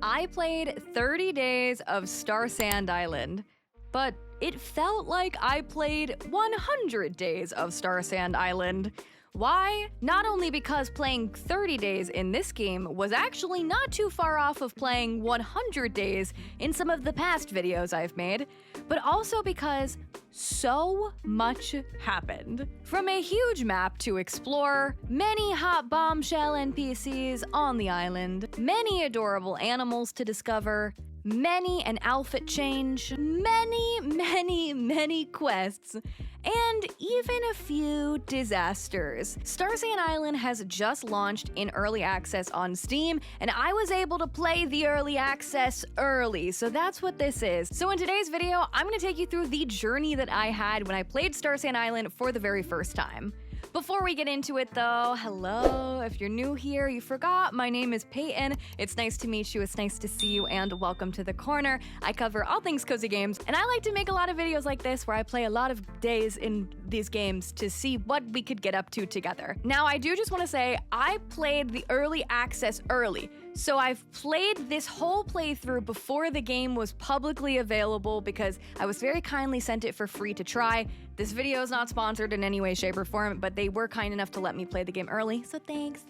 I played 30 days of Starsand Island, but it felt like I played 100 days of Starsand Island. Why? Not only because playing 30 days in this game was actually not too far off of playing 100 days in some of the past videos I've made, but also because so much happened. From a huge map to explore, many hot bombshell NPCs on the island, many adorable animals to discover, many an outfit change, many quests, and even a few disasters. Starsand Island has just launched in early access on Steam, and I was able to play the early access early, so that's what this is. So in today's video, I'm gonna take you through the journey that I had when I played Starsand Island for the very first time. Before we get into it though, hello, if you're new here, you forgot, my name is Payton. It's nice to meet you, it's nice to see you, and welcome to the corner. I cover all things cozy games, and I like to make a lot of videos like this where I play a lot of days in these games to see what we could get up to together. Now, I do just want to say, I played the early access early. So I've played this whole playthrough before the game was publicly available because I was very kindly sent it for free to try. This video is not sponsored in any way, shape, or form, but they were kind enough to let me play the game early, so thanks.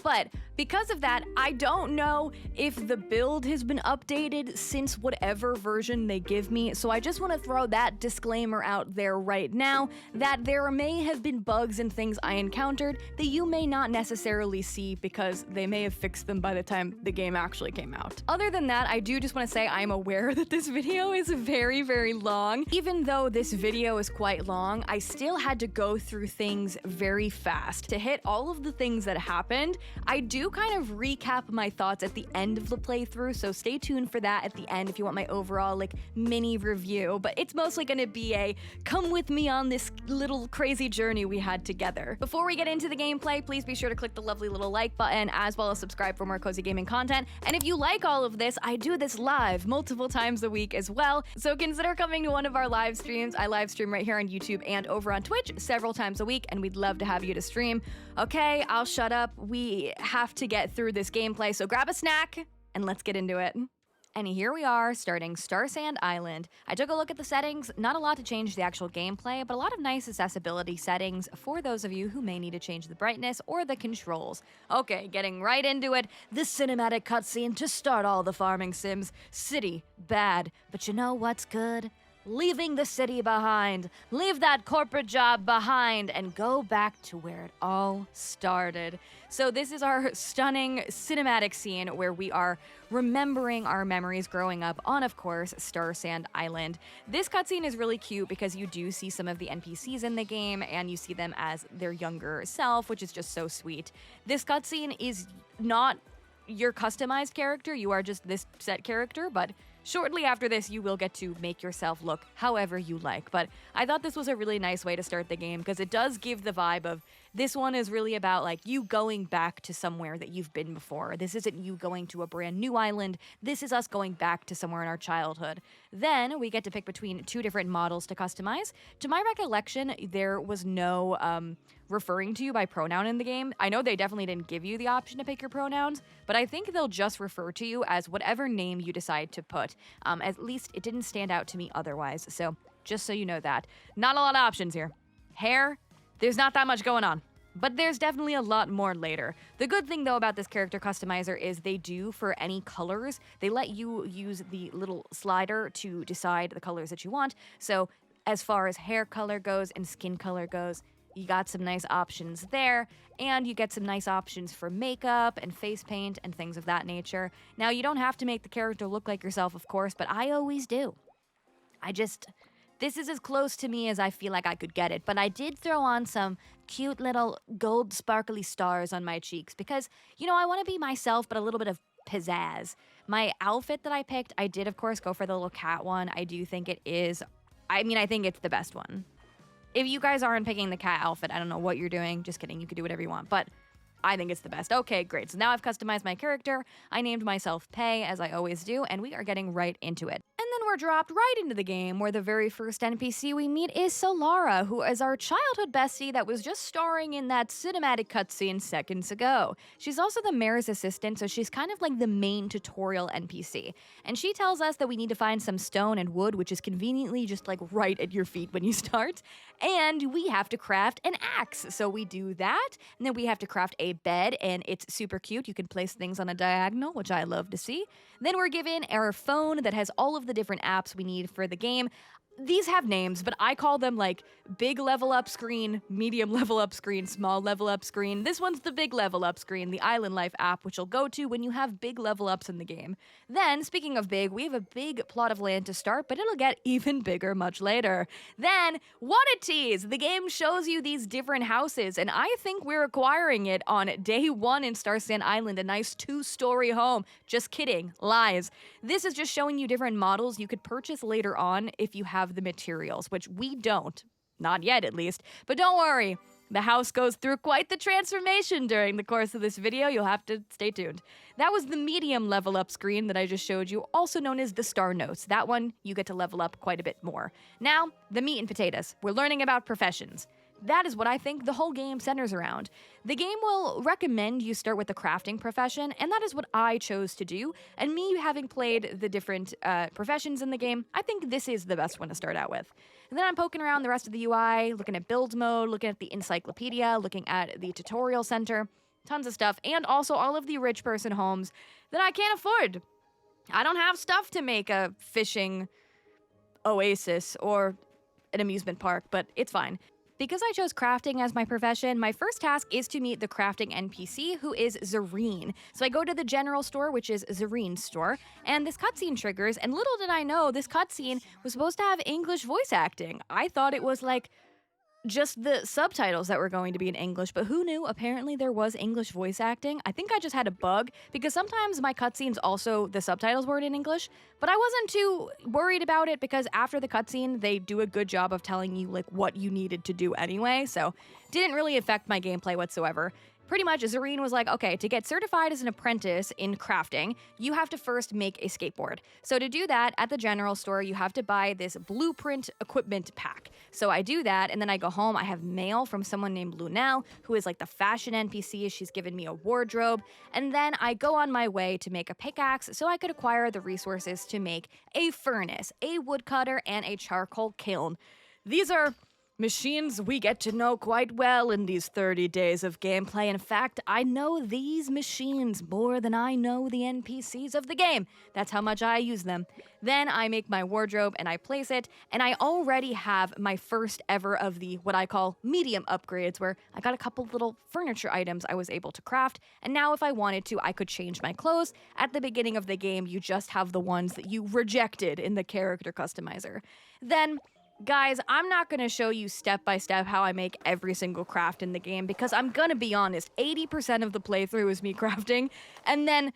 But because of that, I don't know if the build has been updated since whatever version they give me, so I just want to throw that disclaimer out there right now that there may have been bugs and things I encountered that you may not necessarily see because they may have fixed them by the time the game actually came out. Other than that, I do just want to say I'm aware that this video is very long. Even though this video is quite long, I still had to go through things very fast. To hit all of the things that happened, I do kind of recap my thoughts at the end of the playthrough, so stay tuned for that at the end if you want my overall mini review, but it's mostly gonna be a come with me on this little crazy journey we had together. Before we get into the gameplay, please be sure to click the lovely little like button as well as subscribe for more cozy gaming content. And if you like all of this, I do this live multiple times a week as well, so consider coming to one of our live streams. I live stream right here on YouTube and over on Twitch several times a week, and we'd love to have you to stream. Okay, I'll shut up. We have to get through this gameplay, so grab a snack and let's get into it. And here we are, starting Starsand Island. I took a look at the settings, not a lot to change the actual gameplay, but a lot of nice accessibility settings for those of you who may need to change the brightness or the controls. Okay, getting right into it, the cinematic cutscene to start all the farming sims. City, bad, but you know what's good? Leaving the city behind, leave that corporate job behind, and go back to where it all started. So this is our stunning cinematic scene where we are remembering our memories growing up on, of course, Starsand Island. This cutscene is really cute because you do see some of the NPCs in the game, and you see them as their younger self, which is just so sweet. This cutscene is not your customized character, you are just this set character, but shortly after this, you will get to make yourself look however you like. But I thought this was a really nice way to start the game because it does give the vibe of this one is really about you going back to somewhere that you've been before. This isn't you going to a brand new island. This is us going back to somewhere in our childhood. Then we get to pick between two different models to customize. To my recollection, there was no referring to you by pronoun in the game. I know they definitely didn't give you the option to pick your pronouns, but I think they'll just refer to you as whatever name you decide to put. At least it didn't stand out to me otherwise, so just so you know that. Not a lot of options here. Hair, there's not that much going on, but there's definitely a lot more later. The good thing though about this character customizer is they do, for any colors, they let you use the little slider to decide the colors that you want. So as far as hair color goes and skin color goes, you got some nice options there, and you get some nice options for makeup and face paint and things of that nature. Now, you don't have to make the character look like yourself, of course, but I always do. This is as close to me as I feel like I could get it, but I did throw on some cute little gold sparkly stars on my cheeks because, I want to be myself, but a little bit of pizzazz. My outfit that I picked, I did, of course, go for the little cat one. I do think it is, I think it's the best one. If you guys aren't picking the cat outfit, I don't know what you're doing. Just kidding, you can do whatever you want, but I think it's the best. Okay, great. So now I've customized my character. I named myself Pay, as I always do, and we are getting right into it. And then we're we're dropped right into the game, where the very first NPC we meet is Solara, who is our childhood bestie that was just starring in that cinematic cutscene seconds ago. She's also the mayor's assistant, so she's kind of like the main tutorial NPC. And she tells us that we need to find some stone and wood, which is conveniently just like right at your feet when you start. And we have to craft an axe. So we do that, and then we have to craft a bed, and it's super cute. You can place things on a diagonal, which I love to see. Then we're given our phone that has all of the different apps we need for the game. These have names, but I call them like big level up screen, medium level up screen, small level up screen. This one's the big level up screen, the Island Life app, which you'll go to when you have big level ups in the game. Then, speaking of big, we have a big plot of land to start, but it'll get even bigger much later. Then, what a tease! The game shows you these different houses, and I think we're acquiring it on day 1 in Starsand Island, a nice 2-story home. Just kidding, lies. This is just showing you different models you could purchase later on if you have the materials, which we don't. Not yet, at least. But don't worry, the house goes through quite the transformation during the course of this video. You'll have to stay tuned. That was the medium level up screen that I just showed you, also known as the star notes. That one, you get to level up quite a bit more. Now, the meat and potatoes. We're learning about professions. That is what I think the whole game centers around. The game will recommend you start with the crafting profession, and that is what I chose to do. And me having played the different professions in the game, I think this is the best one to start out with. And then I'm poking around the rest of the UI, looking at build mode, looking at the encyclopedia, looking at the tutorial center, tons of stuff, and also all of the rich person homes that I can't afford. I don't have stuff to make a fishing oasis or an amusement park, but it's fine. Because I chose crafting as my profession, my first task is to meet the crafting NPC, who is Zareen. So I go to the general store, which is Zareen's store, and this cutscene triggers, and little did I know this cutscene was supposed to have English voice acting. I thought it was like just the subtitles that were going to be in English, but who knew? Apparently there was English voice acting. I think I just had a bug, because sometimes my cutscenes also, the subtitles weren't in English, but I wasn't too worried about it because after the cutscene, they do a good job of telling you like what you needed to do anyway, so didn't really affect my gameplay whatsoever. Pretty much, Zareen was like, okay, to get certified as an apprentice in crafting, you have to first make a skateboard. So to do that, at the general store, you have to buy this blueprint equipment pack. So I do that, and then I go home. I have mail from someone named Lunel, who is like the fashion NPC. She's given me a wardrobe. And then I go on my way to make a pickaxe so I could acquire the resources to make a furnace, a woodcutter, and a charcoal kiln. These are machines we get to know quite well in these 30 days of gameplay. In fact, I know these machines more than I know the NPCs of the game. That's how much I use them. Then I make my wardrobe and I place it, and I already have my first ever of the what I call medium upgrades, where I got a couple little furniture items I was able to craft, and now if I wanted to, I could change my clothes. At the beginning of the game, you just have the ones that you rejected in the character customizer. Then guys, I'm not going to show you step by step how I make every single craft in the game, because I'm going to be honest, 80% of the playthrough is me crafting, and then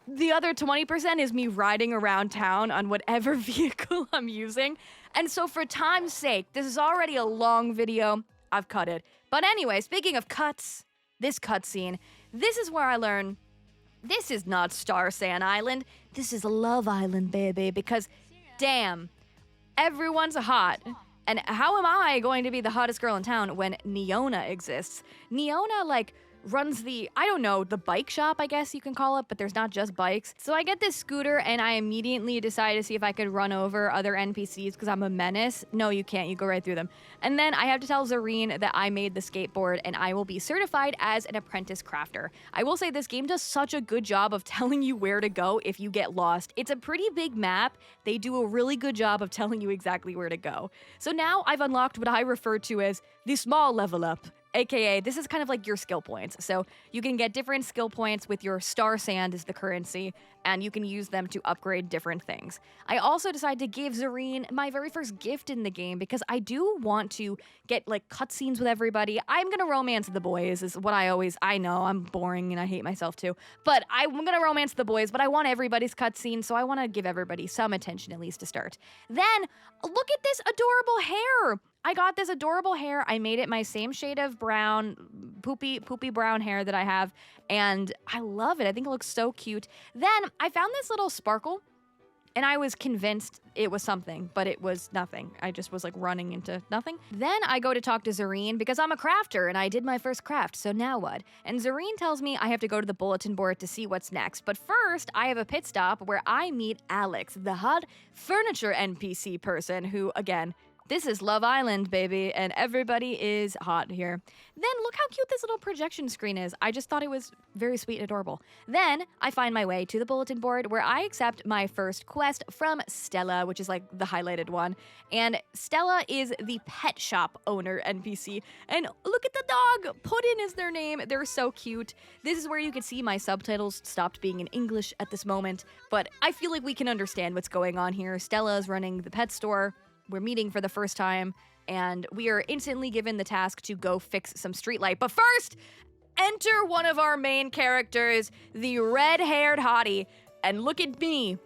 the other 20% is me riding around town on whatever vehicle I'm using. And so for time's sake, this is already a long video, I've cut it. But anyway, speaking of cuts, this cutscene, this is where I learn this is not Starsand Island, this is Love Island, baby, because damn, everyone's hot. And how am I going to be the hottest girl in town when Neona exists? Neona, like, runs the, I don't know, the bike shop, I guess you can call it, but there's not just bikes. So I get this scooter, and I immediately decide to see if I could run over other NPCs because I'm a menace. No, you can't. You go right through them. And then I have to tell Zareen that I made the skateboard, and I will be certified as an apprentice crafter. I will say this game does such a good job of telling you where to go if you get lost. It's a pretty big map. They do a really good job of telling you exactly where to go. So now I've unlocked what I refer to as the small level up. AKA, this is kind of like your skill points. So you can get different skill points with your Starsand as the currency, and you can use them to upgrade different things. I also decided to give Zareen my very first gift in the game because I do want to get like cutscenes with everybody. I'm gonna romance the boys is what I know I'm boring and I hate myself too, but I'm gonna romance the boys, but I want everybody's cutscene, so I want to give everybody some attention at least to start. Then, look at this adorable hair! I got this adorable hair. I made it my same shade of brown, poopy brown hair that I have, and I love it. I think it looks so cute. Then I found this little sparkle And I was convinced it was something, but it was nothing. I just was like running into nothing. Then I go to talk to Zareen because I'm a crafter and I did my first craft, so now what? And Zareen tells me I have to go to the bulletin board to see what's next. But first, I have a pit stop where I meet Alex, the hot furniture NPC person who, again, this is Love Island, baby, and everybody is hot here. Then look how cute this little projection screen is. I just thought it was very sweet and adorable. Then I find my way to the bulletin board where I accept my first quest from Stella, which is like the highlighted one. And Stella is the pet shop owner NPC. And look at the dog! Puddin is their name. They're so cute. This is where you can see my subtitles stopped being in English at this moment, but I feel like we can understand what's going on here. Stella is running the pet store. We're meeting for the first time, and we are instantly given the task to go fix some streetlight. But first, enter one of our main characters, the red-haired hottie. And look at me,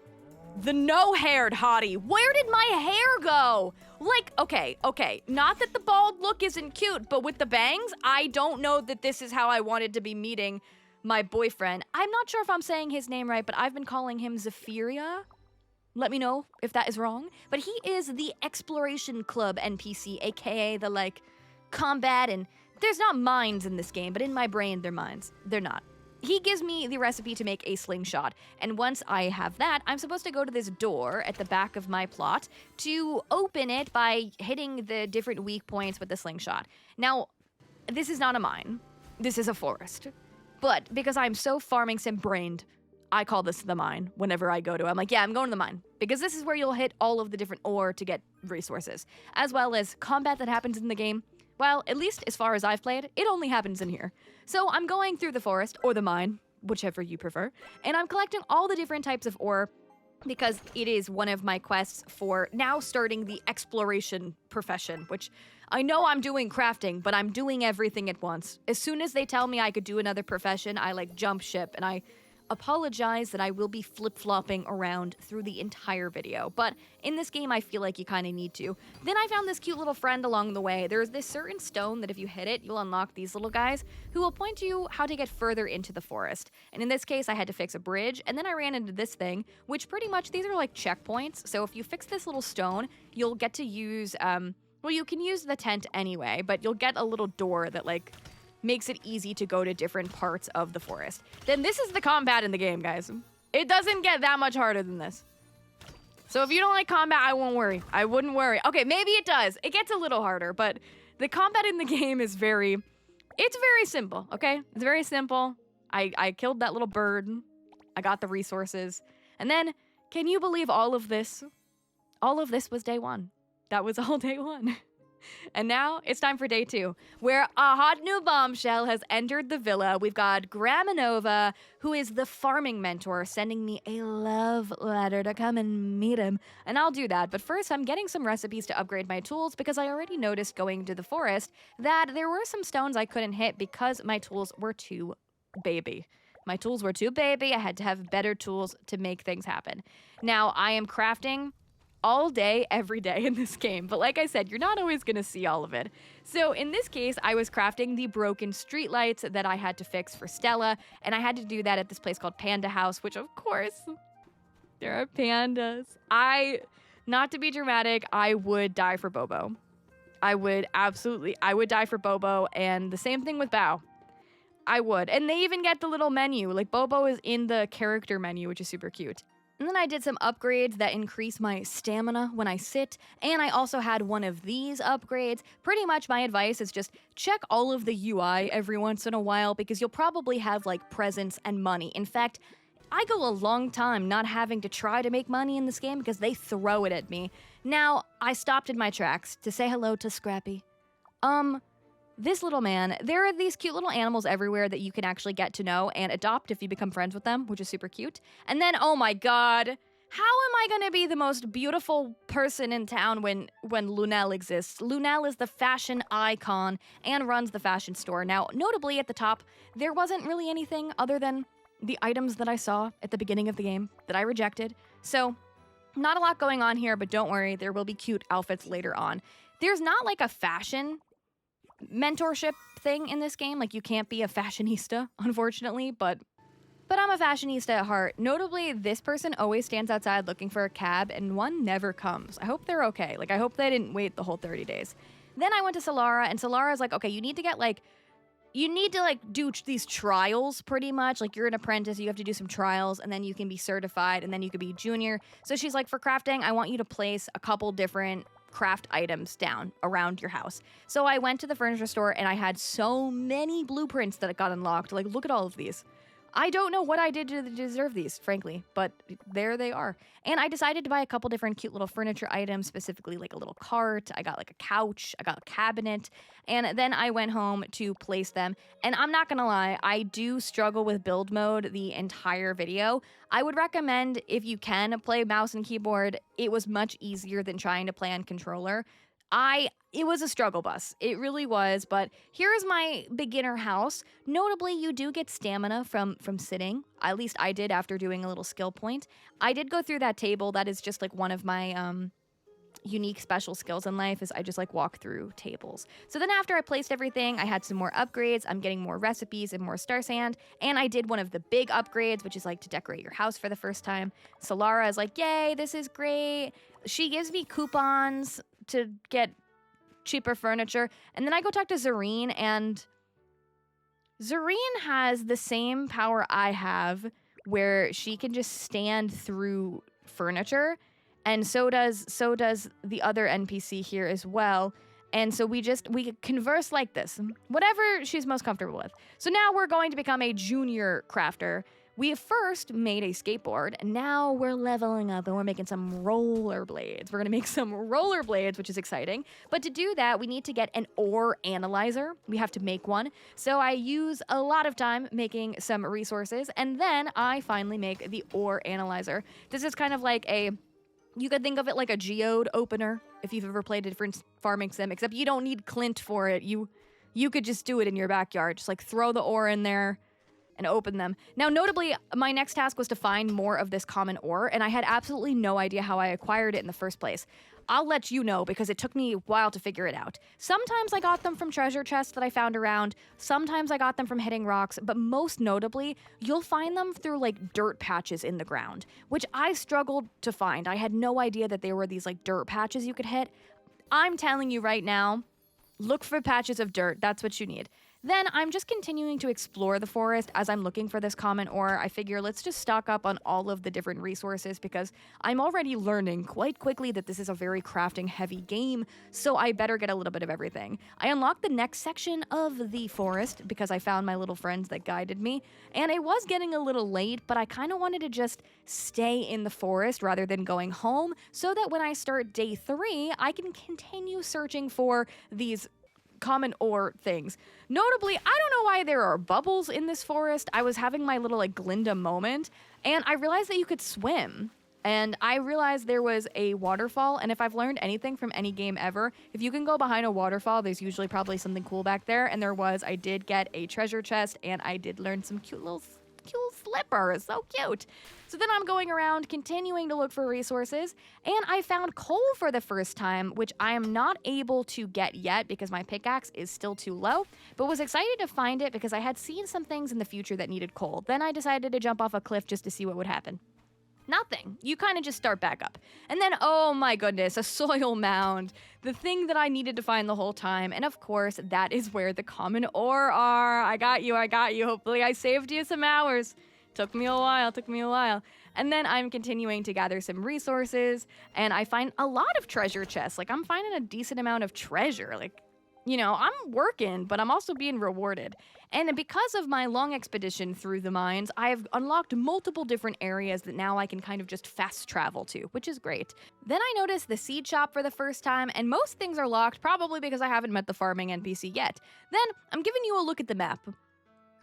the no-haired hottie. Where did my hair go? Like, okay, not that the bald look isn't cute, but with the bangs, I don't know that this is how I wanted to be meeting my boyfriend. I'm not sure if I'm saying his name right, but I've been calling him Zephyria. Let me know if that is wrong. But he is the Exploration Club NPC, aka the, like, combat, and there's not mines in this game, but in my brain, they're mines. They're not. He gives me the recipe to make a slingshot, and once I have that, I'm supposed to go to this door at the back of my plot to open it by hitting the different weak points with the slingshot. Now, this is not a mine. This is a forest. But because I'm so farming sim-brained, I call this the mine whenever I go to it. I'm like, yeah, I'm going to the mine. Because this is where you'll hit all of the different ore to get resources. As well as combat that happens in the game. Well, at least as far as I've played, it only happens in here. So I'm going through the forest, or the mine, whichever you prefer. And I'm collecting all the different types of ore because it is one of my quests for now starting the exploration profession, which I know I'm doing crafting, but I'm doing everything at once. As soon as they tell me I could do another profession, I like jump ship and I apologize that I will be flip-flopping around through the entire video, but in this game I feel like you kind of need to. Then I found this cute little friend along the way. There's this certain stone that if you hit it, you'll unlock these little guys who will point you how to get further into the forest. And in this case, I had to fix a bridge, and then I ran into this thing, which pretty much, these are like checkpoints. So if you fix this little stone, you'll get to use, well, you can use the tent anyway, but you'll get a little door that like makes it easy to go to different parts of the forest. Then this is the combat in the game, guys. It doesn't get that much harder than this. So if you don't like combat, I won't worry. I wouldn't worry. Okay, maybe it does. It gets a little harder, but the combat in the game is it's very simple, okay? It's very simple. I killed that little bird. I got the resources. And then, can you believe all of this? All of this was day one. That was all day one. And now it's time for day two, where a hot new bombshell has entered the villa. We've got Graminova, who is the farming mentor, sending me a love letter to come and meet him. And I'll do that. But first, I'm getting some recipes to upgrade my tools because I already noticed going to the forest that there were some stones I couldn't hit because my tools were too baby. My tools were too baby. I had to have better tools to make things happen. Now, I am crafting all day, every day in this game. But like I said, you're not always gonna see all of it. So in this case, I was crafting the broken streetlights that I had to fix for Stella, and I had to do that at this place called Panda House, which of course, there are pandas. Not to be dramatic, I would die for Bobo. I would die for Bobo, and the same thing with Bao. I would. And they even get the little menu. Like, Bobo is in the character menu, which is super cute. And then I did some upgrades that increase my stamina when I sit, and I also had one of these upgrades. Pretty much my advice is just check all of the UI every once in a while because you'll probably have like presents and money. In fact, I go a long time not having to try to make money in this game because they throw it at me. Now, I stopped in my tracks to say hello to Scrappy. This little man, there are these cute little animals everywhere that you can actually get to know and adopt if you become friends with them, which is super cute. And then, oh my god, how am I gonna be the most beautiful person in town when Lunel exists? Lunel is the fashion icon and runs the fashion store. Now, notably at the top, there wasn't really anything other than the items that I saw at the beginning of the game that I rejected. So, not a lot going on here, but don't worry, there will be cute outfits later on. There's not like a fashion mentorship thing in this game. Like, you can't be a fashionista, unfortunately, but But I'm a fashionista at heart. Notably, this person always stands outside looking for a cab, and one never comes. I hope they're okay. Like, I hope they didn't wait the whole 30 days. Then I went to Solara, and Solara's like, okay, you need to do these trials pretty much. Like, you're an apprentice, you have to do some trials, and then you can be certified, and then you can be junior. So she's like, for crafting, I want you to place a couple different craft items down around your house. So I went to the furniture store, and I had so many blueprints that got unlocked. Like, look at all of these. I don't know what I did to deserve these, frankly, but there they are. And I decided to buy a couple different cute little furniture items, specifically like a little cart. I got like a couch, I got a cabinet, and then I went home to place them. And I'm not gonna lie, I do struggle with build mode the entire video. I would recommend, if you can play mouse and keyboard, it was much easier than trying to play on controller. It was a struggle bus. It really was, but here is my beginner house. Notably, you do get stamina from sitting. At least I did after doing a little skill point. I did go through that table. That is just like one of my unique special skills in life, is I just like walk through tables. So then after I placed everything, I had some more upgrades. I'm getting more recipes and more Starsand, and I did one of the big upgrades, which is like to decorate your house for the first time. Solara is like, yay, this is great. She gives me coupons to get cheaper furniture. And then I go talk to Zareen, and Zareen has the same power I have, where she can just stand through furniture, and so does the other NPC here as well. And so we converse like this, whatever she's most comfortable with. So now we're going to become a junior crafter. We first made a skateboard, and now we're leveling up and we're making some rollerblades. We're gonna make some rollerblades, which is exciting. But to do that, we need to get an ore analyzer. We have to make one. So I use a lot of time making some resources, and then I finally make the ore analyzer. This is kind of like you could think of it like a geode opener, if you've ever played a different farming sim, except you don't need Clint for it. You could just do it in your backyard. Just like throw the ore in there and open them. Now, notably, my next task was to find more of this common ore, and I had absolutely no idea how I acquired it in the first place. I'll let you know, because it took me a while to figure it out. Sometimes I got them from treasure chests that I found around, sometimes I got them from hitting rocks, but most notably, you'll find them through like dirt patches in the ground, which I struggled to find. I had no idea that there were these like dirt patches you could hit. I'm telling you right now, look for patches of dirt, that's what you need. Then I'm just continuing to explore the forest as I'm looking for this common ore. I figure let's just stock up on all of the different resources, because I'm already learning quite quickly that this is a very crafting heavy game, so I better get a little bit of everything. I unlocked the next section of the forest because I found my little friends that guided me, and it was getting a little late, but I kind of wanted to just stay in the forest rather than going home, so that when I start day 3, I can continue searching for these common ore things. Notably, I don't know why there are bubbles in this forest. I was having my little like Glinda moment, and I realized that you could swim. And I realized there was a waterfall, and if I've learned anything from any game ever, if you can go behind a waterfall, there's usually probably something cool back there, and there was. I did get a treasure chest, and I did learn some cute slippers. So cute. So then I'm going around continuing to look for resources, and I found coal for the first time, which I am not able to get yet because my pickaxe is still too low, but was excited to find it because I had seen some things in the future that needed coal. Then I decided to jump off a cliff just to see what would happen. Nothing. You kind of just start back up. And then, oh my goodness, a soil mound. The thing that I needed to find the whole time. And of course, that is where the common ore are. I got you. Hopefully I saved you some hours. Took me a while. And then I'm continuing to gather some resources, and I find a lot of treasure chests. Like, I'm finding a decent amount of treasure. Like, you know, I'm working, but I'm also being rewarded. And because of my long expedition through the mines, I have unlocked multiple different areas that now I can kind of just fast travel to, which is great. Then I noticed the seed shop for the first time, and most things are locked, probably because I haven't met the farming NPC yet. Then I'm giving you a look at the map.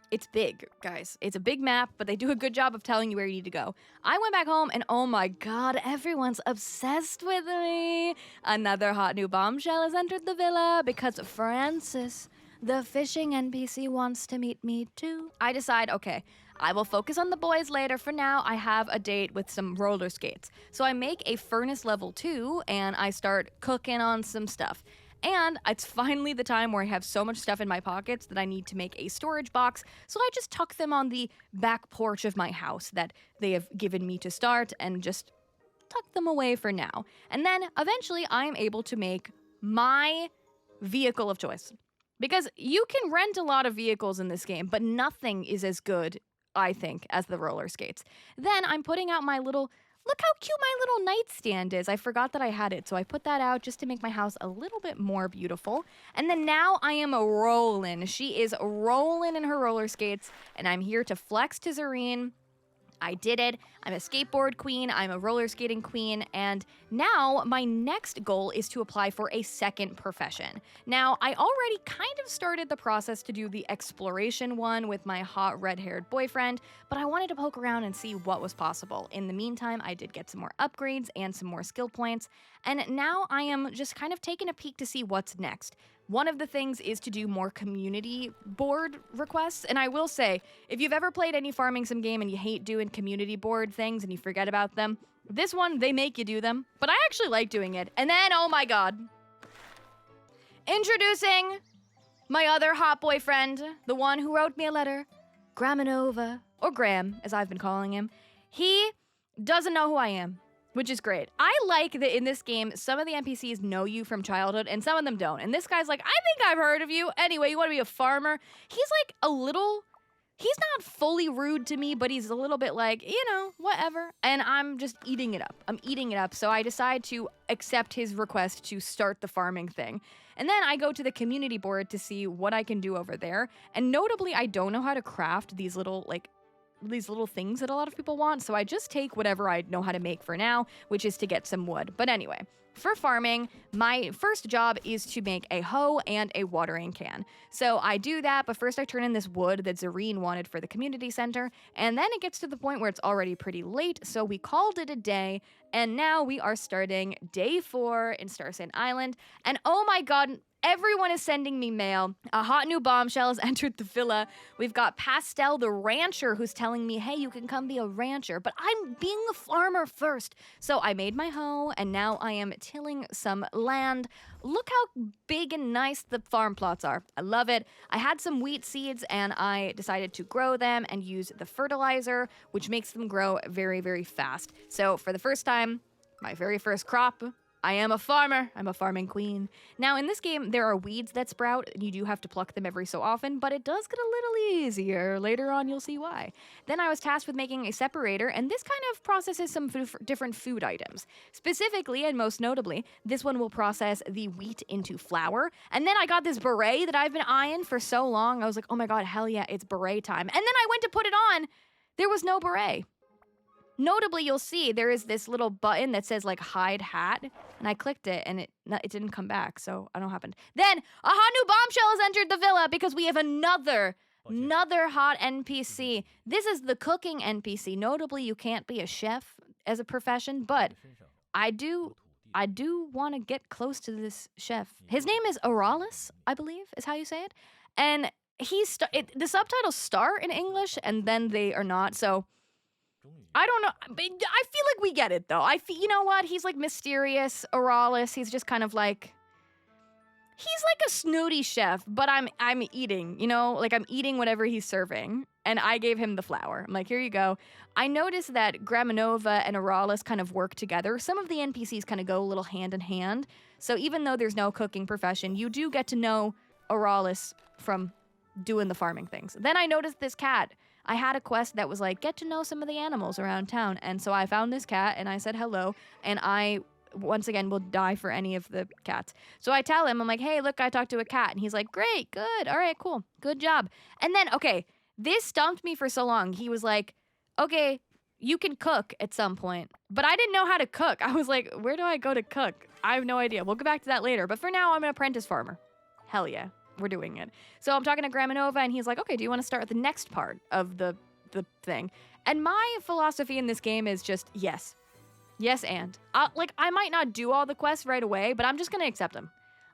It's big, guys. It's a big map, but they do a good job of telling you where you need to go. I went back home, and oh my god, everyone's obsessed with me. Another hot new bombshell has entered the villa because Francis, the fishing NPC, wants to meet me too. I decide, okay, I will focus on the boys later. For now, I have a date with some roller skates. So I make a furnace level 2, and I start cooking on some stuff. And it's finally the time where I have so much stuff in my pockets that I need to make a storage box, so I just tuck them on the back porch of my house that they have given me to start and just tuck them away for now. And then eventually I am able to make my vehicle of choice. Because you can rent a lot of vehicles in this game, but nothing is as good, I think, as the roller skates. Then I'm putting out my little, look how cute my little nightstand is. I forgot that I had it, so I put that out just to make my house a little bit more beautiful. And then now I am rolling. She is rolling in her roller skates, and I'm here to flex to Zareen. I did it. I'm a skateboard queen, I'm a roller skating queen, and now my next goal is to apply for a second profession. Now, I already kind of started the process to do the exploration one with my hot red-haired boyfriend, but I wanted to poke around and see what was possible. In the meantime, I did get some more upgrades and some more skill points, and now I am just kind of taking a peek to see what's next. One of the things is to do more community board requests, and I will say, if you've ever played any farming sim game and you hate doing community board things and you forget about them, this one, they make you do them, but I actually like doing it. And then, oh my god. Introducing my other hot boyfriend, the one who wrote me a letter, Graminova, or Graham, as I've been calling him. He doesn't know who I am, which is great. I like that in this game, some of the NPCs know you from childhood, and some of them don't. And this guy's like, I think I've heard of you. Anyway, you want to be a farmer? He's like a little... He's not fully rude to me, but he's a little bit like, you know, whatever. And I'm just eating it up. I'm eating it up. So I decide to accept his request to start the farming thing. And then I go to the community board to see what I can do over there. And notably, I don't know how to craft these little things that a lot of people want, so I just take whatever I know how to make for now, which is to get some wood. But anyway, for farming, my first job is to make a hoe and a watering can. So I do that, but first I turn in this wood that Zareen wanted for the community center, and then it gets to the point where it's already pretty late, so we called it a day, and now we are starting day 4 in Starsand Island, and oh my god, everyone is sending me mail. A hot new bombshell has entered the villa. We've got Pastel, the rancher, who's telling me, hey, you can come be a rancher, but I'm being a farmer first. So I made my hoe, and now I am tilling some land. Look how big and nice the farm plots are. I love it. I had some wheat seeds, and I decided to grow them and use the fertilizer, which makes them grow very, very fast. So for the first time, my very first crop, I am a farmer. I'm a farming queen. Now, in this game, there are weeds that sprout, and you do have to pluck them every so often, but it does get a little easier. Later on, you'll see why. Then I was tasked with making a separator, and this kind of processes some different food items. Specifically, and most notably, this one will process the wheat into flour. And then I got this beret that I've been eyeing for so long. I was like, oh my god, hell yeah, it's beret time. And then I went to put it on. There was no beret. Notably, you'll see there is this little button that says like hide hat, and I clicked it and it didn't come back, so I don't know what happened. Then a hot new bombshell has entered the villa because we have another hot NPC. This is the cooking NPC. Notably, you can't be a chef as a profession, but I do want to get close to this chef. His name is Oralis, I believe, is how you say it. And the subtitles start in English and then they are not, so I don't know. I feel like we get it, though. You know what? He's like mysterious, Oralis. He's just kind of like... He's like a snooty chef, but I'm eating, you know? Like, I'm eating whatever he's serving. And I gave him the flour. I'm like, here you go. I noticed that Graminova and Oralis kind of work together. Some of the NPCs kind of go a little hand in hand. So even though there's no cooking profession, you do get to know Oralis from doing the farming things. Then I noticed this cat. I had a quest that was like, get to know some of the animals around town. And so I found this cat and I said hello. And I, once again, will die for any of the cats. So I tell him, I'm like, hey, look, I talked to a cat. And he's like, great, good. All right, cool. Good job. And then, okay, this stumped me for so long. He was like, okay, you can cook at some point. But I didn't know how to cook. I was like, where do I go to cook? I have no idea. We'll go back to that later. But for now, I'm an apprentice farmer. Hell yeah. We're doing it. So I'm talking to Graminova, and he's like, okay, do you want to start with the next part of the thing? And my philosophy in this game is just yes. Yes, and. I might not do all the quests right away, but I'm just going to accept them.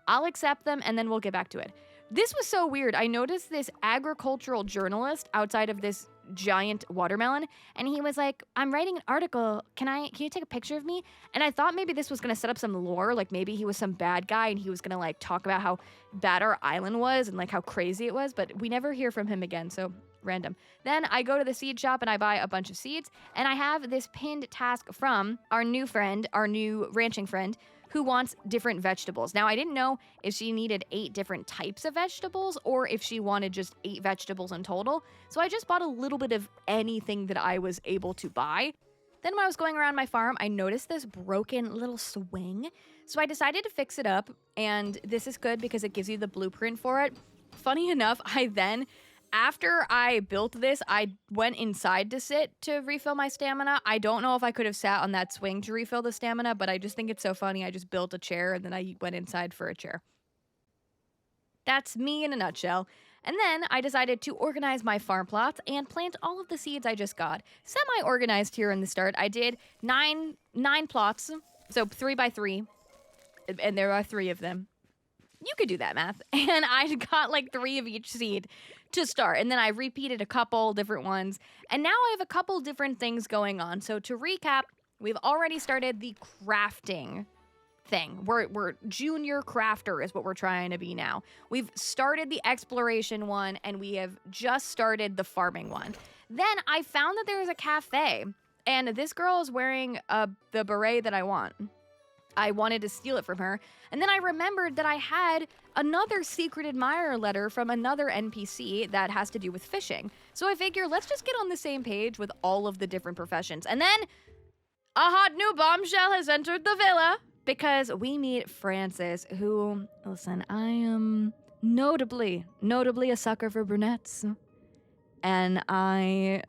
I'll accept them, and then we'll get back to it. This was so weird. I noticed this agricultural journalist outside of this giant watermelon. And he was like, I'm writing an article. Can you take a picture of me? And I thought maybe this was going to set up some lore. Like maybe he was some bad guy and he was going to like talk about how bad our island was and like how crazy it was. But we never hear from him again. So random. Then I go to the seed shop and I buy a bunch of seeds. And I have this pinned task from our new friend, our new ranching friend, who wants different vegetables. Now, I didn't know if she needed 8 different types of vegetables or if she wanted just 8 vegetables in total. So I just bought a little bit of anything that I was able to buy. Then when I was going around my farm, I noticed this broken little swing. So I decided to fix it up, and this is good because it gives you the blueprint for it. Funny enough, after I built this, I went inside to sit to refill my stamina. I don't know if I could have sat on that swing to refill the stamina, but I just think it's so funny. I just built a chair and then I went inside for a chair. That's me in a nutshell. And then I decided to organize my farm plots and plant all of the seeds I just got. Semi-organized here in the start. I did nine plots, so 3 by 3, and there are 3 of them. You could do that math. And I got like 3 of each seed to start. And then I repeated a couple different ones. And now I have a couple different things going on. So to recap, we've already started the crafting thing. We're junior crafter is what we're trying to be now. We've started the exploration one and we have just started the farming one. Then I found that there's a cafe and this girl is wearing the beret that I want. I wanted to steal it from her. And then I remembered that I had another secret admirer letter from another NPC that has to do with fishing. So I figure let's just get on the same page with all of the different professions. And then a hot new bombshell has entered the villa because we meet Francis, who, listen, I am notably a sucker for brunettes. And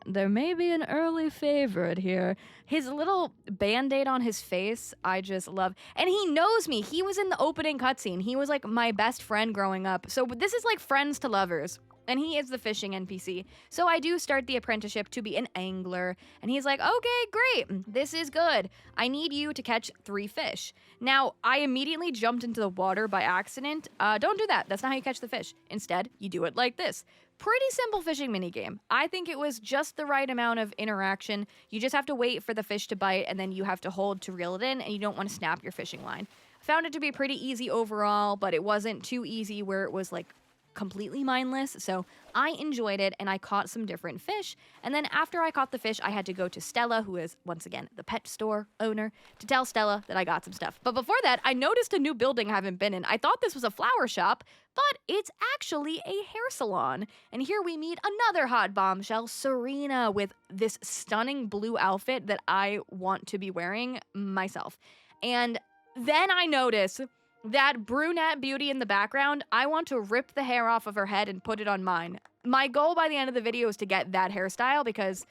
there may be an early favorite here. His little band-aid on his face, I just love. And he knows me. He was in the opening cutscene. He was like my best friend growing up. So this is like friends to lovers. And he is the fishing NPC. So I do start the apprenticeship to be an angler. And he's like, okay, great. This is good. I need you to catch 3 fish. Now, I immediately jumped into the water by accident. Don't do that. That's not how you catch the fish. Instead, you do it like this. Pretty simple fishing minigame. I think it was just the right amount of interaction. You just have to wait for the fish to bite, and then you have to hold to reel it in, and you don't want to snap your fishing line. I found it to be pretty easy overall, but it wasn't too easy where it was like completely mindless, so I enjoyed it and I caught some different fish. And then after I caught the fish, I had to go to Stella, who is once again the pet store owner, to tell Stella that I got some stuff. But before that, I noticed a new building I haven't been in. I thought this was a flower shop, but it's actually a hair salon. And here we meet another hot bombshell, Serena, with this stunning blue outfit that I want to be wearing myself. And then I notice that brunette beauty in the background. I want to rip the hair off of her head and put it on mine. My goal by the end of the video is to get that hairstyle because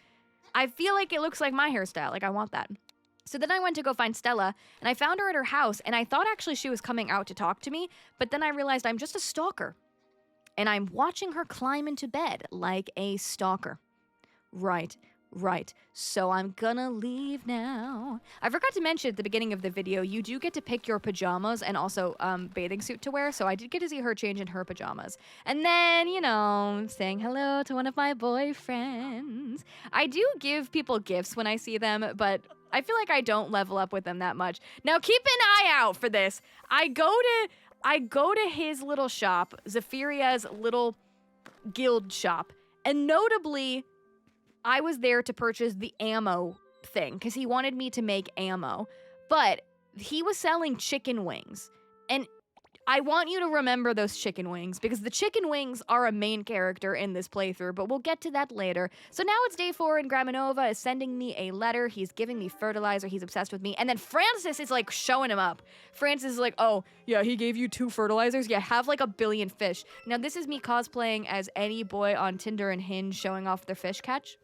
I feel like it looks like my hairstyle. Like, I want that. So then I went to go find Stella, and I found her at her house, and I thought actually she was coming out to talk to me, but then I realized I'm just a stalker. And I'm watching her climb into bed like a stalker. Right. So I'm gonna leave now. I forgot to mention at the beginning of the video, you do get to pick your pajamas and also bathing suit to wear. So I did get to see her change in her pajamas. And then, you know, saying hello to one of my boyfriends. I do give people gifts when I see them, but I feel like I don't level up with them that much. Now keep an eye out for this. I go to his little shop, Zephiria's little guild shop, and notably, I was there to purchase the ammo thing because he wanted me to make ammo, but he was selling chicken wings. And I want you to remember those chicken wings because the chicken wings are a main character in this playthrough, but we'll get to that later. So now it's day 4 and Graminova is sending me a letter. He's giving me fertilizer. He's obsessed with me. And then Francis is like showing him up. Francis is like, oh, yeah, he gave you 2 fertilizers. Yeah, have like a billion fish. Now this is me cosplaying as any boy on Tinder and Hinge showing off their fish catch.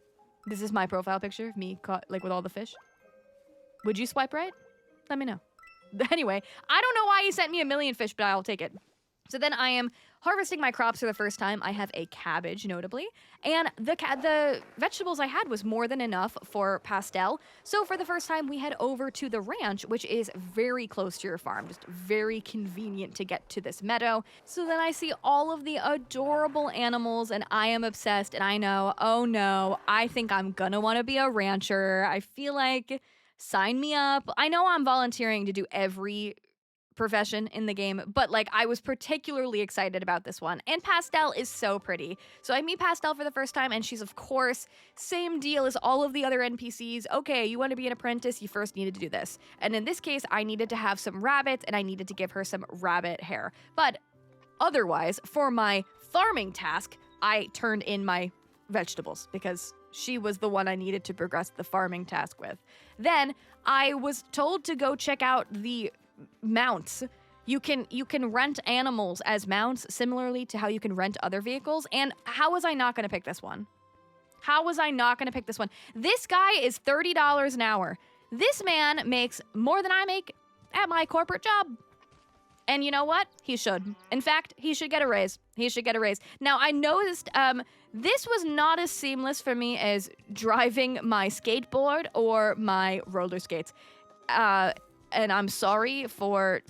This is my profile picture of me caught, like, with all the fish. Would you swipe right? Let me know. Anyway, I don't know why he sent me a million fish, but I'll take it. So then I am harvesting my crops for the first time. I have a cabbage, notably, and the vegetables I had was more than enough for Pastel. So for the first time, we head over to the ranch, which is very close to your farm, just very convenient to get to this meadow. So then I see all of the adorable animals, and I am obsessed, and I know, oh no, I think I'm gonna want to be a rancher. I feel like, sign me up. I know I'm volunteering to do every profession in the game, but like I was particularly excited about this one. And Pastel is so pretty. So I meet Pastel for the first time, and she's, of course, same deal as all of the other NPCs. Okay, you want to be an apprentice, you first needed to do this. And in this case, I needed to have some rabbits, and I needed to give her some rabbit hair. But otherwise, for my farming task, I turned in my vegetables because she was the one I needed to progress the farming task with. Then I was told to go check out the mounts. You can rent animals as mounts, similarly to how you can rent other vehicles. And how was I not going to pick this one? How was I not going to pick this one? This guy is $30 an hour. This man makes more than I make at my corporate job. And you know what? He should. In fact, he should get a raise. He should get a raise. Now, I noticed this was not as seamless for me as driving my skateboard or my roller skates. And I'm sorry for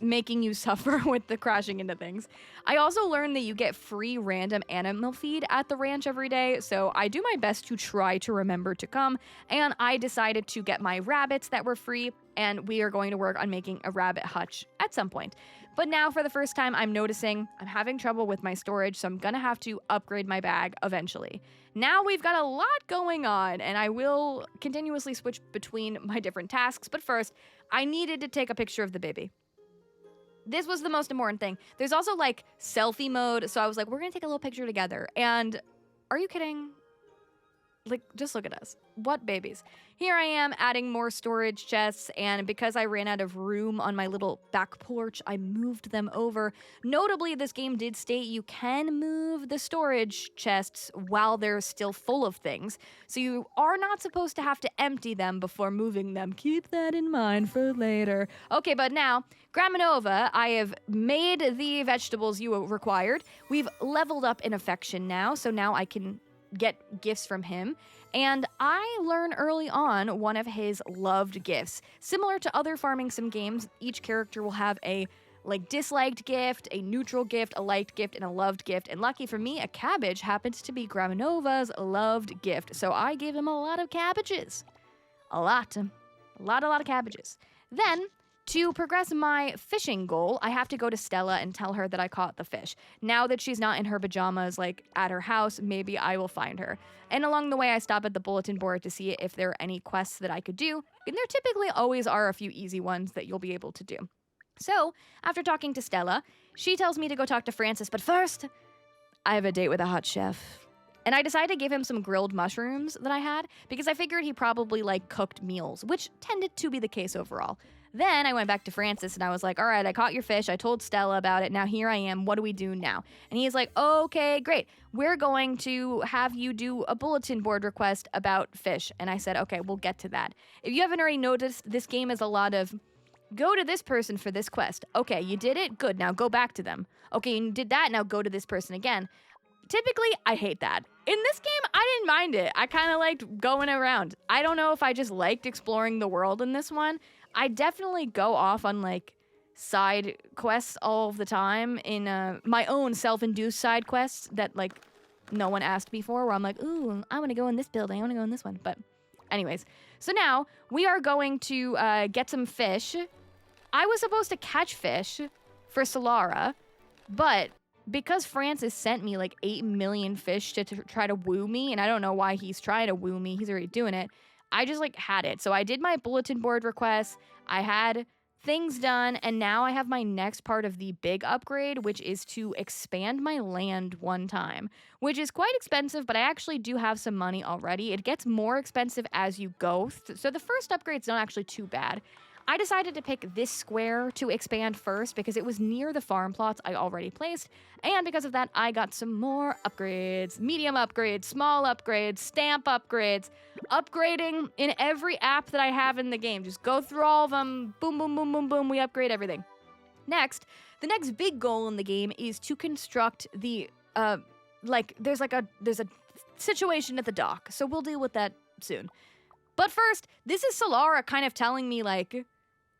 making you suffer with the crashing into things. I also learned that you get free random animal feed at the ranch every day, so I do my best to try to remember to come, and I decided to get my rabbits that were free, and we are going to work on making a rabbit hutch at some point. But now, for the first time, I'm noticing I'm having trouble with my storage, so I'm gonna have to upgrade my bag eventually. Now we've got a lot going on, and I will continuously switch between my different tasks, but first, I needed to take a picture of the baby. This was the most important thing. There's also like selfie mode, so I was like, we're gonna take a little picture together. And are you kidding? Like, just look at us. What babies? Here I am adding more storage chests, and because I ran out of room on my little back porch, I moved them over. Notably, this game did state you can move the storage chests while they're still full of things, so you are not supposed to have to empty them before moving them. Keep that in mind for later. Okay, but now, Graminova, I have made the vegetables you required. We've leveled up in affection now, so now I can get gifts from him, and I learn early on one of his loved gifts. Similar to other farming sim games, each character will have a disliked gift, a neutral gift, a liked gift, and a loved gift, and lucky for me, a cabbage happens to be Graminova's loved gift, so I gave him a lot of cabbages. A lot of cabbages. Then, to progress my fishing goal, I have to go to Stella and tell her that I caught the fish. Now that she's not in her pajamas, at her house, maybe I will find her. And along the way, I stop at the bulletin board to see if there are any quests that I could do, and there typically always are a few easy ones that you'll be able to do. So, after talking to Stella, she tells me to go talk to Francis, but first, I have a date with a hot chef. And I decided to give him some grilled mushrooms that I had, because I figured he probably cooked meals, which tended to be the case overall. Then I went back to Francis and I was like, all right, I caught your fish. I told Stella about it. Now here I am. What do we do now? And he's like, okay, great. We're going to have you do a bulletin board request about fish. And I said, okay, we'll get to that. If you haven't already noticed, this game is a lot of go to this person for this quest. Okay, you did it? Good. Now go back to them. Okay, you did that. Now go to this person again. Typically, I hate that. In this game, I didn't mind it. I kind of liked going around. I don't know if I just liked exploring the world in this one. I definitely go off on side quests all of the time in my own self-induced side quests that no one asked me for, where I'm like, ooh, I want to go in this building, I want to go in this one. But anyways, so now we are going to get some fish. I was supposed to catch fish for Solara, but because Francis sent me 8 million fish to try to woo me, and I don't know why he's trying to woo me, he's already doing it, I just had it. So I did my bulletin board requests, I had things done, and now I have my next part of the big upgrade, which is to expand my land one time, which is quite expensive, but I actually do have some money already. It gets more expensive as you go, so the first upgrade's not actually too bad. I decided to pick this square to expand first because it was near the farm plots I already placed, and because of that, I got some more upgrades. Medium upgrades, small upgrades, stamp upgrades, upgrading in every app that I have in the game. Just go through all of them, boom, boom, boom, boom, boom, we upgrade everything. Next, the next big goal in the game is to construct the, there's a situation at the dock, so we'll deal with that soon. But first, this is Solara kind of telling me, like,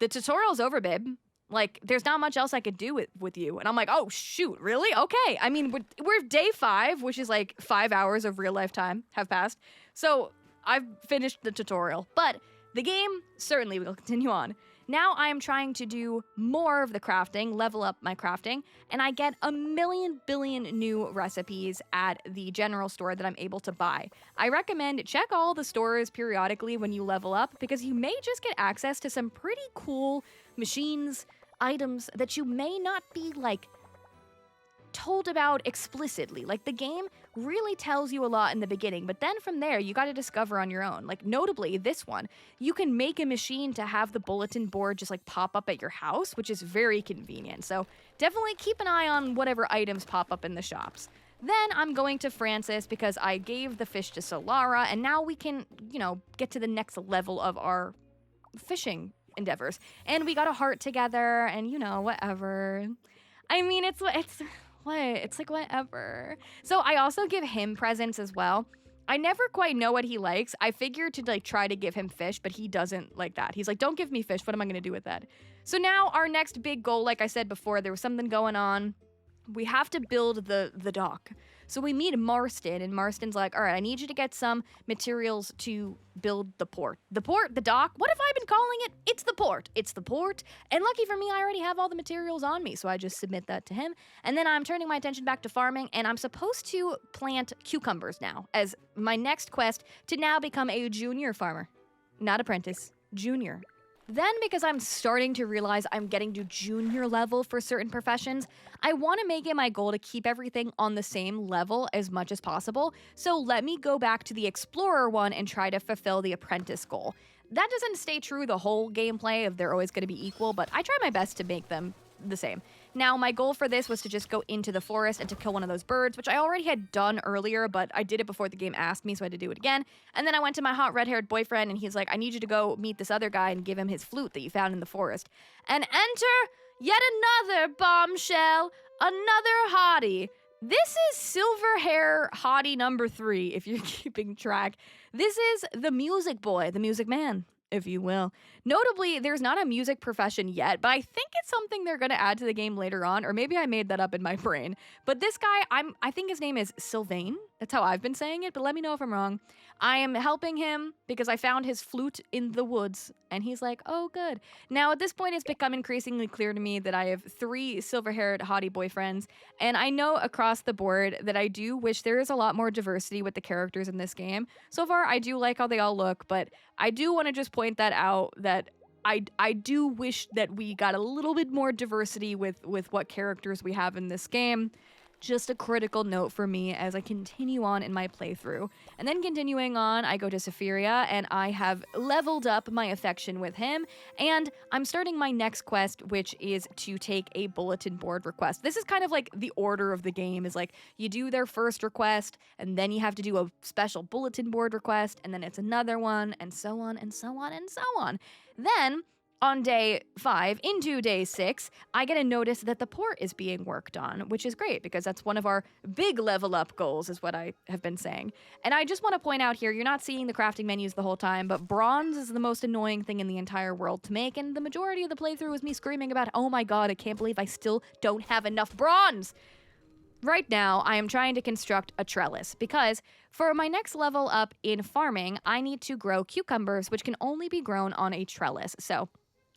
the tutorial's over, babe. Like, there's not much else I could do with you. And I'm like, oh, shoot, really? Okay. I mean, we're day 5, which is like 5 hours of real life time have passed. So I've finished the tutorial. But the game certainly will continue on. Now I am trying to do more of the crafting, level up my crafting, and I get a million billion new recipes at the general store that I'm able to buy. I recommend check all the stores periodically when you level up because you may just get access to some pretty cool machines, items that you may not be, like, told about explicitly. Like, the game really tells you a lot in the beginning, but then from there, you gotta discover on your own. Like, notably, this one, you can make a machine to have the bulletin board just, like, pop up at your house, which is very convenient. So definitely keep an eye on whatever items pop up in the shops. Then I'm going to Francis because I gave the fish to Solara, and now we can, get to the next level of our fishing endeavors. And we got a heart together, and, whatever. I mean, it's like whatever. So I also give him presents as well. I never quite know what he likes. I figured to, like, try to give him fish, but he doesn't like that. He's like, don't give me fish. What am I going to do with that? So now our next big goal, like I said before, there was something going on. We have to build the dock. So we meet Marston, and Marston's like, all right, I need you to get some materials to build the port. The dock, what have I been calling it? It's the port. And lucky for me, I already have all the materials on me, so I just submit that to him. And then I'm turning my attention back to farming, and I'm supposed to plant cucumbers now as my next quest to now become a junior farmer. Not apprentice, junior. Then, because I'm starting to realize I'm getting to junior level for certain professions, I want to make it my goal to keep everything on the same level as much as possible. So let me go back to the explorer one and try to fulfill the apprentice goal. That doesn't stay true the whole gameplay of they're always going to be equal, but I try my best to make them the same. Now, my goal for this was to just go into the forest and to kill one of those birds, which I already had done earlier, but I did it before the game asked me, so I had to do it again. And then I went to my hot red-haired boyfriend, and he's like, I need you to go meet this other guy and give him his flute that you found in the forest. And enter yet another bombshell, another hottie. This is silver hair hottie number 3, if you're keeping track. This is the music boy, the music man, if you will. Notably, there's not a music profession yet, but I think it's something they're going to add to the game later on, or maybe I made that up in my brain. But this guy, I think his name is Sylvain. That's how I've been saying it, but let me know if I'm wrong. I am helping him because I found his flute in the woods, and he's like, oh, good. Now, at this point, it's become increasingly clear to me that I have 3 silver-haired hottie boyfriends, and I know across the board that I do wish there is a lot more diversity with the characters in this game. So far, I do like how they all look, but I do want to just point that out that I do wish that we got a little bit more diversity with what characters we have in this game. Just a critical note for me as I continue on in my playthrough. And then continuing on, I go to Safiria, and I have leveled up my affection with him, and I'm starting my next quest, which is to take a bulletin board request. This is kind of like the order of the game, is like, you do their first request, and then you have to do a special bulletin board request, and then it's another one, and so on, and so on, and so on. Then, on day 5, into day 6, I get a notice that the port is being worked on, which is great because that's one of our big level up goals, is what I have been saying. And I just want to point out here, you're not seeing the crafting menus the whole time, but bronze is the most annoying thing in the entire world to make, and the majority of the playthrough is me screaming about, oh my god, I can't believe I still don't have enough bronze! Right now, I am trying to construct a trellis because for my next level up in farming, I need to grow cucumbers, which can only be grown on a trellis. So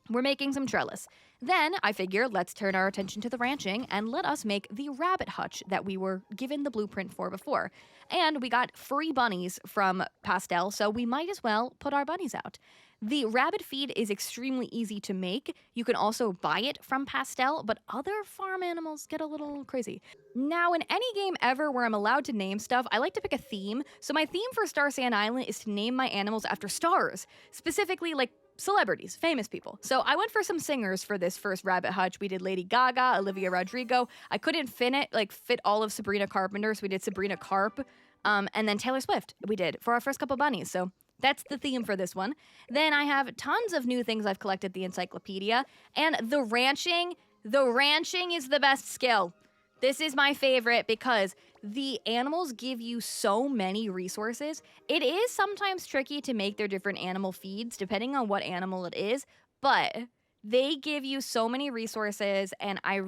we're making some trellis. Then I figure let's turn our attention to the ranching and let us make the rabbit hutch that we were given the blueprint for before. And we got free bunnies from Pastel, so we might as well put our bunnies out. The rabbit feed is extremely easy to make. You can also buy it from Pastel, but other farm animals get a little crazy. Now, in any game ever where I'm allowed to name stuff, I like to pick a theme. So my theme for Starsand Island is to name my animals after stars, specifically like celebrities, famous people. So I went for some singers for this first rabbit hutch. We did Lady Gaga, Olivia Rodrigo. I couldn't fit all of Sabrina Carpenter, so we did Sabrina Carp, and then Taylor Swift we did for our first couple bunnies. So that's the theme for this one. Then I have tons of new things I've collected at the encyclopedia, and the ranching, The ranching is the best skill. This is my favorite because the animals give you so many resources. It is sometimes tricky to make their different animal feeds depending on what animal it is, but they give you so many resources and I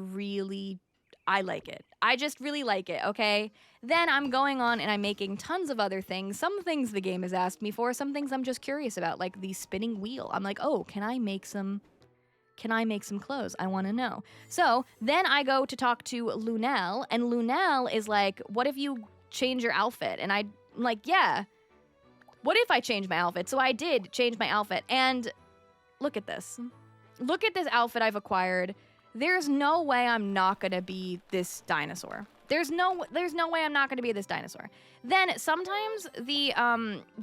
like it. I just really like it, okay? Then I'm going on and I'm making tons of other things. Some things the game has asked me for, some things I'm just curious about, like the spinning wheel. I'm like, oh, can I make some clothes? I want to know. So then I go to talk to Lunel, and Lunel is like, what if you change your outfit? And I'm like, yeah. What if I change my outfit? So I did change my outfit, and look at this. Look at this outfit I've acquired. There's no way I'm not gonna be this dinosaur. There's no way I'm not gonna be this dinosaur. Then sometimes the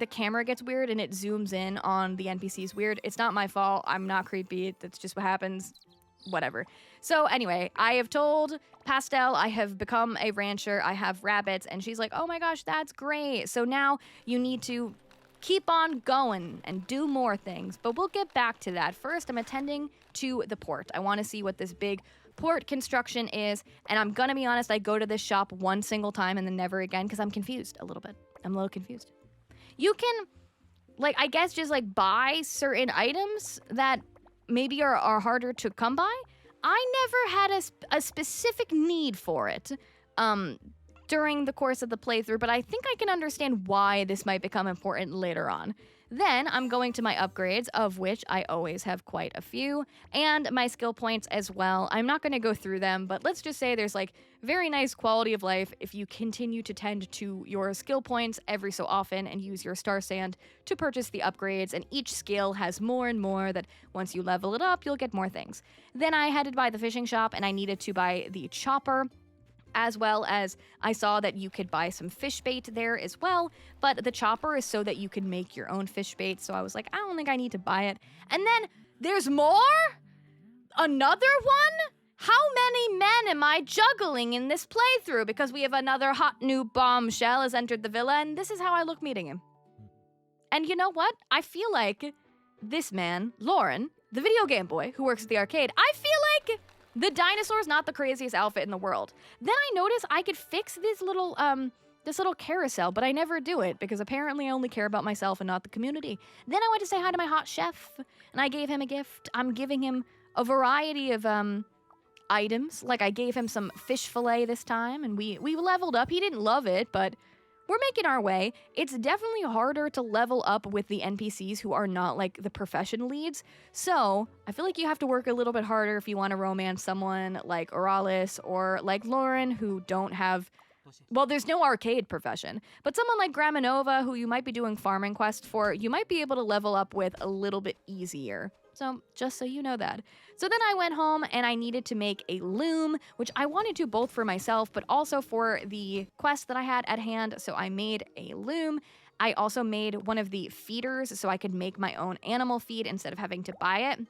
camera gets weird and it zooms in on the NPCs weird. It's not my fault. I'm not creepy. That's just what happens. Whatever. So anyway, I have told Pastel I have become a rancher. I have rabbits, and she's like, oh my gosh, that's great. So now you need to keep on going and do more things, but we'll get back to that. First, I'm attending to the port. I want to see what this big port construction is, and I'm gonna be honest, I go to this shop one single time and then never again because I'm confused a little bit. I'm a little confused. You can, like, I guess just like buy certain items that maybe are harder to come by. I never had a specific need for it during the course of the playthrough, but I think I can understand why this might become important later on. Then I'm going to my upgrades, of which I always have quite a few, and my skill points as well. I'm not going to go through them, but let's just say there's like very nice quality of life if you continue to tend to your skill points every so often and use your Starsand to purchase the upgrades, and each skill has more and more that once you level it up, you'll get more things. Then I headed by the fishing shop and I needed to buy the chopper, as well as I saw that you could buy some fish bait there as well, but the chopper is so that you can make your own fish bait, so I was like, I don't think I need to buy it. And then there's more? Another one? How many men am I juggling in this playthrough? Because we have another hot new bombshell has entered the villa, and this is how I look meeting him. And you know what? I feel like this man, Lauren, the video game boy who works at the arcade, I feel like the dinosaur's not the craziest outfit in the world. Then I noticed I could fix this little carousel, but I never do it because apparently I only care about myself and not the community. Then I went to say hi to my hot chef, and I gave him a gift. I'm giving him a variety of items. Like I gave him some fish fillet this time, and we leveled up. He didn't love it, but we're making our way. It's definitely harder to level up with the NPCs who are not like the profession leads. So I feel like you have to work a little bit harder if you want to romance someone like Oralis or like Lauren, who don't have, well, there's no arcade profession, but someone like Graminova, who you might be doing farming quests for, you might be able to level up with a little bit easier. So just so you know that. So then I went home and I needed to make a loom, which I wanted to both for myself, but also for the quest that I had at hand. So I made a loom. I also made one of the feeders so I could make my own animal feed instead of having to buy it.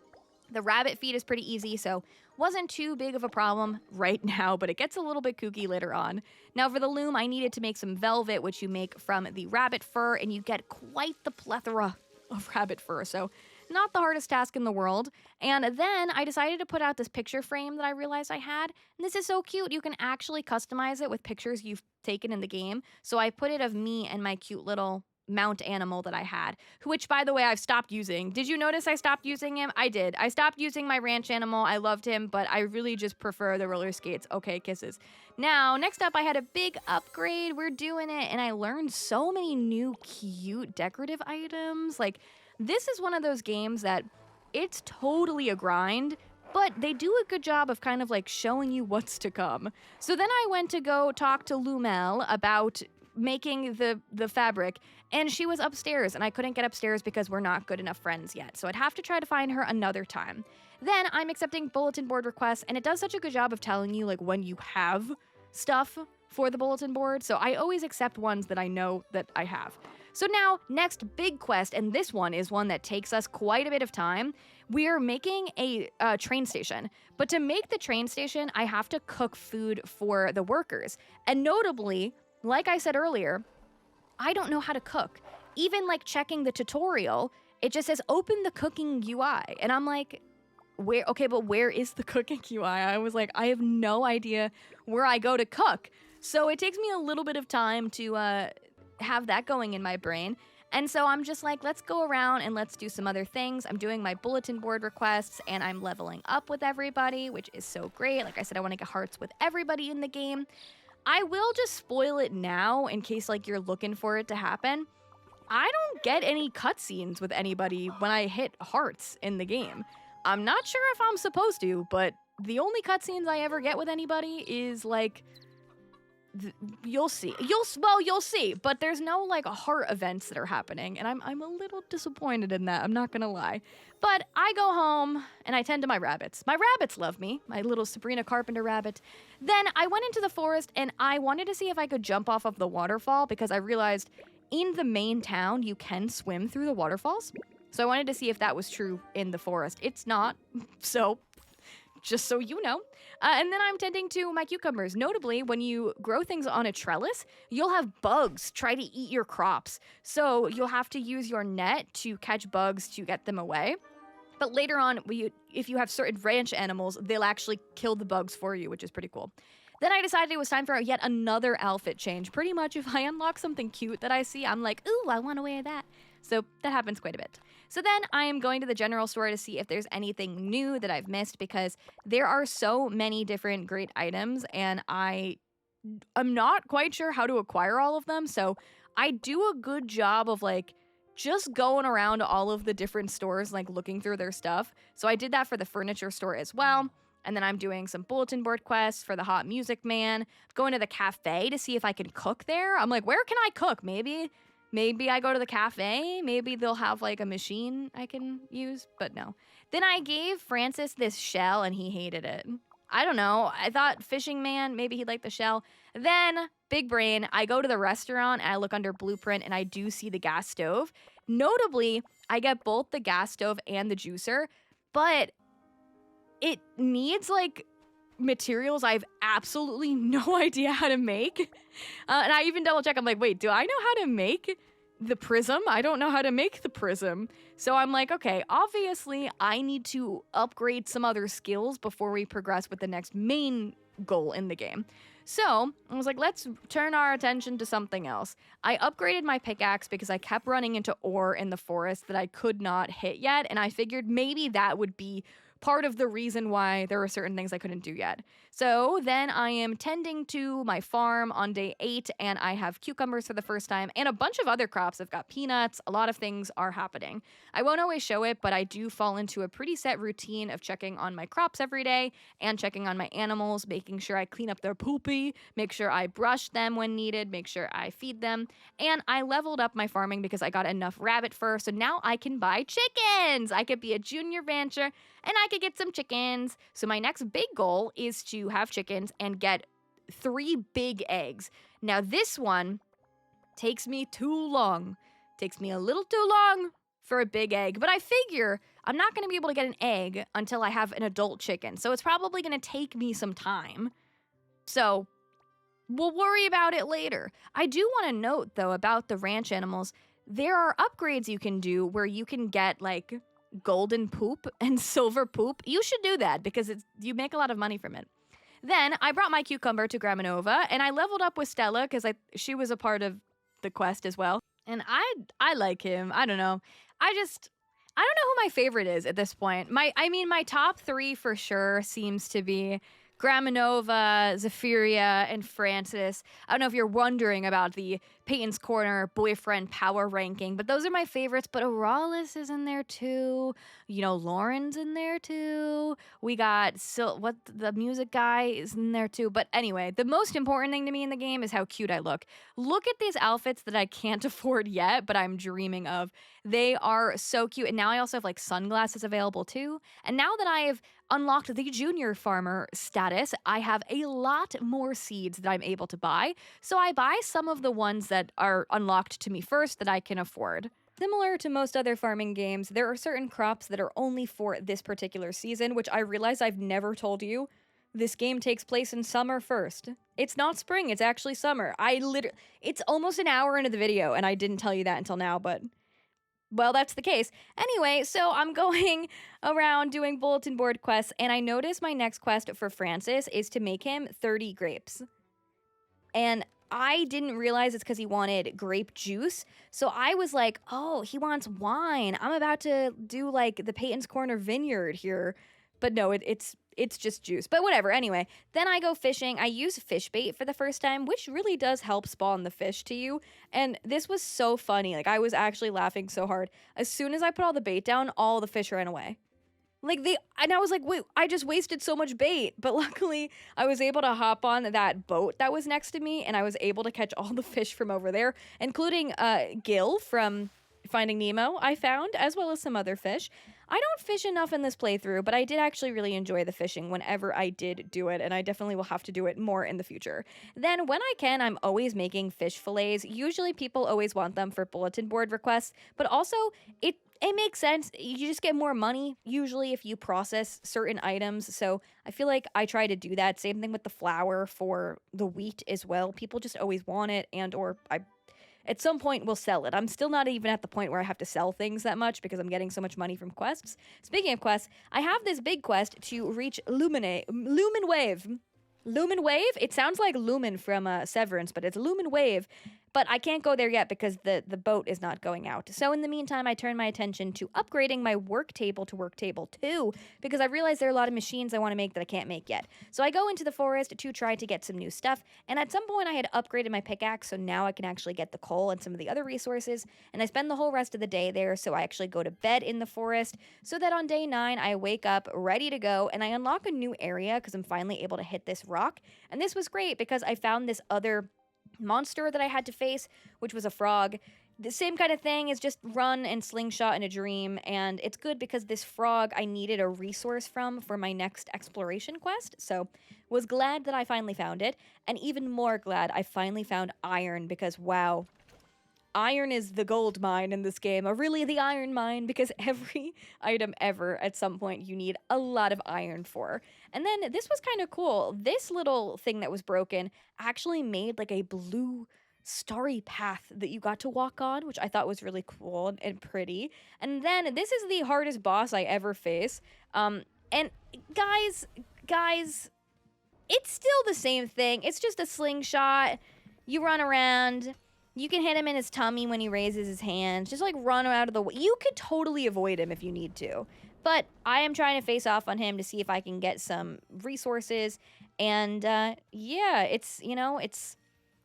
The rabbit feed is pretty easy, so wasn't too big of a problem right now, but it gets a little bit kooky later on. Now for the loom, I needed to make some velvet, which you make from the rabbit fur, and you get quite the plethora of rabbit fur. So not the hardest task in the world. And then I decided to put out this picture frame that I realized I had. And this is so cute. You can actually customize it with pictures you've taken in the game. So I put it of me and my cute little mount animal that I had, which, by the way, I've stopped using. Did you notice I stopped using him? I did. I stopped using my ranch animal. I loved him, but I really just prefer the roller skates. Okay, kisses. Now, next up, I had a big upgrade. We're doing it, and I learned so many new cute decorative items. Like, this is one of those games that it's totally a grind, but they do a good job of kind of like showing you what's to come. So then I went to go talk to Lumel about making the fabric, and she was upstairs, and I couldn't get upstairs because we're not good enough friends yet. So I'd have to try to find her another time. Then I'm accepting bulletin board requests, and it does such a good job of telling you like when you have stuff for the bulletin board. So I always accept ones that I know that I have. So now, next big quest, and this one is one that takes us quite a bit of time. We're making a train station, but to make the train station, I have to cook food for the workers. And notably, like I said earlier, I don't know how to cook. Even like checking the tutorial, it just says open the cooking UI. And I'm like, where is the cooking UI? I was like, I have no idea where I go to cook. So it takes me a little bit of time to have that going in my brain. And so I'm just like, let's go around and let's do some other things. I'm doing my bulletin board requests and I'm leveling up with everybody, which is so great. Like I said, I want to get hearts with everybody in the game. I will just spoil it now in case like you're looking for it to happen. I don't get any cutscenes with anybody when I hit hearts in the game. I'm not sure if I'm supposed to, but the only cutscenes I ever get with anybody is like, you'll see. You'll see. But there's no like heart events that are happening, and I'm a little disappointed in that. I'm not gonna lie. But I go home and I tend to my rabbits. My rabbits love me. My little Sabrina Carpenter rabbit. Then I went into the forest and I wanted to see if I could jump off of the waterfall because I realized in the main town you can swim through the waterfalls. So I wanted to see if that was true in the forest. It's not. So just so you know. And then I'm tending to my cucumbers. Notably, when you grow things on a trellis, you'll have bugs try to eat your crops. So you'll have to use your net to catch bugs to get them away. But later on, if you have certain ranch animals, they'll actually kill the bugs for you, which is pretty cool. Then I decided it was time for yet another outfit change. Pretty much if I unlock something cute that I see, I'm like, ooh, I want to wear that. So that happens quite a bit. So then I am going to the general store to see if there's anything new that I've missed because there are so many different great items and I'm not quite sure how to acquire all of them. So I do a good job of like just going around all of the different stores, like looking through their stuff. So I did that for the furniture store as well. And then I'm doing some bulletin board quests for the hot music man, going to the cafe to see if I can cook there. I'm like, where can I cook? Maybe I go to the cafe. Maybe they'll have like a machine I can use, but no. Then I gave Francis this shell and he hated it. I don't know. I thought fishing man, maybe he'd like the shell. Then, big brain, I go to the restaurant and I look under blueprint and I do see the gas stove. Notably, I get both the gas stove and the juicer, but it needs like materials I have absolutely no idea how to make. And I even double check. I'm like, wait, do I know how to make the prism? I don't know how to make the prism. So I'm like, okay, obviously I need to upgrade some other skills before we progress with the next main goal in the game. So I was like, let's turn our attention to something else. I upgraded my pickaxe because I kept running into ore in the forest that I could not hit yet. And I figured maybe that would be part of the reason why there were certain things I couldn't do yet. So then I am tending to my farm on day 8 and I have cucumbers for the first time and a bunch of other crops. I've got peanuts. A lot of things are happening. I won't always show it, but I do fall into a pretty set routine of checking on my crops every day and checking on my animals, making sure I clean up their poopy, make sure I brush them when needed, make sure I feed them. And I leveled up my farming because I got enough rabbit fur. So now I can buy chickens. I could be a junior rancher and I could get some chickens. So my next big goal is to have chickens and get 3 big eggs. Now this one takes me too long. Takes me a little too long for a big egg, but I figure I'm not going to be able to get an egg until I have an adult chicken. So it's probably going to take me some time. So we'll worry about it later. I do want to note though about the ranch animals, there are upgrades you can do where you can get like golden poop and silver poop. You should do that because you make a lot of money from it. Then I brought my cucumber to Graminova and I leveled up with Stella because she was a part of the quest as well. And I like him. I don't know. I don't know who my favorite is at this point. My top 3 for sure seems to be Graminova, Zephyria, and Francis. I don't know if you're wondering about the Payton's Corner boyfriend power ranking, but those are my favorites. But Auralis is in there too. You know, Lauren's in there too. We got the music guy is in there too. But anyway, the most important thing to me in the game is how cute I look. Look at these outfits that I can't afford yet, but I'm dreaming of. They are so cute. And now I also have like sunglasses available too. And now that I have unlocked the junior farmer status, I have a lot more seeds that I'm able to buy. So I buy some of the ones that are unlocked to me first that I can afford. Similar to most other farming games, there are certain crops that are only for this particular season, which I realize I've never told you. This game takes place in summer first. It's not spring, it's actually summer. It's almost an hour into the video and I didn't tell you that until now, but Well, that's the case. Anyway, so I'm going around doing bulletin board quests, and I notice my next quest for Francis is to make him 30 grapes. And I didn't realize it's because he wanted grape juice. So I was like, oh, he wants wine. I'm about to do like the Payton'sCorner Vineyard here. But no, it's just juice. But whatever. Anyway, then I go fishing. I use fish bait for the first time, which really does help spawn the fish to you. And this was so funny. Like, I was actually laughing so hard. As soon as I put all the bait down, all the fish ran away. And I was like, wait, I just wasted so much bait. But luckily, I was able to hop on that boat that was next to me, and I was able to catch all the fish from over there, including Gil from Finding Nemo, I found, as well as some other fish. I don't fish enough in this playthrough, but I did actually really enjoy the fishing whenever I did do it, and I definitely will have to do it more in the future. Then, when I can, I'm always making fish fillets. Usually, people always want them for bulletin board requests, but also, it makes sense. You just get more money, usually, if you process certain items, so I feel like I try to do that. Same thing with the flour for the wheat as well. People just always want it, and/or at some point we'll sell it. I'm still not even at the point where I have to sell things that much because I'm getting so much money from quests. Speaking of quests, I have this big quest to reach Lumen Wave. Lumen Wave? It sounds like Lumen from Severance, but it's Lumen Wave. But I can't go there yet because the boat is not going out. So in the meantime, I turn my attention to upgrading my work table to work table 2 because I realize there are a lot of machines I want to make that I can't make yet. So I go into the forest to try to get some new stuff. And at some point, I had upgraded my pickaxe, so now I can actually get the coal and some of the other resources. And I spend the whole rest of the day there, so I actually go to bed in the forest so that on day 9, I wake up ready to go and I unlock a new area because I'm finally able to hit this rock. And this was great because I found this other monster that I had to face, which was a frog. The same kind of thing is just run and slingshot in a dream, and it's good because this frog I needed a resource from for my next exploration quest, so was glad that I finally found it, and even more glad I finally found iron because, wow, iron is the gold mine in this game, or really the iron mine, because every item ever at some point you need a lot of iron for. And then this was kind of cool. This little thing that was broken actually made like a blue starry path that you got to walk on, which I thought was really cool and pretty. And then this is the hardest boss I ever face. And guys, it's still the same thing. It's just a slingshot. You run around. You can hit him in his tummy when he raises his hands. Just, like, run out of the way. You could totally avoid him if you need to. But I am trying to face off on him to see if I can get some resources. And, yeah, it's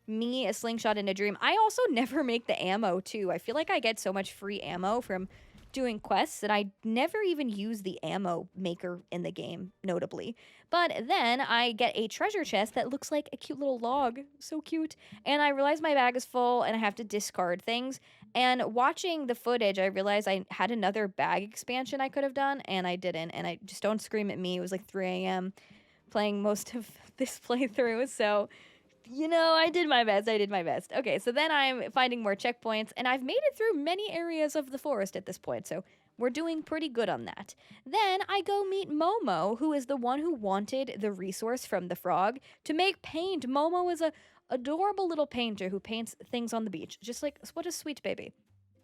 me, a slingshot in a dream. I also never make the ammo, too. I feel like I get so much free ammo from doing quests that I never even use the ammo maker in the game, notably. But then I get a treasure chest that looks like a cute little log. So cute. And I realize my bag is full and I have to discard things. And watching the footage, I realized I had another bag expansion I could have done, and I didn't. And I just don't scream at me. It was like 3 a.m. playing most of this playthrough, so I did my best. Okay, so then I'm finding more checkpoints, and I've made it through many areas of the forest at this point, so we're doing pretty good on that. Then I go meet Momo, who is the one who wanted the resource from the frog to make paint. Momo is a adorable little painter who paints things on the beach, just like, what a sweet baby.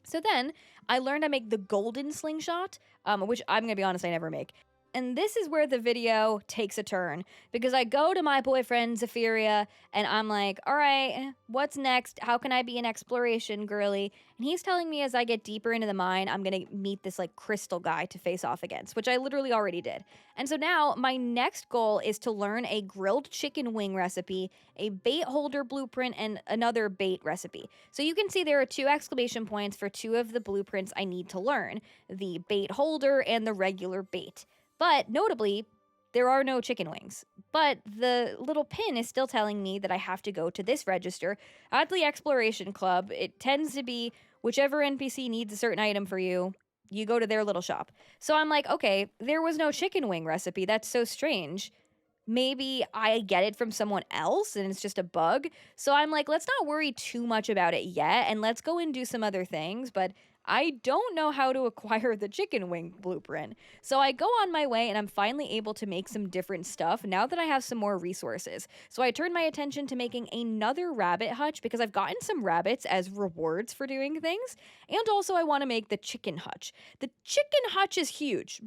So then I learned I make the golden slingshot, which I'm gonna be honest, I never make. And this is where the video takes a turn, because I go to my boyfriend, Zephyria, and I'm like, all right, what's next? How can I be an exploration girly? And he's telling me as I get deeper into the mine, I'm going to meet this, like, crystal guy to face off against, which I literally already did. And so now my next goal is to learn a grilled chicken wing recipe, a bait holder blueprint, and another bait recipe. So you can see there are 2 exclamation points for 2 of the blueprints I need to learn, the bait holder and the regular bait. But notably, there are no chicken wings. But the little pin is still telling me that I have to go to this register at the Exploration Club. It tends to be whichever NPC needs a certain item for you, you go to their little shop. So I'm like, okay, there was no chicken wing recipe. That's so strange. Maybe I get it from someone else and it's just a bug. So I'm like, let's not worry too much about it yet, and let's go and do some other things. But I don't know how to acquire the chicken wing blueprint. So I go on my way and I'm finally able to make some different stuff now that I have some more resources. So I turn my attention to making another rabbit hutch because I've gotten some rabbits as rewards for doing things. And also I want to make the chicken hutch. The chicken hutch is huge.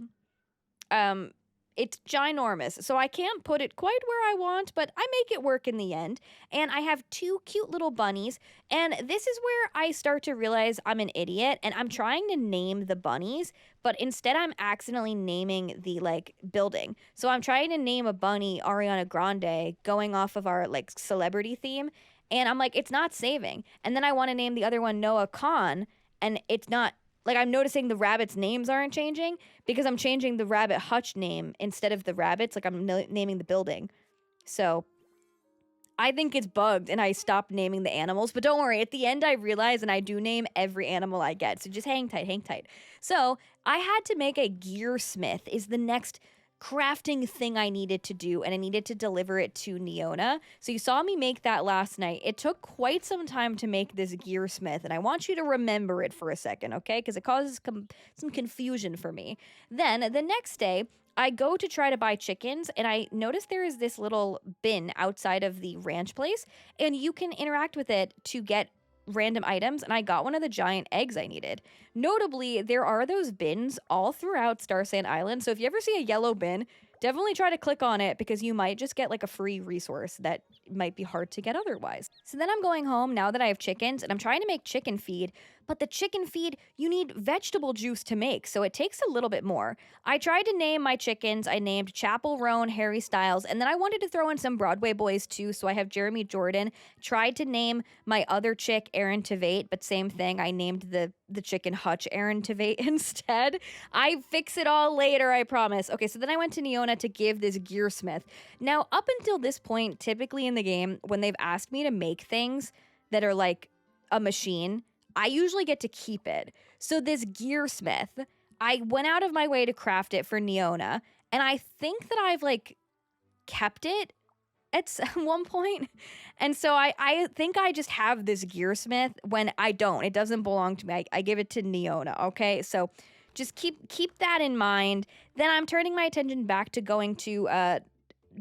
It's ginormous, so I can't put it quite where I want, but I make it work in the end. And I have two cute little bunnies, and this is where I start to realize I'm an idiot, and I'm trying to name the bunnies, but instead I'm accidentally naming the, like, building. So I'm trying to name a bunny Ariana Grande going off of our, like, celebrity theme, and I'm like, it's not saving. And then I want to name the other one Noah Khan, and it's not. Like, I'm noticing the rabbits' names aren't changing because I'm changing the rabbit hutch name instead of the rabbits. Like, I'm naming the building. So, I think it's bugged and I stopped naming the animals. But don't worry, at the end I realize and I do name every animal I get. So just hang tight, hang tight. So, I had to make a gearsmith is the next crafting thing I needed to do, and I needed to deliver it to Neona. So you saw me make that last night. It took quite some time to make this gearsmith, and I want you to remember it for a second, okay? Because it causes some confusion for me. Then the next day, I go to try to buy chickens, and I notice there is this little bin outside of the ranch place, and you can interact with it to get random items, and I got one of the giant eggs I needed. Notably, there are those bins all throughout Starsand Island, so if you ever see a yellow bin, definitely try to click on it because you might just get like a free resource that might be hard to get otherwise. So then I'm going home now that I have chickens, and I'm trying to make chicken feed, but the chicken feed, you need vegetable juice to make, so it takes a little bit more. I tried to name my chickens. I named Chapel Roan, Harry Styles, and then I wanted to throw in some Broadway boys too, so I have Jeremy Jordan. Tried to name my other chick Aaron Tveit, but same thing. I named the chicken hutch Aaron Tveit instead. I fix it all later, I promise. Okay, so then I went to Neona to give this gearsmith. Now, up until this point, typically in the game, when they've asked me to make things that are like a machine, I usually get to keep it. So this gearsmith, I went out of my way to craft it for Neona, and I think that I've like kept it at one point. And so I think I just have this gearsmith when I don't. It doesn't belong to me. I give it to Neona, okay? So just keep that in mind. Then I'm turning my attention back to going to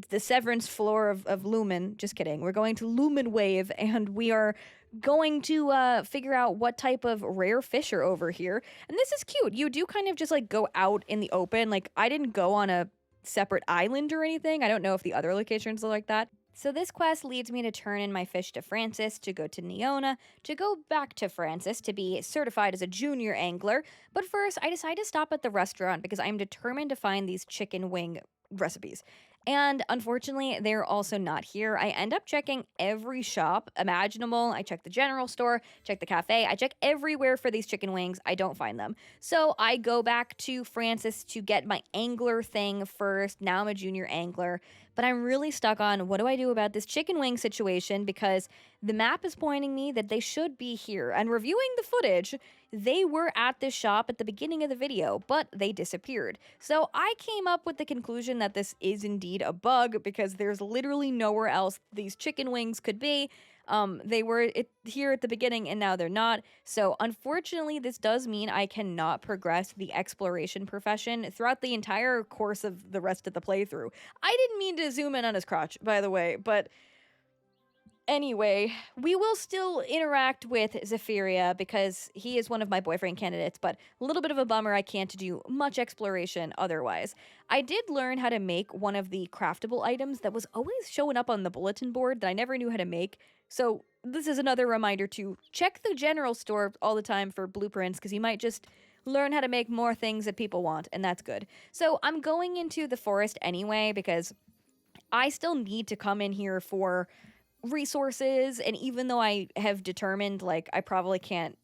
the Severance floor of Lumen. Just kidding. We're going to Lumen Wave, and we are going to figure out what type of rare fish are over here. And this is cute. You do kind of just like go out in the open. Like, I didn't go on a separate island or anything. I don't know if the other locations are like that. So this quest leads me to turn in my fish to Francis, to go to Neona, to go back to Francis to be certified as a junior angler. But first, I decide to stop at the restaurant because I'm determined to find these chicken wing recipes. And unfortunately, they're also not here. I end up checking every shop imaginable. I check the general store, check the cafe. I check everywhere for these chicken wings. I don't find them. So I go back to Francis to get my angler thing first. Now I'm a junior angler. But I'm really stuck on what do I do about this chicken wing situation because the map is pointing me that they should be here. And reviewing the footage, they were at this shop at the beginning of the video, but they disappeared. So I came up with the conclusion that this is indeed a bug because there's literally nowhere else these chicken wings could be. They were here at the beginning and now they're not. So unfortunately, this does mean I cannot progress the exploration profession throughout the entire course of the rest of the playthrough. I didn't mean to zoom in on his crotch, by the way, but anyway, we will still interact with Zephyria because he is one of my boyfriend candidates, but a little bit of a bummer I can't do much exploration otherwise. I did learn how to make one of the craftable items that was always showing up on the bulletin board that I never knew how to make. So this is another reminder to check the general store all the time for blueprints because you might just learn how to make more things that people want, and that's good. So I'm going into the forest anyway because I still need to come in here for resources, and even though I have determined like I probably can't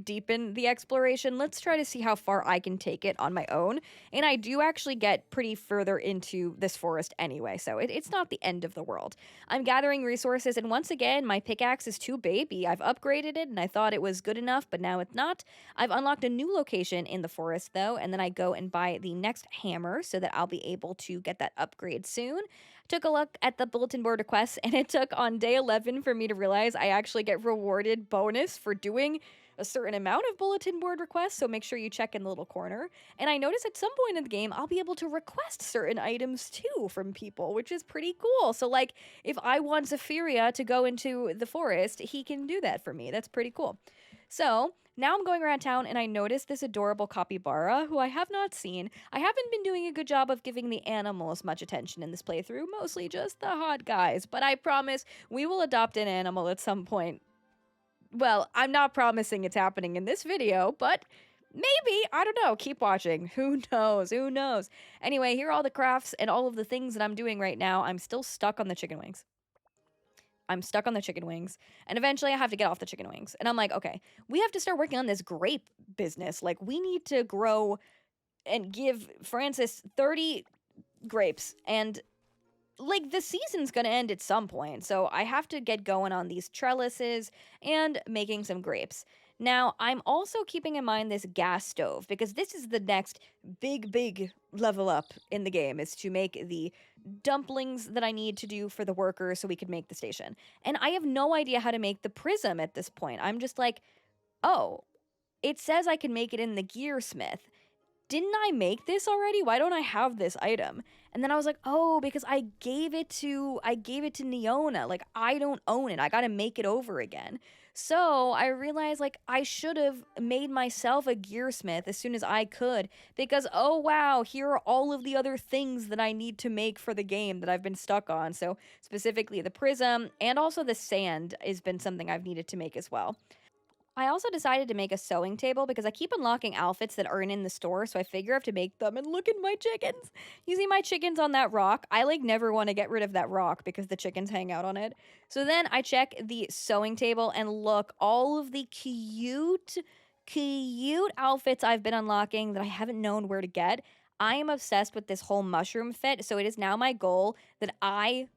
deepen the exploration, let's try to see how far I can take it on my own. And I do actually get pretty further into this forest anyway, so it's not the end of the world. I'm gathering resources, and once again, my pickaxe is too baby. I've upgraded it, and I thought it was good enough, but now it's not. I've unlocked a new location in the forest, though, and then I go and buy the next hammer so that I'll be able to get that upgrade soon. Took a look at the bulletin board requests, and it took on day 11 for me to realize I actually get rewarded bonus for doing a certain amount of bulletin board requests, so make sure you check in the little corner. And I notice at some point in the game, I'll be able to request certain items too from people, which is pretty cool. So, like, if I want Zephyria to go into the forest, he can do that for me. That's pretty cool. So, now I'm going around town and I noticed this adorable capybara who I have not seen. I haven't been doing a good job of giving the animals much attention in this playthrough, mostly just the hot guys, but I promise we will adopt an animal at some point. Well, I'm not promising it's happening in this video, but maybe, I don't know, keep watching. Who knows? Who knows? Anyway, here are all the crafts and all of the things that I'm doing right now. I'm still stuck on the chicken wings. I'm stuck on the chicken wings, and eventually I have to get off the chicken wings. And I'm like, okay, we have to start working on this grape business. Like, we need to grow and give Francis 30 grapes, and like, the season's gonna end at some point, so I have to get going on these trellises and making some grapes. Now, I'm also keeping in mind this gas stove, because this is the next big level up in the game, is to make the dumplings that I need to do for the workers so we can make the station. And I have no idea how to make the prism at this point. I'm just like, oh, it says I can make it in the gearsmith. Didn't I make this already? Why don't I have this item? And then I was like, oh, because I gave it to Neona. Like, I don't own it. I gotta make it over again. So I realized, like, I should have made myself a gearsmith as soon as I could, because, oh wow, here are all of the other things that I need to make for the game that I've been stuck on. So specifically the prism, and also the sand has been something I've needed to make as well. I also decided to make a sewing table because I keep unlocking outfits that aren't in the store, so I figure I have to make them. And look at my chickens! You see my chickens on that rock? I, like, never want to get rid of that rock because the chickens hang out on it. So then I check the sewing table and look, all of the cute outfits I've been unlocking that I haven't known where to get. I am obsessed with this whole mushroom fit, so it is now my goal that I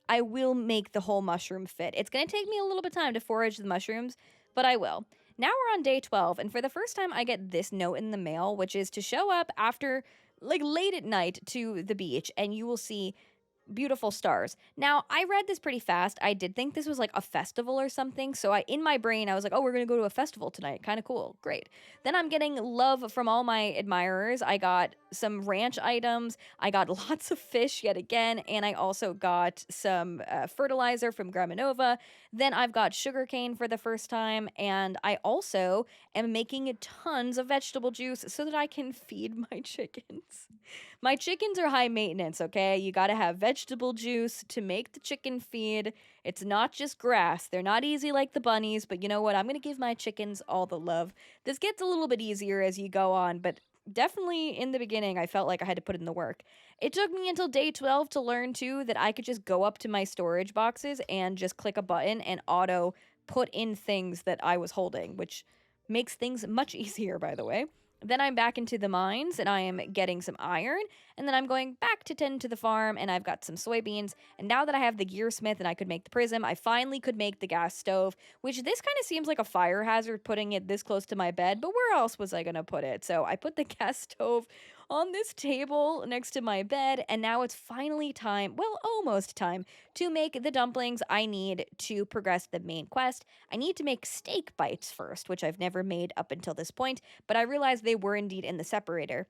will make the whole mushroom fit. It's going to take me a little bit of time to forage the mushrooms, but I will. Now we're on day 12, and for the first time I get this note in the mail, which is to show up after, like, late at night to the beach, and you will see beautiful stars. Now, I read this pretty fast. I did think this was like a festival or something, so in my brain I was like, oh, we're gonna go to a festival tonight. Kind of cool. Great. Then I'm getting love from all my admirers. I got some ranch items. I got lots of fish yet again, and I also got some fertilizer from Graminova. Then I've got sugarcane for the first time, and I also am making tons of vegetable juice so that I can feed my chickens. My chickens are high maintenance, okay? You gotta have vegetable juice to make the chicken feed. It's not just grass. They're not easy like the bunnies, but you know what? I'm gonna give my chickens all the love. This gets a little bit easier as you go on, but definitely in the beginning, I felt like I had to put in the work. It took me until day 12 to learn, too, that I could just go up to my storage boxes and just click a button and auto put in things that I was holding, which makes things much easier, by the way. Then I'm back into the mines, and I am getting some iron, and then I'm going back to tend to the farm, and I've got some soybeans, and now that I have the gearsmith and I could make the prism, I finally could make the gas stove, which this kind of seems like a fire hazard putting it this close to my bed, but where else was I gonna put it? So I put the gas stove on this table next to my bed, and now it's finally time, well, almost time, to make the dumplings I need to progress the main quest. I need to make steak bites first, which I've never made up until this point, but I realized they were indeed in the separator.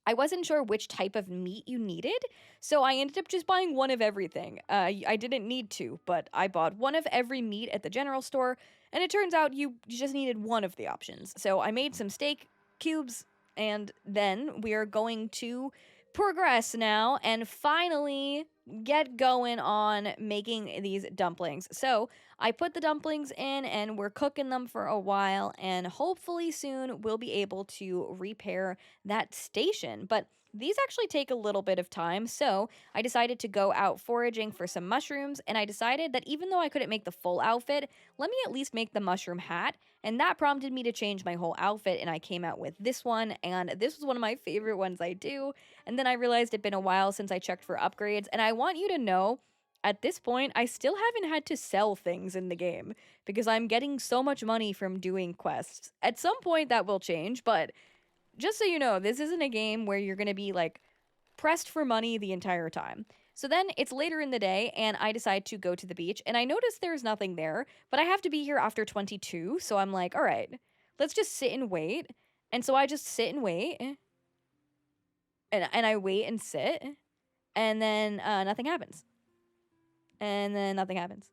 I wasn't sure which type of meat you needed, so I ended up just buying one of everything. I didn't need to, but I bought one of every meat at the general store, and it turns out you just needed one of the options. So I made some steak cubes, and then we are going to progress now and finally get going on making these dumplings. So I put the dumplings in, and we're cooking them for a while, and hopefully soon we'll be able to repair that station. But these actually take a little bit of time, so I decided to go out foraging for some mushrooms, and I decided that even though I couldn't make the full outfit, let me at least make the mushroom hat, and that prompted me to change my whole outfit, and I came out with this one, and this was one of my favorite ones I do, and then I realized it'd been a while since I checked for upgrades, and I want you to know, at this point, I still haven't had to sell things in the game, because I'm getting so much money from doing quests. At some point that will change, but just so you know, this isn't a game where you're going to be, like, pressed for money the entire time. So then it's later in the day, and I decide to go to the beach, and I notice there's nothing there, but I have to be here after 22, so I'm like, all right, let's just sit and wait. And so I just sit and wait, and I wait and sit, and then nothing happens. And then nothing happens.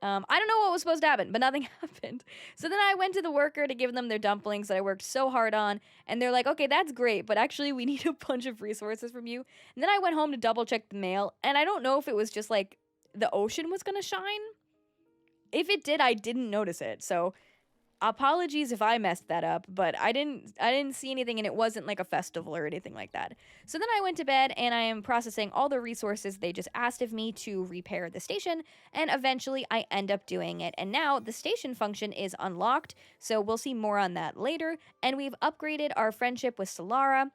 I don't know what was supposed to happen, but nothing happened. So then I went to the worker to give them their dumplings that I worked so hard on, and they're like, okay, that's great, but actually we need a bunch of resources from you. And then I went home to double check the mail, and I don't know if it was just like the ocean was gonna shine. If it did, I didn't notice it. So apologies if I messed that up, but I didn't see anything, and it wasn't like a festival or anything like that. So then I went to bed, and I am processing all the resources they just asked of me to repair the station, and eventually I end up doing it. And now the station function is unlocked, so we'll see more on that later. And we've upgraded our friendship with Solara.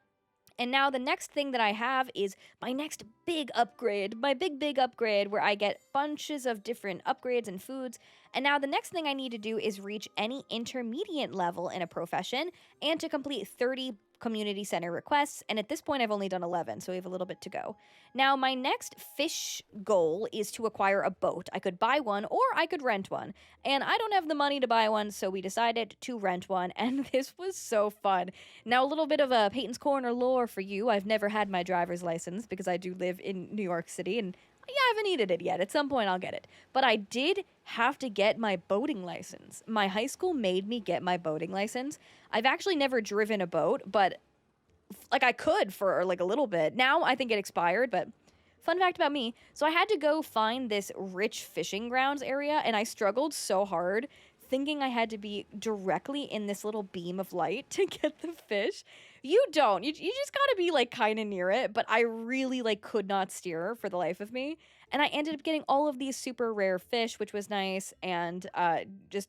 And now the next thing that I have is my next big upgrade, my big upgrade, where I get bunches of different upgrades and foods. And now the next thing I need to do is reach any intermediate level in a profession and to complete 30 community center requests. And at this point, I've only done 11, so we have a little bit to go. Now, my next fish goal is to acquire a boat. I could buy one or I could rent one. And I don't have the money to buy one, so we decided to rent one. And this was so fun. Now, a little bit of a Payton's Corner lore for you. I've never had my driver's license because I do live in New York City, and yeah, I haven't needed it yet. At some point, I'll get it. But I did have to get my boating license. My high school made me get my boating license. I've actually never driven a boat, but like I could for like a little bit. Now I think it expired, but fun fact about me. So I had to go find this rich fishing grounds area, and I struggled so hard thinking I had to be directly in this little beam of light to get the fish. You don't. You just gotta be like kind of near it, but I really like could not steer for the life of me. And I ended up getting all of these super rare fish, which was nice, and just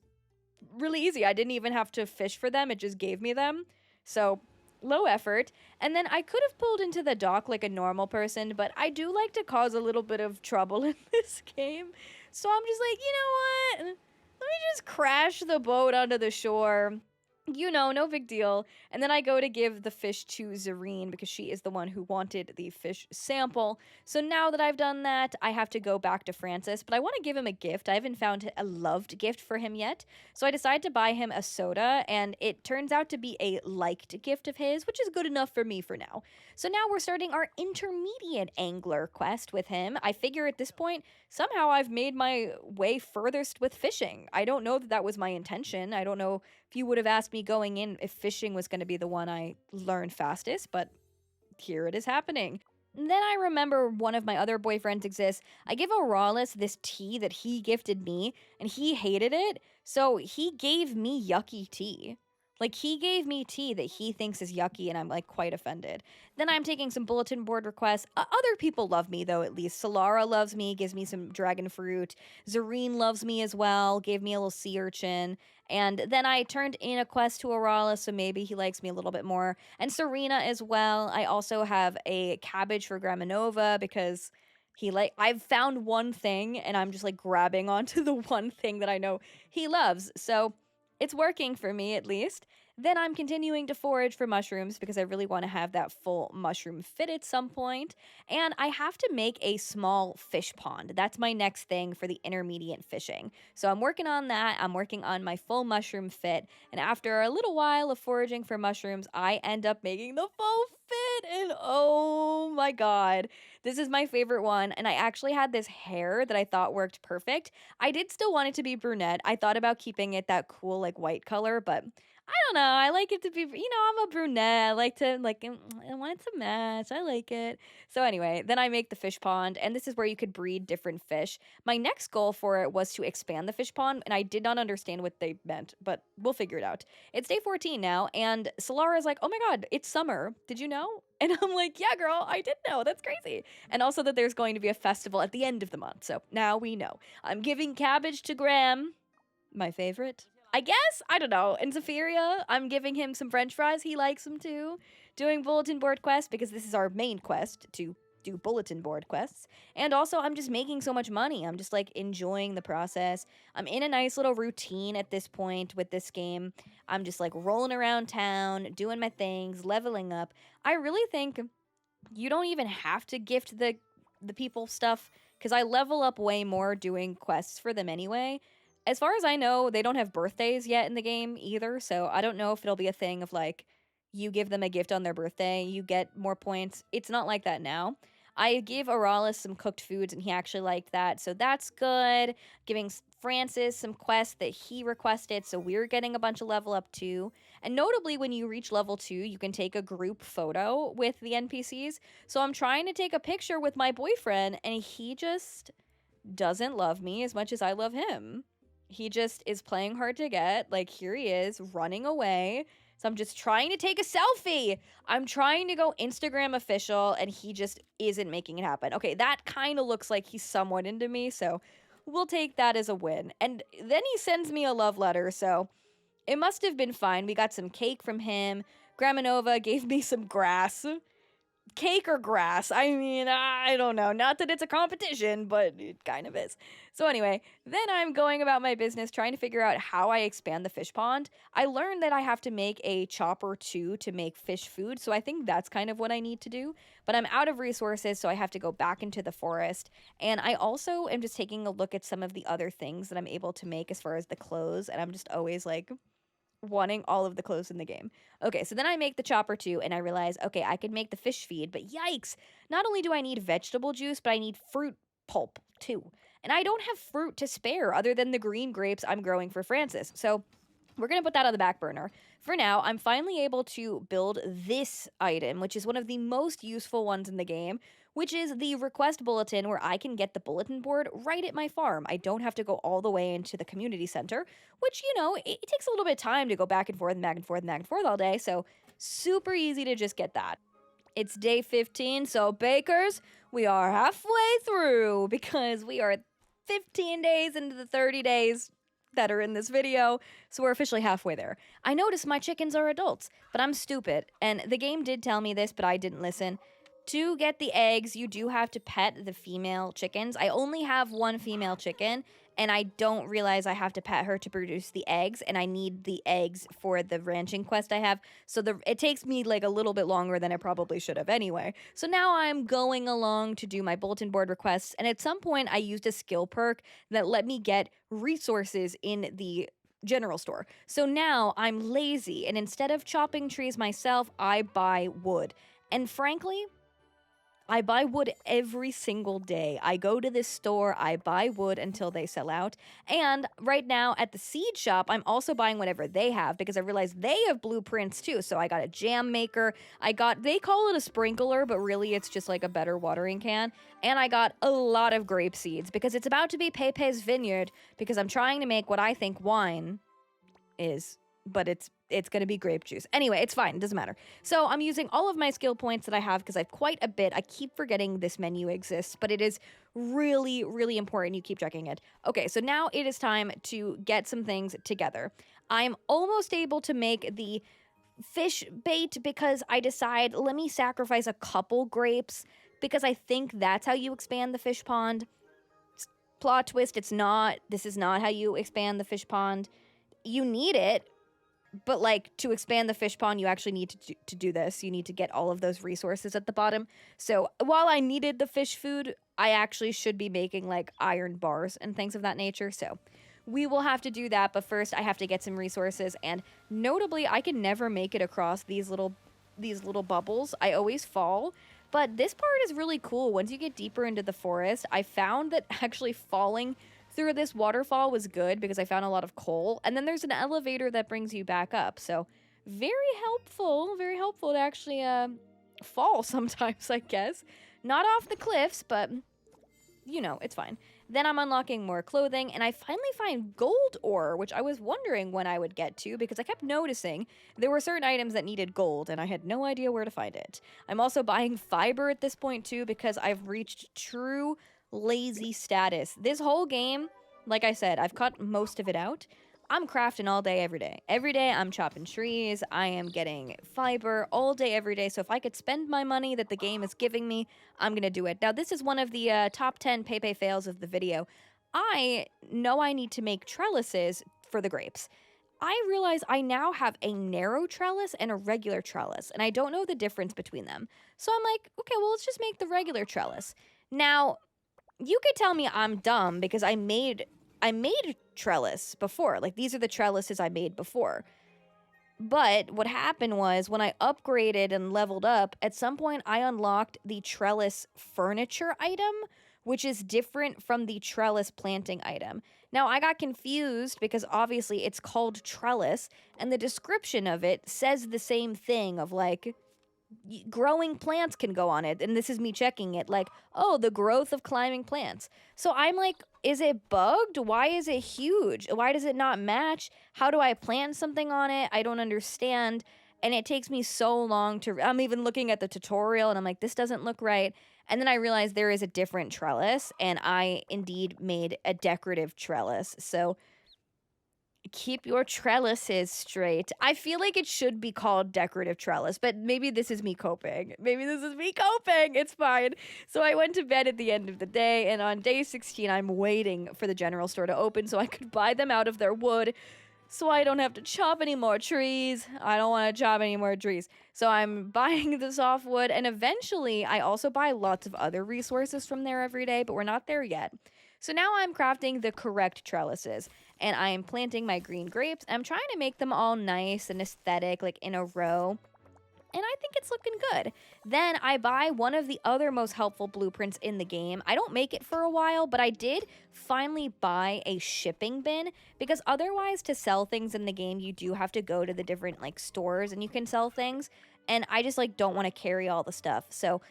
really easy. I didn't even have to fish for them. It just gave me them. So low effort. And then I could have pulled into the dock like a normal person, but I do like to cause a little bit of trouble in this game. So I'm just like, you know what? Let me just crash the boat onto the shore. You know, no big deal. And then I go to give the fish to Zareen because she is the one who wanted the fish sample. So now that I've done that, I have to go back to Francis, but I want to give him a gift. I haven't found a loved gift for him yet. So I decide to buy him a soda, and it turns out to be a liked gift of his, which is good enough for me for now. So now we're starting our intermediate angler quest with him. I figure at this point, somehow I've made my way furthest with fishing. I don't know that that was my intention. I don't know if you would have asked me going in if fishing was going to be the one I learned fastest, but here it is happening. And then I remember one of my other boyfriends exists. I give Auralis this tea that he gifted me, and he hated it, so he gave me yucky tea. Like, he gave me tea that he thinks is yucky, and I'm, like, quite offended. Then I'm taking some bulletin board requests. Other people love me, though, at least. Solara loves me, gives me some dragon fruit. Zareen loves me as well, gave me a little sea urchin. And then I turned in a quest to Auralis, so maybe he likes me a little bit more. And Serena as well. I also have a cabbage for Graminova because I've found one thing, and I'm just, like, grabbing onto the one thing that I know he loves. So it's working for me, at least. Then I'm continuing to forage for mushrooms because I really want to have that full mushroom fit at some point. And I have to make a small fish pond. That's my next thing for the intermediate fishing. So I'm working on that. I'm working on my full mushroom fit. And after a little while of foraging for mushrooms, I end up making the full fit. And oh my god, this is my favorite one. And I actually had this hair that I thought worked perfect. I did still want it to be brunette. I thought about keeping it that cool, like, white color, but I don't know. I like it to be, I'm a brunette. I like to, I want it to match. I like it. So anyway, then I make the fish pond, and this is where you could breed different fish. My next goal for it was to expand the fish pond, and I did not understand what they meant, but we'll figure it out. It's day 14 now, and Solara is like, oh my god, it's summer. Did you know? And I'm like, yeah, girl, I did know. That's crazy. And also that there's going to be a festival at the end of the month. So now we know. I'm giving cabbage to Graham, my favorite. I guess, I don't know. In Zephyria, I'm giving him some french fries. He likes them too. Doing bulletin board quests because this is our main quest to do bulletin board quests. And also, I'm just making so much money. I'm just like enjoying the process. I'm in a nice little routine at this point with this game. I'm just like rolling around town, doing my things, leveling up. I really think you don't even have to gift the the people stuff, because I level up way more doing quests for them anyway. As far as I know, they don't have birthdays yet in the game either, so I don't know if it'll be a thing of like, you give them a gift on their birthday, you get more points. It's not like that now. I gave Aralis some cooked foods and he actually liked that, so that's good. Giving Francis some quests that he requested, so we're getting a bunch of level up too. And notably, when you reach level 2, you can take a group photo with the NPCs. So I'm trying to take a picture with my boyfriend and he just doesn't love me as much as I love him. He just is playing hard to get. Like, here he is running away. So I'm just trying to take a selfie. I'm trying to go Instagram official and he just isn't making it happen. Okay, that kind of looks like he's somewhat into me, so we'll take that as a win. And then he sends me a love letter, so it must have been fine. We got some cake from him. Graminova gave me some grass. Cake or grass? I mean, I don't know. Not that it's a competition, but it kind of is. So anyway, then I'm going about my business trying to figure out how I expand the fish pond. I learned that I have to make a chopper too to make fish food, so I think that's kind of what I need to do. But I'm out of resources, so I have to go back into the forest. And I also am just taking a look at some of the other things that I'm able to make as far as the clothes, and I'm just always like wanting all of the clothes in the game. Okay, so then I make the chopper too, and I realize, okay, I could make the fish feed, but yikes! Not only do I need vegetable juice, but I need fruit pulp too. And I don't have fruit to spare other than the green grapes I'm growing for Francis. So we're going to put that on the back burner. For now, I'm finally able to build this item, which is one of the most useful ones in the game, which is the request bulletin, where I can get the bulletin board right at my farm. I don't have to go all the way into the community center, which, you know, it takes a little bit of time to go back and forth and back and forth and back and forth all day, so super easy to just get that. It's day 15, so bakers, we are halfway through because we are 15 days into the 30 days that are in this video, so we're officially halfway there. I noticed my chickens are adults, but I'm stupid, and the game did tell me this, but I didn't listen. To get the eggs, you do have to pet the female chickens. I only have one female chicken, and I don't realize I have to pet her to produce the eggs, and I need the eggs for the ranching quest I have, so it takes me like a little bit longer than it probably should have anyway. So now I'm going along to do my bulletin board requests, and at some point I used a skill perk that let me get resources in the general store. So now I'm lazy, and instead of chopping trees myself, I buy wood. And frankly, I buy wood every single day. I go to this store, I buy wood until they sell out. And right now at the seed shop, I'm also buying whatever they have because I realize they have blueprints too. So I got a jam maker. They call it a sprinkler, but really it's just like a better watering can. And I got a lot of grape seeds because it's about to be Pepe's Vineyard because I'm trying to make what I think wine is, but it's going to be grape juice. Anyway, it's fine. It doesn't matter. So I'm using all of my skill points that I have because I have quite a bit. I keep forgetting this menu exists, but it is really, really important you keep checking it. Okay, so now it is time to get some things together. I'm almost able to make the fish bait because I decide, let me sacrifice a couple grapes because I think that's how you expand the fish pond. Plot twist, it's not. This is not how you expand the fish pond. You need it. But, like, to expand the fish pond, you actually need to do this. You need to get all of those resources at the bottom. So, while I needed the fish food, I actually should be making, like, iron bars and things of that nature. So, we will have to do that. But first, I have to get some resources. And, notably, I can never make it across these little bubbles. I always fall. But this part is really cool. Once you get deeper into the forest, I found that actually falling through this waterfall was good because I found a lot of coal. And then there's an elevator that brings you back up. So very helpful to actually fall sometimes, I guess. Not off the cliffs, but you know, it's fine. Then I'm unlocking more clothing, and I finally find gold ore, which I was wondering when I would get to because I kept noticing there were certain items that needed gold, and I had no idea where to find it. I'm also buying fiber at this point, too, because I've reached true lazy status. This whole game, like I said, I've cut most of it out. I'm crafting all day, every day. Every day I'm chopping trees, I am getting fiber all day, every day. So if I could spend my money that the game is giving me, I'm gonna do it. Now this is one of the top 10 Pepe fails of the video. I know I need to make trellises for the grapes. I realize I now have a narrow trellis and a regular trellis, and I don't know the difference between them. So I'm like, okay, well, let's just make the regular trellis. Now, you could tell me I'm dumb because I made trellis before. Like, these are the trellises I made before. But what happened was when I upgraded and leveled up, at some point I unlocked the trellis furniture item, which is different from the trellis planting item. Now, I got confused because obviously it's called trellis, and the description of it says the same thing of like, growing plants can go on it, and this is me checking it like, oh, the growth of climbing plants. So I'm like, is it bugged? Why is it huge? Why does it not match? How do I plant something on it? I don't understand. And it takes me so long to, I'm even looking at the tutorial and I'm like, this doesn't look right. And then I realized there is a different trellis, and I indeed made a decorative trellis. So keep your trellises straight. I feel like it should be called decorative trellis, but maybe this is me coping. It's fine. So I went to bed at the end of the day, and on day 16, I'm waiting for the general store to open so I could buy them out of their wood so I don't have to chop any more trees. I don't want to chop any more trees. So I'm buying the softwood, and eventually I also buy lots of other resources from there every day, but we're not there yet. So now I'm crafting the correct trellises, and I am planting my green grapes. I'm trying to make them all nice and aesthetic, like in a row. And I think it's looking good. Then I buy one of the other most helpful blueprints in the game. I don't make it for a while, but I did finally buy a shipping bin, because otherwise to sell things in the game, you do have to go to the different like stores and you can sell things. And I just like don't want to carry all the stuff. So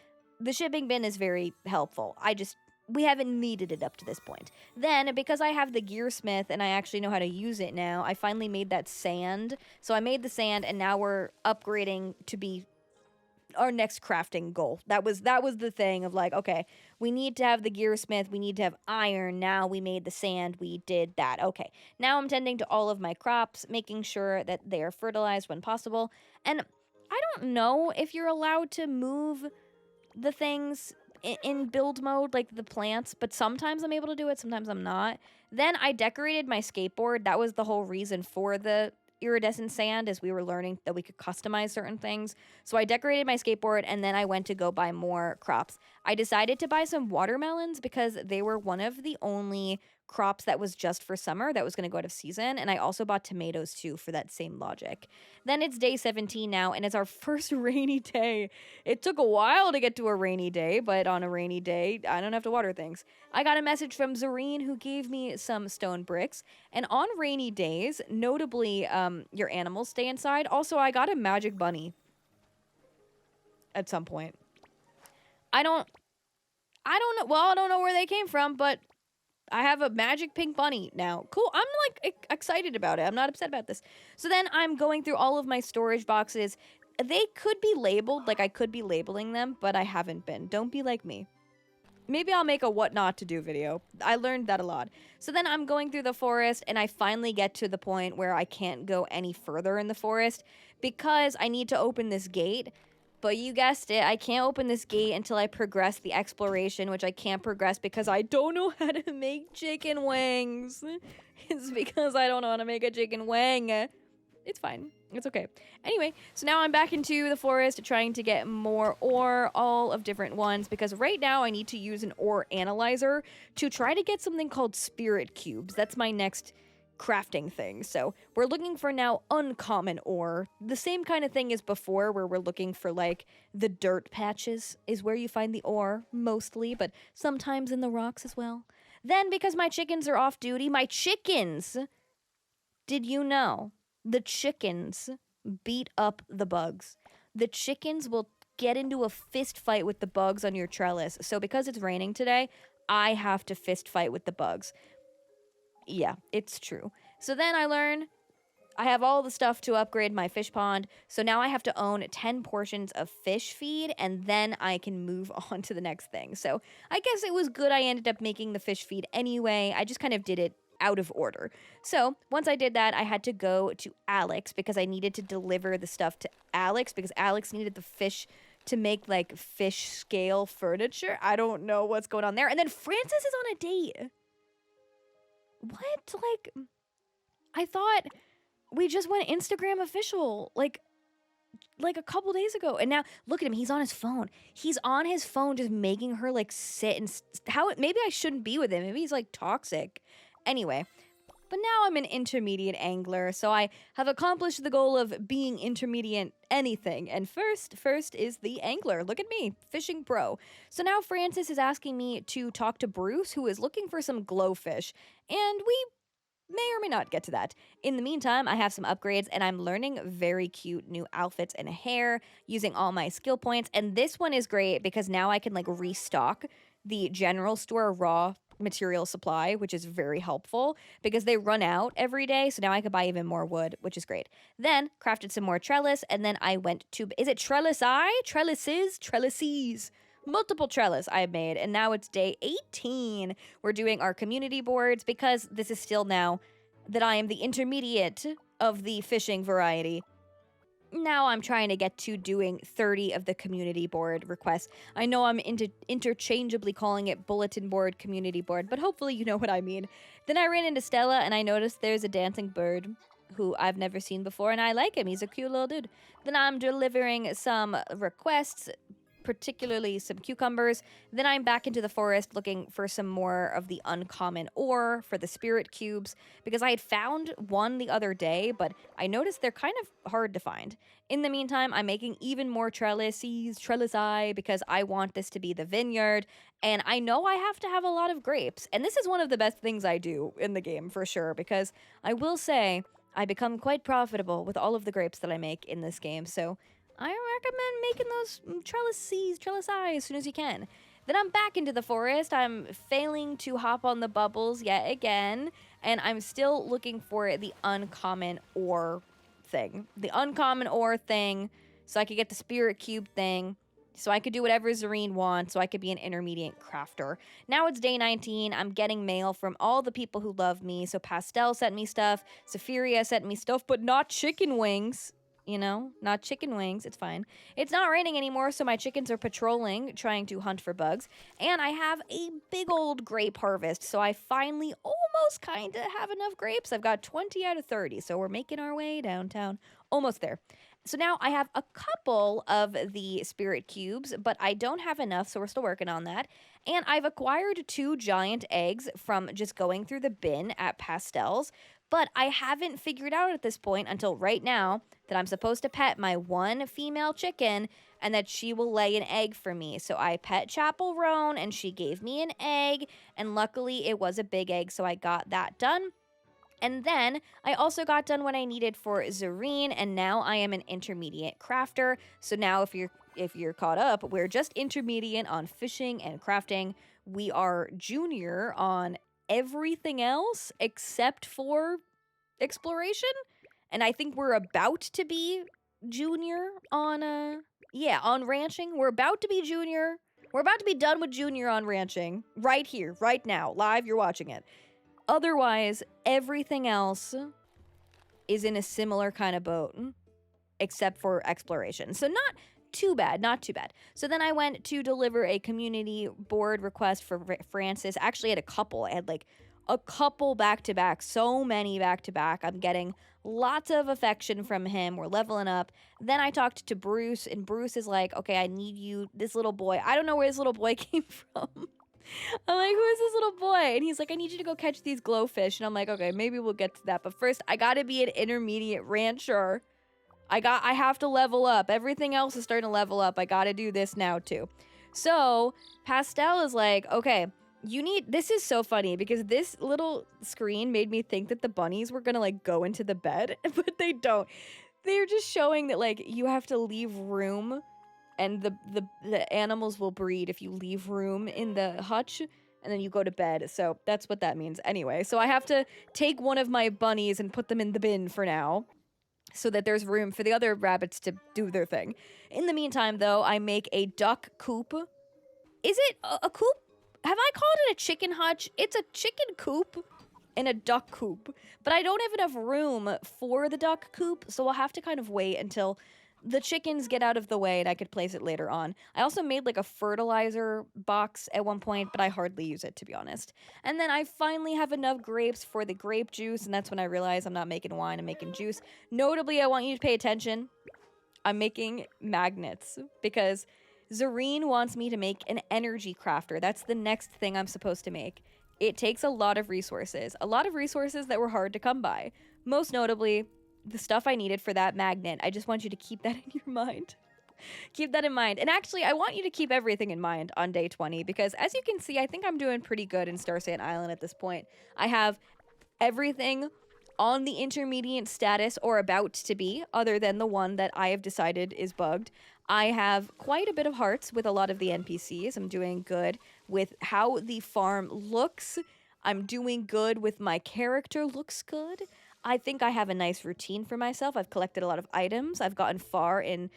the shipping bin is very helpful. We haven't needed it up to this point. Then, because I have the gearsmith and I actually know how to use it now, I finally made that sand. So I made the sand, and now we're upgrading to be our next crafting goal. That was the thing of like, okay, we need to have the gearsmith, we need to have iron. Now we made the sand, we did that. Okay, now I'm tending to all of my crops, making sure that they are fertilized when possible. And I don't know if you're allowed to move the things in build mode, like the plants, but sometimes I'm able to do it, sometimes I'm not. Then I decorated my skateboard. That was the whole reason for the iridescent sand, as we were learning that we could customize certain things. So I decorated my skateboard, and then I went to go buy more crops. I decided to buy some watermelons because they were one of the only crops that was just for summer that was going to go out of season, and I also bought tomatoes too for that same logic. Then it's day 17 now, and it's our first rainy day. It took a while to get to a rainy day, but on a rainy day, I don't have to water things. I got a message from Zareen, who gave me some stone bricks, and on rainy days, notably, your animals stay inside. Also, I got a magic bunny at some point. I don't know. Well, I don't know where they came from, but I have a magic pink bunny now. Cool. I'm like excited about it. I'm not upset about this. So then I'm going through all of my storage boxes. They could be labeled, like I could be labeling them, but I haven't been. Don't be like me. Maybe I'll make a what not to do video. I learned that a lot. So then I'm going through the forest, and I finally get to the point where I can't go any further in the forest because I need to open this gate. But you guessed it, I can't open this gate until I progress the exploration, which I can't progress because I don't know how to make chicken wings. It's because I don't know how to make a chicken wing. It's fine. It's okay. Anyway, so now I'm back into the forest trying to get more ore, all of different ones, because right now I need to use an ore analyzer to try to get something called spirit cubes. That's my next crafting thing. So we're looking for now uncommon ore. The same kind of thing as before, where we're looking for like the dirt patches is where you find the ore mostly, but sometimes in the rocks as well. Then, because my chickens are off duty, did you know the chickens beat up the bugs? The chickens will get into a fist fight with the bugs on your trellis. So because it's raining today, I have to fist fight with the bugs. Yeah, it's true. So then I learn I have all the stuff to upgrade my fish pond. So now I have to own 10 portions of fish feed, and then I can move on to the next thing. So I guess it was good I ended up making the fish feed anyway. I just kind of did it out of order. So once I did that, I had to go to Alex because I needed to deliver the stuff to Alex because Alex needed the fish to make like fish scale furniture. I don't know what's going on there. And then Francis is on a date. What? Like, I thought we just went Instagram official. Like, like a couple days ago. And now look at him. He's on his phone. He's on his phone just making her like sit and maybe I shouldn't be with him. Maybe he's like toxic. Anyway, but now I'm an intermediate angler, so I have accomplished the goal of being intermediate anything. And first is the angler. Look at me, fishing pro. So now Francis is asking me to talk to Bruce, who is looking for some glowfish, and we may or may not get to that. In the meantime, I have some upgrades and I'm learning very cute new outfits and hair using all my skill points. And this one is great because now I can like restock the general store raw material supply, which is very helpful because they run out every day. So now I could buy even more wood, which is great. Then crafted some more trellis, and then I went to, is it trellises? Multiple trellis I made, and now it's day 18. We're doing our community boards because this is still now that I am the intermediate of the fishing variety. Now I'm trying to get to doing 30 of the community board requests. I know I'm interchangeably calling it bulletin board, community board, but hopefully you know what I mean. Then I ran into Stella and I noticed there's a dancing bird who I've never seen before, and I like him. He's a cute little dude. Then I'm delivering some requests, particularly some cucumbers. Then I'm back into the forest looking for some more of the uncommon ore for the spirit cubes because I had found one the other day, but I noticed they're kind of hard to find. In the meantime, I'm making even more trellises because I want this to be the vineyard, and I know I have to have a lot of grapes. And this is one of the best things I do in the game for sure, because I will say I become quite profitable with all of the grapes that I make in this game. So I recommend making those trellises as soon as you can. Then I'm back into the forest. I'm failing to hop on the bubbles yet again, and I'm still looking for the uncommon ore thing. The uncommon ore thing, so I could get the spirit cube thing, so I could do whatever Zareen wants, so I could be an intermediate crafter. Now it's day 19. I'm getting mail from all the people who love me. So Pastel sent me stuff, Saphiria sent me stuff, but not chicken wings. You know, not chicken wings. It's fine. It's not raining anymore, so my chickens are patrolling, trying to hunt for bugs. And I have a big old grape harvest, so I finally almost kind of have enough grapes. I've got 20 out of 30, so we're making our way downtown. Almost there. So now I have a couple of the spirit cubes, but I don't have enough, so we're still working on that. And I've acquired 2 giant eggs from just going through the bin at Pastel's. But I haven't figured out at this point until right now that I'm supposed to pet my one female chicken and that she will lay an egg for me. So I pet Chapel Roan and she gave me an egg, and luckily it was a big egg, so I got that done. And then I also got done what I needed for Zareen, and now I am an intermediate crafter. So now if you're caught up, we're just intermediate on fishing and crafting. We are junior on everything else except for exploration, and I think we're about to be junior on on ranching. We're about to be junior. We're about to be done with junior on ranching right here, right now, live. You're watching it. Otherwise, everything else is in a similar kind of boat except for exploration. So not too bad. So then I went to deliver a community board request for Francis. Actually, I had a couple. I had like a couple back-to-back, so many back-to-back. I'm getting lots of affection from him. We're leveling up. Then I talked to Bruce, and Bruce is like, okay, I need you, this little boy. I don't know where this little boy came from. I'm like, who is this little boy? And he's like, I need you to go catch these glowfish. And I'm like, okay, maybe we'll get to that. But first, I gotta be an intermediate rancher. I have to level up. Everything else is starting to level up. I gotta do this now too. So Pastel is like, okay, this is so funny because this little screen made me think that the bunnies were gonna like go into the bed, but they don't. They're just showing that like you have to leave room, and the animals will breed if you leave room in the hutch, and then you go to bed. So that's what that means anyway. So I have to take one of my bunnies and put them in the bin for now, so that there's room for the other rabbits to do their thing. In the meantime, though, I make a duck coop. Is it a coop? Have I called it a chicken hutch? It's a chicken coop and a duck coop. But I don't have enough room for the duck coop, so I'll have to kind of wait until the chickens get out of the way and I could place it later on. I also made like a fertilizer box at one point, but I hardly use it, to be honest. And then I finally have enough grapes for the grape juice, and that's when I realize I'm not making wine, I'm making juice. Notably, I want you to pay attention. I'm making magnets because Zareen wants me to make an energy crafter. That's the next thing I'm supposed to make. It takes a lot of resources that were hard to come by. Most notably, the stuff I needed for that magnet. I just want you to keep that in your mind. Keep that in mind. And actually, I want you to keep everything in mind on day 20 because as you can see, I think I'm doing pretty good in Starsand Island at this point. I have everything on the intermediate status or about to be, other than the one that I have decided is bugged. I have quite a bit of hearts with a lot of the NPCs. I'm doing good with how the farm looks. I'm doing good with my character looks good. I think I have a nice routine for myself. I've collected a lot of items. I've gotten far in,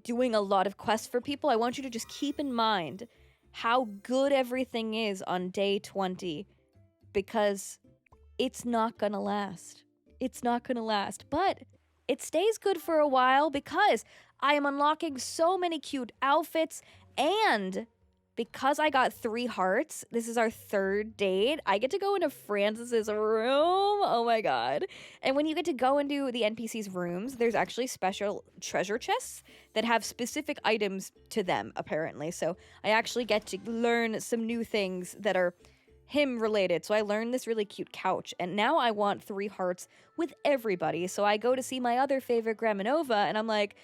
doing a lot of quests for people. I want you to just keep in mind how good everything is on day 20 because it's not gonna last. It's not gonna last, but it stays good for a while because I am unlocking so many cute outfits, and because I got 3 hearts, this is our 3rd date, I get to go into Francis's room. Oh my god. And when you get to go into the NPC's rooms, there's actually special treasure chests that have specific items to them, apparently. So I actually get to learn some new things that are him related. So I learned this really cute couch, and now I want 3 hearts with everybody. So I go to see my other favorite Graminova, and I'm like,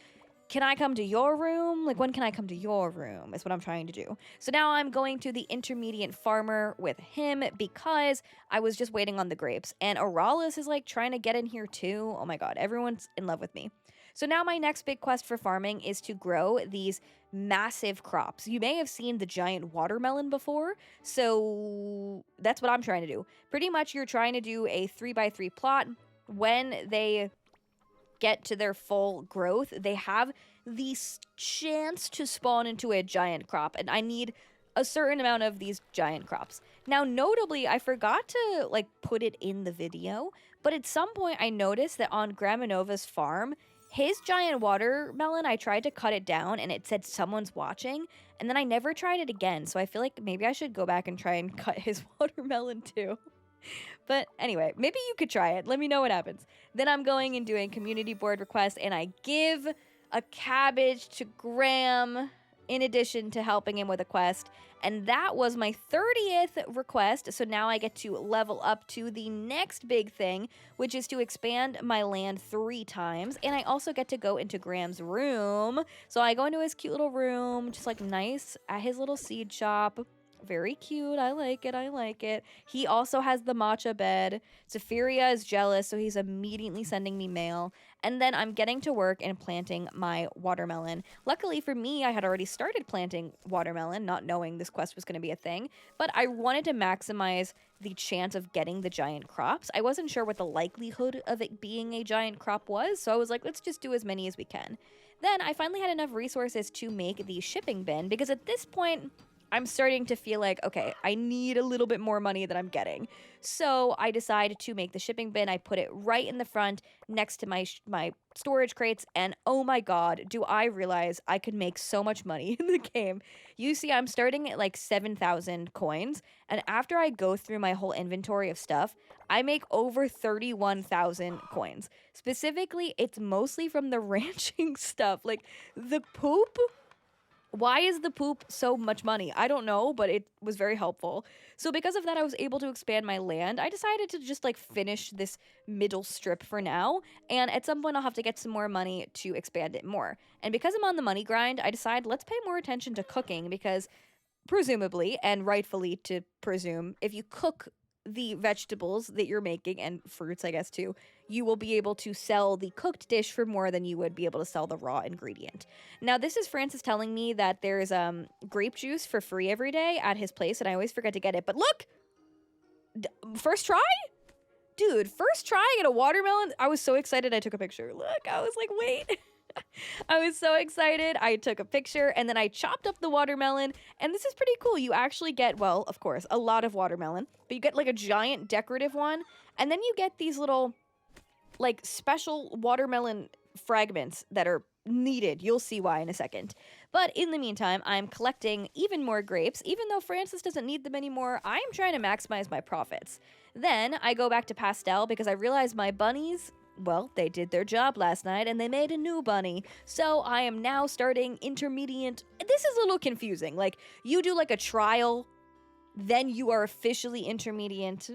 can I come to your room? Like, when can I come to your room is what I'm trying to do. So now I'm going to the intermediate farmer with him because I was just waiting on the grapes. And Auralis is like trying to get in here too. Oh my god, everyone's in love with me. So now my next big quest for farming is to grow these massive crops. You may have seen the giant watermelon before, so that's what I'm trying to do. Pretty much you're trying to do a 3x3 plot. When they get to their full growth, they have the chance to spawn into a giant crop, and I need a certain amount of these giant crops. Now, notably, I forgot to put it in the video, but at some point I noticed that on Graminova's farm, his giant watermelon, I tried to cut it down and it said someone's watching, and then I never tried it again, so I feel like maybe I should go back and try and cut his watermelon too. But anyway, maybe you could try it. Let me know what happens. Then I'm going and doing community board requests, and I give a cabbage to Graham in addition to helping him with a quest. And that was my 30th request, so now I get to level up to the next big thing, which is to expand my land 3 times. And I also get to go into Graham's room. So I go into his cute little room, just nice at his little seed shop. Very cute. I like it. He also has the matcha bed. Zephyria is jealous, so he's immediately sending me mail. And then I'm getting to work and planting my watermelon. Luckily for me, I had already started planting watermelon, not knowing this quest was going to be a thing. But I wanted to maximize the chance of getting the giant crops. I wasn't sure what the likelihood of it being a giant crop was, so I was like, let's just do as many as we can. Then I finally had enough resources to make the shipping bin, because at this point, I'm starting to feel like, okay, I need a little bit more money than I'm getting. So I decided to make the shipping bin. I put it right in the front next to my storage crates. And oh my god, do I realize I could make so much money in the game. You see, I'm starting at 7,000 coins. And after I go through my whole inventory of stuff, I make over 31,000 coins. Specifically, it's mostly from the ranching stuff. The poop. Why is the poop so much money? I don't know, but it was very helpful. So because of that, I was able to expand my land. I decided to just finish this middle strip for now. And at some point, I'll have to get some more money to expand it more. And because I'm on the money grind, I decided let's pay more attention to cooking because presumably, and rightfully to presume, if you cook the vegetables that you're making, and fruits, I guess, too, you will be able to sell the cooked dish for more than you would be able to sell the raw ingredient. Now, this is Francis telling me that there's grape juice for free every day at his place, and I always forget to get it. But look! First try? Dude, first try I get a watermelon. I was so excited I took a picture. Look, I was like, wait. I was so excited. I took a picture and then I chopped up the watermelon, and this is pretty cool. You actually get, well, of course, a lot of watermelon, but you get a giant decorative one, and then you get these little special watermelon fragments that are needed. You'll see why in a second. But in the meantime, I'm collecting even more grapes. Even though Francis doesn't need them anymore, I'm trying to maximize my profits. Then I go back to Pastel because I realize my bunnies well, they did their job last night and they made a new bunny. So I am now starting intermediate. This is a little confusing. Like, you do like a trial, then you are officially intermediate.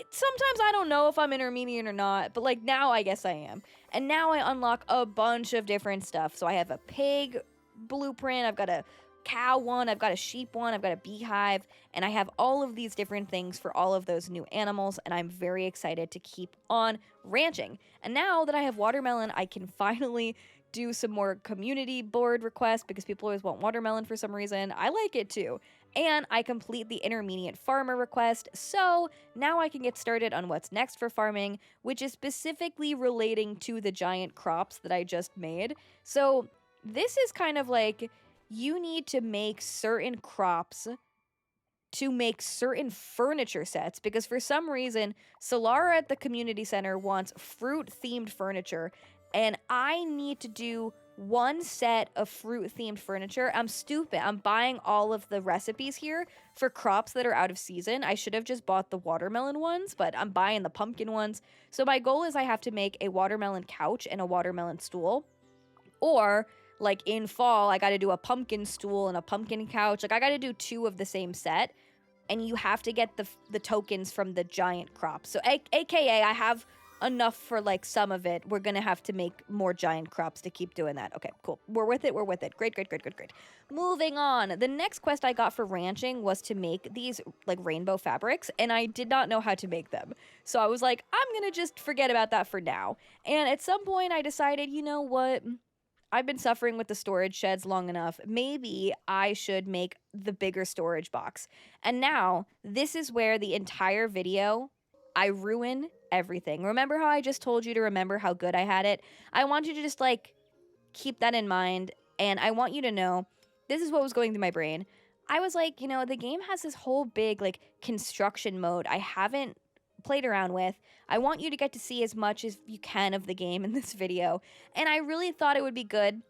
Sometimes I don't know if I'm intermediate or not, but like now I guess I am. And now I unlock a bunch of different stuff. So I have a pig blueprint, I've got a cow one, I've got a sheep one, I've got a beehive, and I have all of these different things for all of those new animals, and I'm very excited to keep on ranching. And now that I have watermelon, I can finally do some more community board requests because people always want watermelon for some reason. I like it too. And I complete the intermediate farmer request, so now I can get started on what's next for farming, which is specifically relating to the giant crops that I just made. So this is kind of like, you need to make certain crops to make certain furniture sets, because for some reason, Solara at the community center wants fruit-themed furniture, and I need to do one set of fruit-themed furniture. I'm stupid. I'm buying all of the recipes here for crops that are out of season. I should have just bought the watermelon ones, but I'm buying the pumpkin ones. So my goal is I have to make a watermelon couch and a watermelon stool, or like in fall, I got to do a pumpkin stool and a pumpkin couch. Like, I got to do two of the same set, and you have to get the tokens from the giant crop. So aka I have enough for like some of it. We're gonna have to make more giant crops to keep doing that. Okay, cool. We're with it. We're with it. Great, great, great, great, great. Moving on. The next quest I got for ranching was to make these like rainbow fabrics, and I did not know how to make them. So I was like, I'm gonna just forget about that for now. And at some point I decided, you know what? I've been suffering with the storage sheds long enough. Maybe I should make the bigger storage box. And now, this is where the entire video, I ruin everything. Remember how I just told you to remember how good I had it? I want you to just, like, keep that in mind. And I want you to know, this is what was going through my brain. I was like, you know, the game has this whole big, like, construction mode I haven't played around with. I want you to get to see as much as you can of the game in this video, and I really thought it would be good.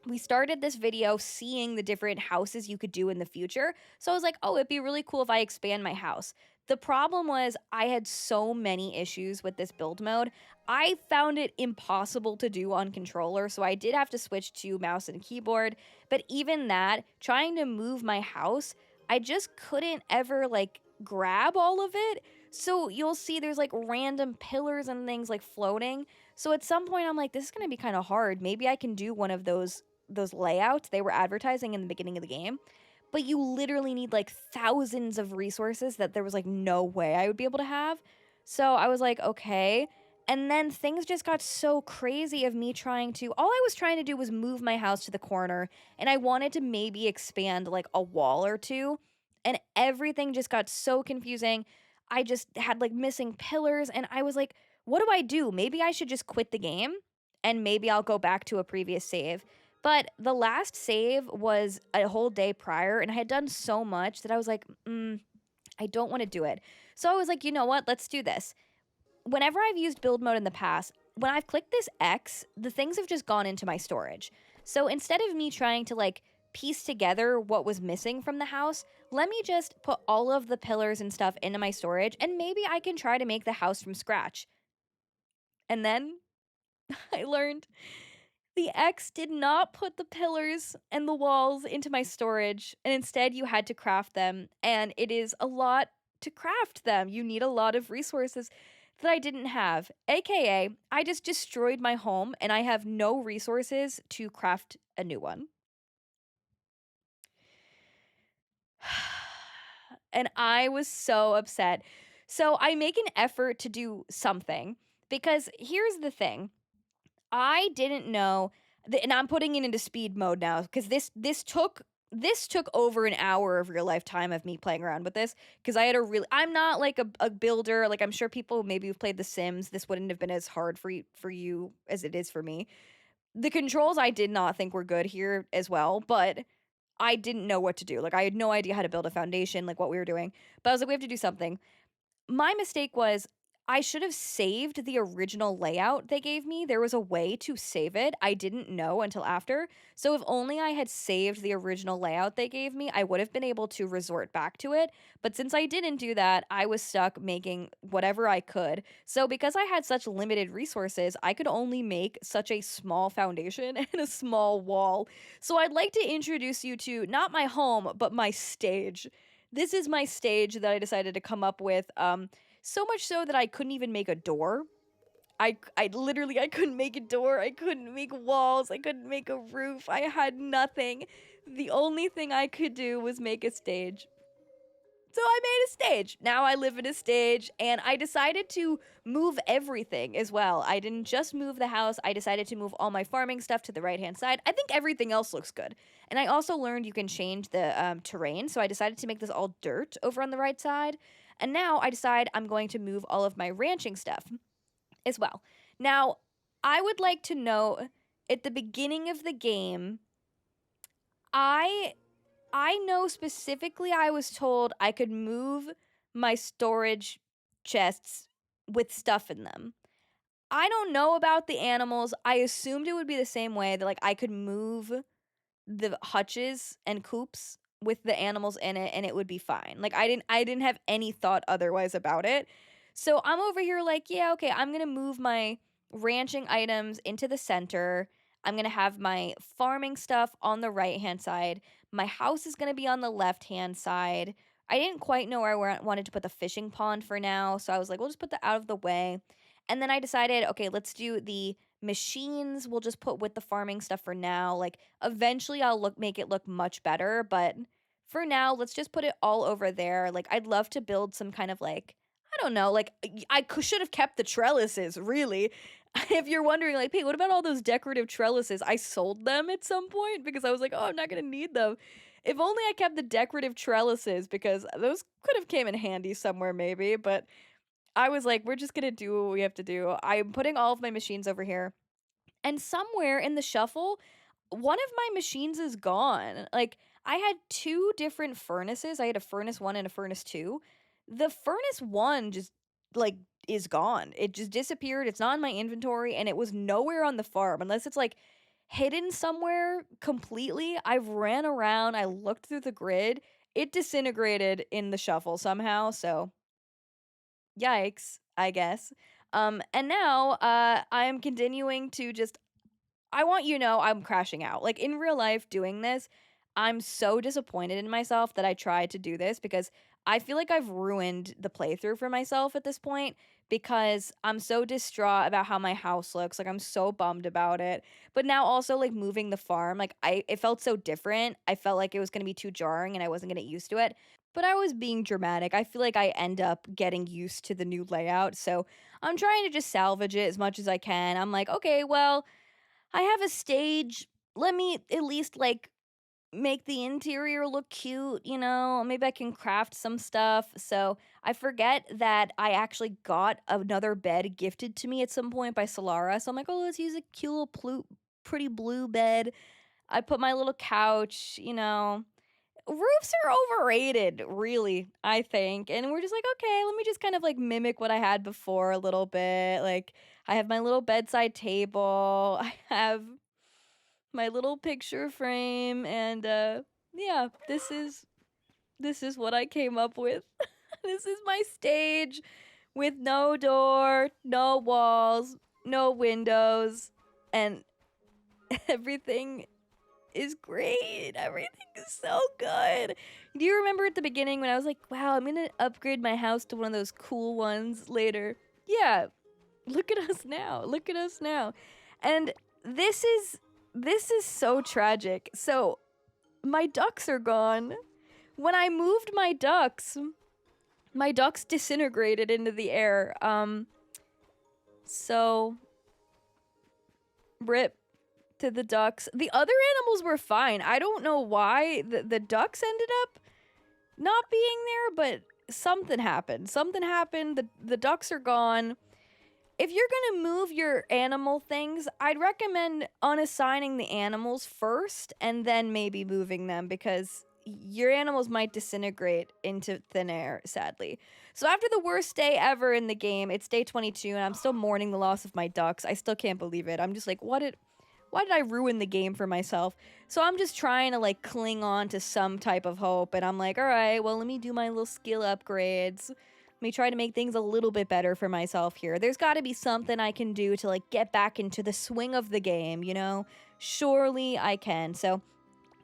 We started this video seeing the different houses you could do in the future, so I was like, oh, it'd be really cool if I expand my house. The problem was I had so many issues with this build mode. I found it impossible to do on controller, so I did have to switch to mouse and keyboard, but even that, trying to move my house, I just couldn't ever, like, grab all of it. So you'll see there's like random pillars and things like floating. So at some point I'm like, this is going to be kind of hard. Maybe I can do one of those layouts they were advertising in the beginning of the game. But you literally need like thousands of resources that there was like no way I would be able to have. So I was like, okay. And then things just got so crazy of me trying to, all I was trying to do was move my house to the corner, and I wanted to maybe expand like a wall or two. And everything just got so confusing. I just had like missing pillars, and I was like, what do I do? Maybe I should just quit the game and maybe I'll go back to a previous save. But the last save was a whole day prior, and I had done so much that I was like, I don't want to do it. So I was like, you know what? Let's do this. Whenever I've used build mode in the past, when I've clicked this X, the things have just gone into my storage. So instead of me trying to like piece together what was missing from the house, let me just put all of the pillars and stuff into my storage, and maybe I can try to make the house from scratch. And then I learned the X did not put the pillars and the walls into my storage, and instead you had to craft them, and it is a lot to craft them. You need a lot of resources that I didn't have. AKA, I just destroyed my home, and I have no resources to craft a new one. And I was so upset. So I make an effort to do something, because here's the thing. I didn't know, and I'm putting it into speed mode now, because this took over an hour of real life time of me playing around with this, because I'm not like a builder. Like, I'm sure people maybe who've played The Sims, this wouldn't have been as hard for you as it is for me. The controls I did not think were good here as well, but I didn't know what to do. Like, I had no idea how to build a foundation, like what we were doing. But I was like, we have to do something. My mistake was I should have saved the original layout they gave me. There was a way to save it. I didn't know until after. So if only I had saved the original layout they gave me, I would have been able to resort back to it. But since I didn't do that, I was stuck making whatever I could. So because I had such limited resources, I could only make such a small foundation and a small wall. So I'd like to introduce you to not my home, but my stage. This is my stage that I decided to come up with. So much so that I couldn't even make a door. I literally I couldn't make a door. I couldn't make walls. I couldn't make a roof. I had nothing. The only thing I could do was make a stage. So I made a stage. Now I live in a stage, and I decided to move everything as well. I didn't just move the house. I decided to move all my farming stuff to the right-hand side. I think everything else looks good. And I also learned you can change the terrain, so I decided to make this all dirt over on the right side. And now I decide I'm going to move all of my ranching stuff as well. Now, I would like to know, at the beginning of the game, I know specifically I was told I could move my storage chests with stuff in them. I don't know about the animals. I assumed it would be the same way that like I could move the hutches and coops with the animals in it and it would be fine. Like I didn't have any thought otherwise about it. So I'm over here like, yeah, okay, I'm going to move my ranching items into the center. I'm going to have my farming stuff on the right-hand side. My house is going to be on the left-hand side. I didn't quite know where I wanted to put the fishing pond for now, so I was like, we'll just put that out of the way. And then I decided, okay, let's do the machines. We'll just put with the farming stuff for now. Like eventually I'll make it look much better, but for now, let's just put it all over there. Like I'd love to build some kind of like I don't know, like should have kept the trellises, really. If you're wondering, like, hey, what about all those decorative trellises? I sold them at some point because I was like, oh, I'm not gonna need them. If only I kept the decorative trellises because those could have came in handy somewhere maybe, but I was like, we're just gonna do what we have to do. I'm putting all of my machines over here. And somewhere in the shuffle, one of my machines is gone. Like, I had two different furnaces. I had a furnace 1 and a furnace 2. The furnace 1 just, like, is gone. It just disappeared. It's not in my inventory, and it was nowhere on the farm unless it's, like, hidden somewhere completely. I've ran around. I looked through the grid. It disintegrated in the shuffle somehow, so yikes, I guess. And now I am continuing to just I want you to know I'm crashing out. Like in real life doing this, I'm so disappointed in myself that I tried to do this because I feel like I've ruined the playthrough for myself at this point because I'm so distraught about how my house looks. Like I'm so bummed about it. But now also like moving the farm, like it felt so different. I felt like it was going to be too jarring and I wasn't going to get used to it. But I was being dramatic. I feel like I end up getting used to the new layout. So I'm trying to just salvage it as much as I can. I'm like, okay, well, I have a stage. Let me at least like make the interior look cute, you know? Maybe I can craft some stuff. So I forget that I actually got another bed gifted to me at some point by Solara. So I'm like, oh, let's use a cute little pretty blue bed. I put my little couch, you know. Roofs are overrated, really, I think. And we're just like, okay, let me just kind of like mimic what I had before a little bit. Like, I have my little bedside table. I have my little picture frame and yeah, this is what I came up with. This is my stage with no door, no walls, no windows, and everything is great. Everything is so good. Do you remember at the beginning when I was like, wow, I'm gonna upgrade my house to one of those cool ones later? Yeah, look at us now. Look at us now. And this is so tragic. So my ducks are gone. When I moved my ducks disintegrated into the air. So rip to the ducks. The other animals were fine. I don't know why the ducks ended up not being there, but something happened. Something happened. The ducks are gone. If you're going to move your animal things, I'd recommend unassigning the animals first and then maybe moving them because your animals might disintegrate into thin air, sadly. So after the worst day ever in the game, it's day 22, and I'm still mourning the loss of my ducks. I still can't believe it. I'm just like, why did I ruin the game for myself? So I'm just trying to, like, cling on to some type of hope, and I'm like, all right, well, let me do my little skill upgrades. Let me try to make things a little bit better for myself here. There's got to be something I can do to, like, get back into the swing of the game, you know? Surely I can. So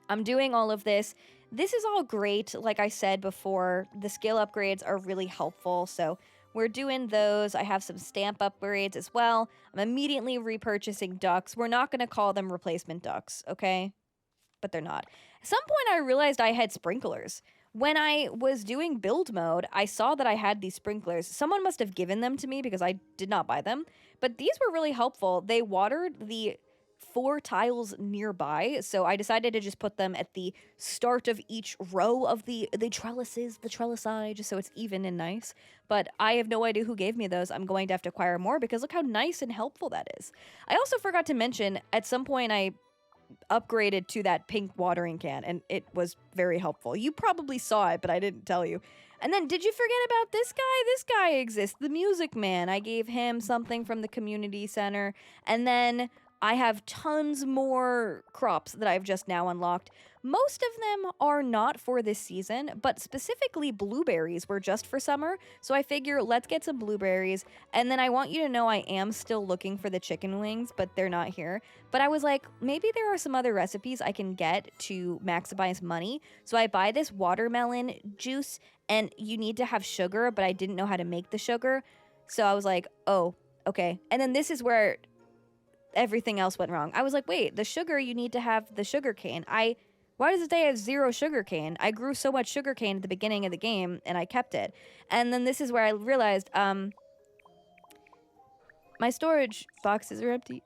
I'm doing all of this. This is all great. Like I said before, the skill upgrades are really helpful, so we're doing those. I have some stamp upgrades as well. I'm immediately repurchasing ducks. We're not going to call them replacement ducks, okay? But they're not. At some point, I realized I had sprinklers. When I was doing build mode, I saw that I had these sprinklers. Someone must have given them to me because I did not buy them. But these were really helpful. They watered the 4 tiles nearby, so I decided to just put them at the start of each row of the trellises, the trellisage, just so it's even and nice. But I have no idea who gave me those. I'm going to have to acquire more because look how nice and helpful that is. I also forgot to mention, at some point I upgraded to that pink watering can, and it was very helpful. You probably saw it, but I didn't tell you. And then, did you forget about this guy? This guy exists, the Music Man. I gave him something from the community center, and then I have tons more crops that I've just now unlocked. Most of them are not for this season, but specifically blueberries were just for summer. So I figure let's get some blueberries. And then I want you to know I am still looking for the chicken wings, but they're not here. But I was like, maybe there are some other recipes I can get to maximize money. So I buy this watermelon juice, and you need to have sugar, but I didn't know how to make the sugar. So I was like, oh, okay. And then this is where everything else went wrong. I was like, wait, the sugar, you need to have the sugar cane. Why does it say I have 0 sugar cane? I grew so much sugar cane at the beginning of the game, and I kept it. And then this is where I realized, my storage boxes are empty.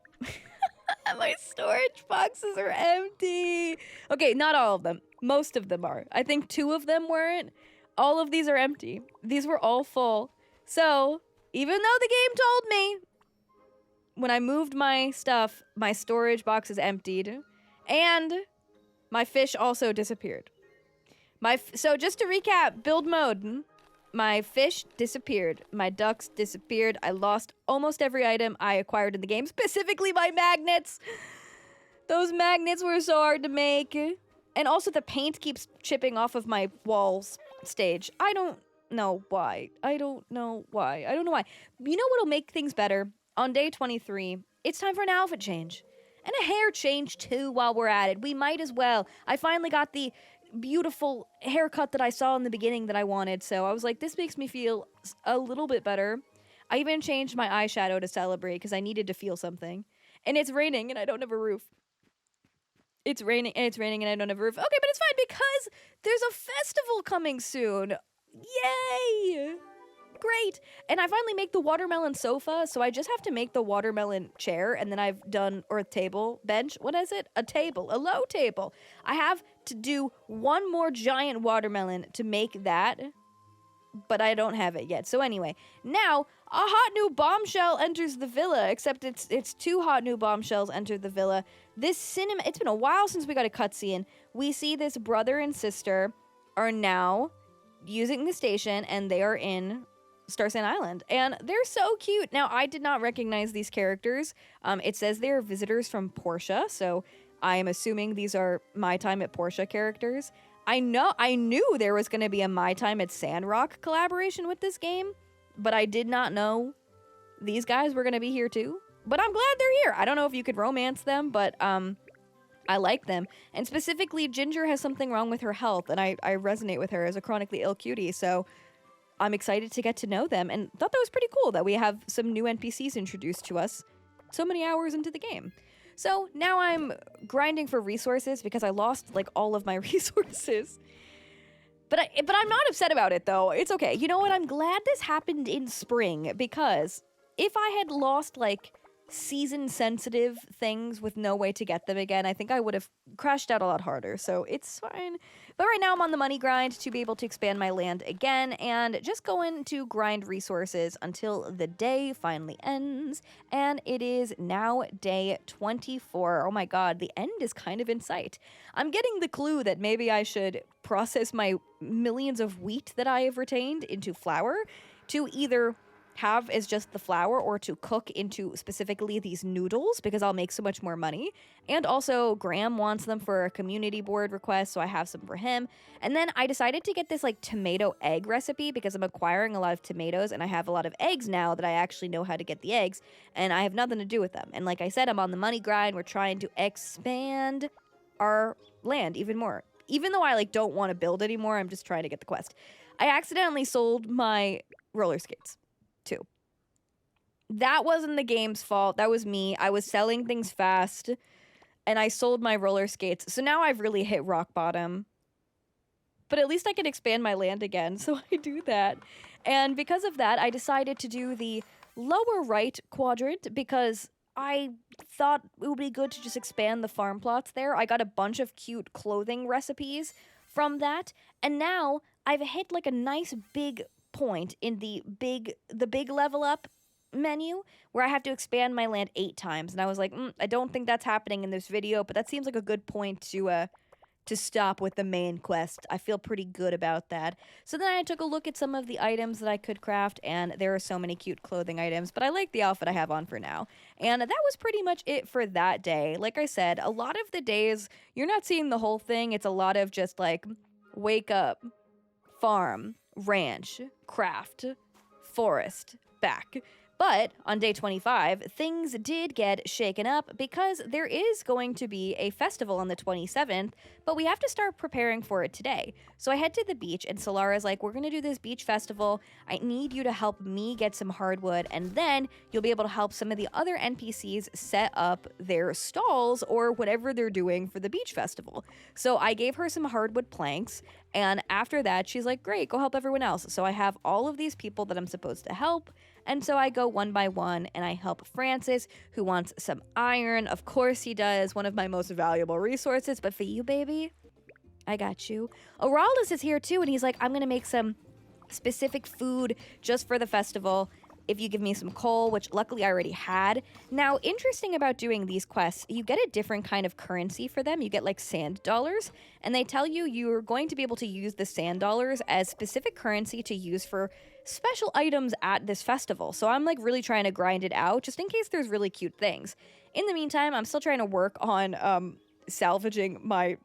My storage boxes are empty. Okay, not all of them. Most of them are. I think 2 of them weren't. All of these are empty. These were all full. So, even though the game told me, when I moved my stuff, my storage box is emptied, and my fish also disappeared. So just to recap, build mode, my fish disappeared, my ducks disappeared, I lost almost every item I acquired in the game, specifically my magnets. Those magnets were so hard to make. And also the paint keeps chipping off of my walls stage. I don't know why. I don't know why. You know what'll make things better? On day 23, it's time for an outfit change. And a hair change, too, while we're at it. We might as well. I finally got the beautiful haircut that I saw in the beginning that I wanted, so I was like, this makes me feel a little bit better. I even changed my eyeshadow to celebrate because I needed to feel something. And it's raining, and I don't have a roof. It's raining, and I don't have a roof. Okay, but it's fine because there's a festival coming soon. Yay! Great. And I finally make the watermelon sofa, so I just have to make the watermelon chair, and then I've done, or table, bench, what is it? A low table. I have to do one more giant watermelon to make that, but I don't have it yet. So anyway, now a hot new bombshell enters the villa, except it's 2 hot new bombshells enter the villa. It's been a while since we got a cutscene. We see this brother and sister are now using the station, and they are in Starsand Island, and they're so cute. Now, I did not recognize these characters. It says they're visitors from Portia, so I am assuming these are My Time at Portia characters. I knew there was going to be a My Time at Sandrock collaboration with this game, but I did not know these guys were going to be here too. But I'm glad they're here. I don't know if you could romance them, but I like them. And specifically, Ginger has something wrong with her health, and I resonate with her as a chronically ill cutie, so I'm excited to get to know them, and thought that was pretty cool that we have some new NPCs introduced to us so many hours into the game. So now I'm grinding for resources because I lost like all of my resources. But I'm not upset about it though. It's okay. You know what? I'm glad this happened in spring because if I had lost like season-sensitive things with no way to get them again, I think I would have crashed out a lot harder, so it's fine. But right now I'm on the money grind to be able to expand my land again, and just going to grind resources until the day finally ends, and it is now day 24. Oh my god, the end is kind of in sight. I'm getting the clue that maybe I should process my millions of wheat that I have retained into flour to either have as just the flour or to cook into specifically these noodles because I'll make so much more money. And also Graham wants them for a community board request, so I have some for him. And then I decided to get this like tomato egg recipe because I'm acquiring a lot of tomatoes and I have a lot of eggs now that I actually know how to get the eggs and I have nothing to do with them. And like I said, I'm on the money grind. We're trying to expand our land even more. Even though I like don't want to build anymore, I'm just trying to get the quest. I accidentally sold my roller skates too. That wasn't the game's fault. That was me. I was selling things fast and I sold my roller skates. So now I've really hit rock bottom. But at least I can expand my land again. So I do that. And because of that, I decided to do the lower right quadrant because I thought it would be good to just expand the farm plots there. I got a bunch of cute clothing recipes from that. And now I've hit like a nice big point in the big level up menu where I have to expand my land 8 times, and I was like, I don't think that's happening in this video, but that seems like a good point to stop with the main quest. I feel pretty good about that. So then I took a look at some of the items that I could craft, and there are so many cute clothing items, but I like the outfit I have on for now. And that was pretty much it for that day. Like I said, a lot of the days you're not seeing the whole thing. It's a lot of just like wake up, farm, ranch, craft, forest, back. But on day 25, things did get shaken up because there is going to be a festival on the 27th, but we have to start preparing for it today. So I head to the beach and Solara's like, we're going to do this beach festival. I need you to help me get some hardwood, and then you'll be able to help some of the other NPCs set up their stalls or whatever they're doing for the beach festival. So I gave her some hardwood planks, and after that, she's like, great, go help everyone else. So I have all of these people that I'm supposed to help. And so I go one by one and I help Francis, who wants some iron. Of course he does, one of my most valuable resources. But for you, baby, I got you. Oraldus is here too, and he's like, I'm going to make some specific food just for the festival if you give me some coal, which luckily I already had. Now, interesting about doing these quests, you get a different kind of currency for them. You get like sand dollars, and they tell you you're going to be able to use the sand dollars as specific currency to use for special items at this festival. So I'm like really trying to grind it out just in case there's really cute things. In the meantime, I'm still trying to work on salvaging my,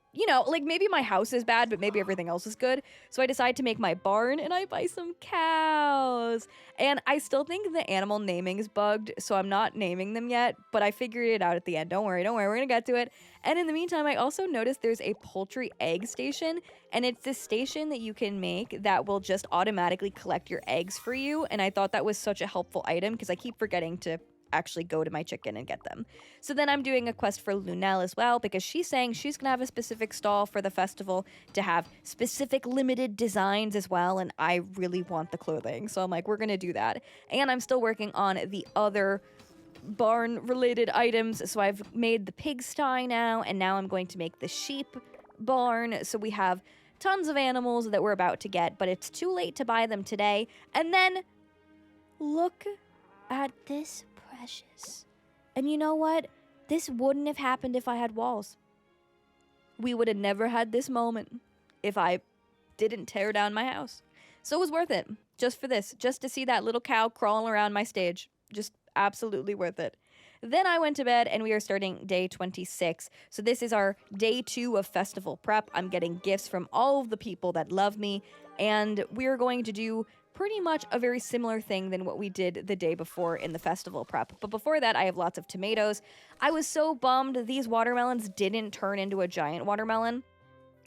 like maybe my house is bad, but maybe everything else is good. So I decide to make my barn and I buy some cows. And I still think the animal naming is bugged, so I'm not naming them yet, but I figured it out at the end. Don't worry, we're gonna get to it. And in the meantime, I also noticed there's a poultry egg station, and it's this station that you can make that will just automatically collect your eggs for you. And I thought that was such a helpful item because I keep forgetting to actually go to my chicken and get them. So then I'm doing a quest for Lunel as well because she's saying she's gonna have a specific stall for the festival to have specific limited designs as well, and I really want the clothing, so I'm like, we're gonna do that. And I'm still working on the other barn related items, so I've made the pigsty now, and now I'm going to make the sheep barn. So we have tons of animals that we're about to get, but it's too late to buy them today. And then look at this precious. And you know what? This wouldn't have happened if I had walls. We would have never had this moment if I didn't tear down my house. So it was worth it. Just for this. Just to see that little cow crawling around my stage. Just absolutely worth it. Then I went to bed and we are starting day 26. So this is our day 2 of festival prep. I'm getting gifts from all of the people that love me. And we're going to do pretty much a very similar thing than what we did the day before in the festival prep. But before that, I have lots of tomatoes. I was so bummed these watermelons didn't turn into a giant watermelon.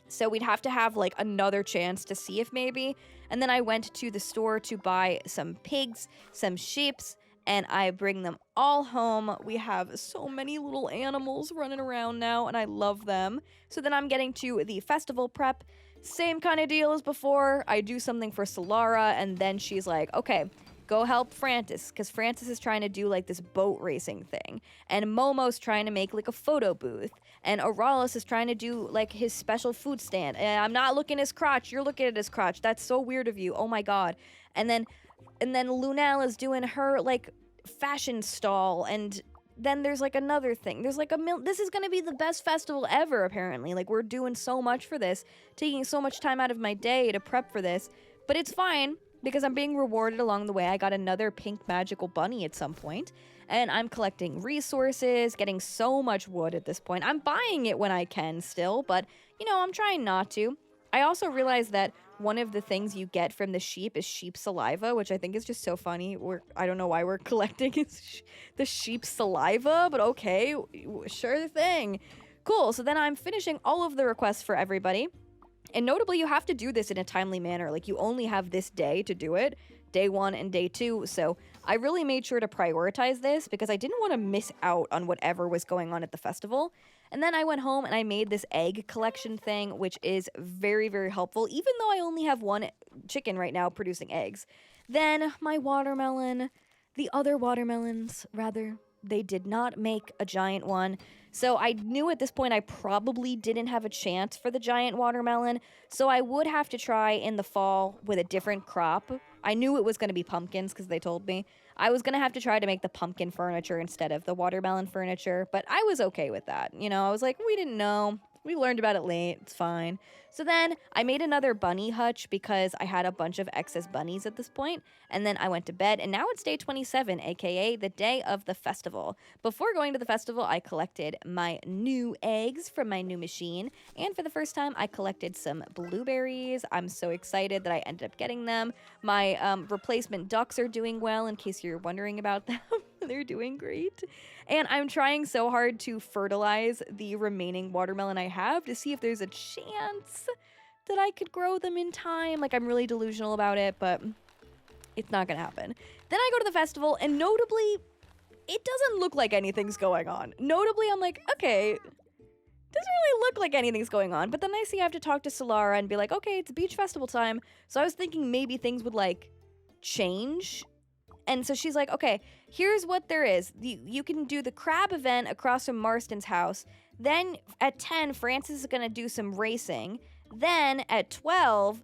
So we'd have to have like another chance to see if maybe. And then I went to the store to buy some pigs, some sheeps, and I bring them all home. We have so many little animals running around now, and I love them. So then I'm getting to the festival prep. Same kind of deal as before. I do something for Solara, and then she's like, okay, go help Francis, because Francis is trying to do like this boat racing thing, and Momo's trying to make like a photo booth, and Oralis is trying to do like his special food stand. And I'm not looking at his crotch, you're looking at his crotch. That's so weird of you. Oh my god. And then Lunel is doing her like fashion stall, and then there's like another thing. There's like this is gonna be the best festival ever, apparently. Like, we're doing so much for this, taking so much time out of my day to prep for this. But it's fine, because I'm being rewarded along the way. I got another pink magical bunny at some point, and I'm collecting resources, getting so much wood at this point. I'm buying it when I can still, but, you know, I'm trying not to. I also realized that one of the things you get from the sheep is sheep saliva, which I think is just so funny. I don't know why we're collecting the sheep saliva, but okay, sure thing. Cool, so then I'm finishing all of the requests for everybody. And notably, you have to do this in a timely manner. Like, you only have this day to do it, day 1 and day 2. So I really made sure to prioritize this because I didn't want to miss out on whatever was going on at the festival. And then I went home and I made this egg collection thing, which is very, very helpful, even though I only have one chicken right now producing eggs. Then my watermelon, the other watermelons, rather, they did not make a giant one. So I knew at this point I probably didn't have a chance for the giant watermelon, so I would have to try in the fall with a different crop. I knew it was going to be pumpkins because they told me. I was going to have to try to make the pumpkin furniture instead of the watermelon furniture, but I was okay with that. You know, I was like, we didn't know. We learned about it late. It's fine. So then I made another bunny hutch because I had a bunch of excess bunnies at this point, and then I went to bed, and now it's day 27, aka the day of the festival. Before going to the festival, I collected my new eggs from my new machine, and for the first time, I collected some blueberries. I'm so excited that I ended up getting them. My replacement ducks are doing well, in case you're wondering about them. They're doing great. And I'm trying so hard to fertilize the remaining watermelon I have to see if there's a chance that I could grow them in time. Like, I'm really delusional about it, but it's not gonna happen. Then I go to the festival, and notably, it doesn't look like anything's going on. Notably, I'm like, okay, doesn't really look like anything's going on. But then I see I have to talk to Solara and be like, okay, it's beach festival time. So I was thinking maybe things would, like, change. And so she's like, okay, here's what there is. You can do the crab event across from Marston's house. Then at 10, Francis is going to do some racing. Then at 12,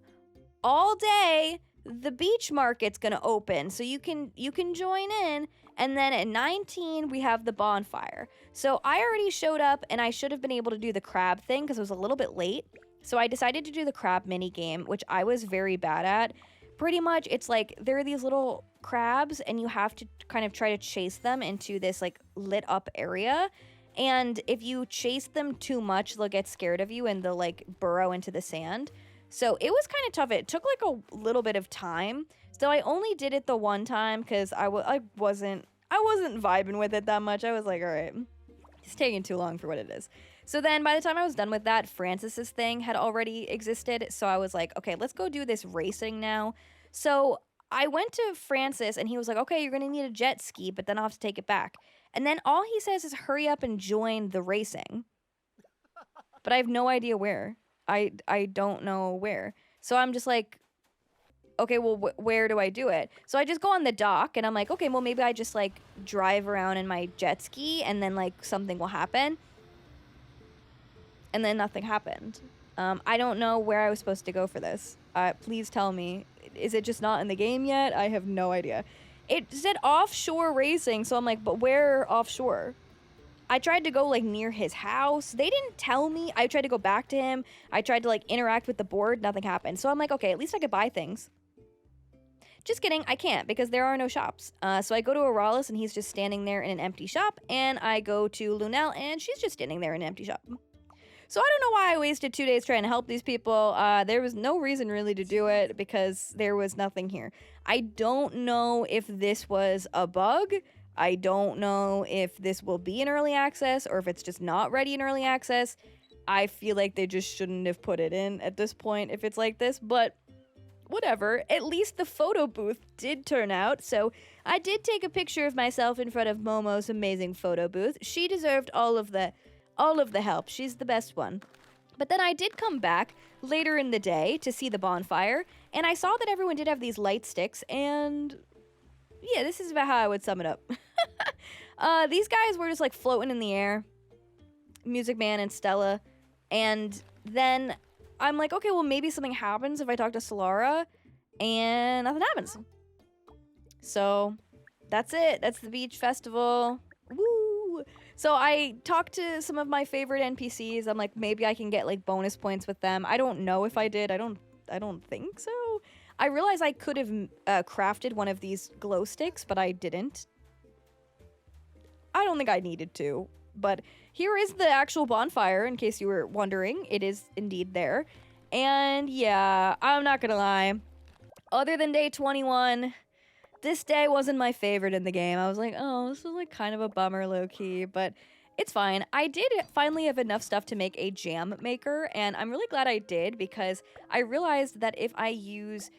all day, the beach market's going to open. So you can join in. And then at 19, we have the bonfire. So I already showed up, and I should have been able to do the crab thing because it was a little bit late. So I decided to do the crab mini game, which I was very bad at. Pretty much, it's like there are these little crabs, and you have to kind of try to chase them into this like lit up area. And if you chase them too much, they'll get scared of you and they'll like burrow into the sand. So it was kind of tough. It took like a little bit of time. So I only did it the one time because I wasn't vibing with it that much. I was like, all right, it's taking too long for what it is. So then by the time I was done with that, Francis's thing had already existed. So I was like, okay, let's go do this racing now. So I went to Francis, and he was like, okay, you're going to need a jet ski, but then I'll have to take it back. And then all he says is hurry up and join the racing. But I have no idea where. I don't know where. So I'm just like, okay, well, where do I do it? So I just go on the dock, and I'm like, okay, well, maybe I just, like, drive around in my jet ski, and then, like, something will happen. And then nothing happened. I don't know where I was supposed to go for this. Please tell me. Is it just not in the game yet? I have no idea. It said offshore racing, so I'm like, but where offshore? I tried to go, like, near his house. They didn't tell me. I tried to go back to him. I tried to, like, interact with the board. Nothing happened. So I'm like, okay, at least I could buy things. Just kidding. I can't because there are no shops. So I go to Oralis, and he's just standing there in an empty shop. And I go to Lunel, and she's just standing there in an empty shop. So I don't know why I wasted 2 days trying to help these people. There was no reason really to do it because there was nothing here. I don't know if this was a bug. I don't know if this will be in early access or if it's just not ready in early access. I feel like they just shouldn't have put it in at this point if it's like this, but whatever. At least the photo booth did turn out, so I did take a picture of myself in front of Momo's amazing photo booth. She deserved all of the help. She's the best one. But then I did come back later in the day to see the bonfire, and I saw that everyone did have these light sticks, and yeah, this is about how I would sum it up. These guys were just like floating in the air, Music Man and Stella, and then I'm like, okay, well maybe something happens if I talk to Solara, and nothing happens. So that's it. That's the beach festival. Woo! So I talked to some of my favorite NPCs. I'm like, maybe I can get like bonus points with them. I don't know if I did. I don't think so. I realized I could have crafted one of these glow sticks, but I didn't. I don't think I needed to. But here is the actual bonfire, in case you were wondering. It is indeed there. And yeah, I'm not gonna lie. Other than day 21, this day wasn't my favorite in the game. I was like, oh, this was like kind of a bummer low-key, but it's fine. I did finally have enough stuff to make a jam maker, and I'm really glad I did because I realized that if I use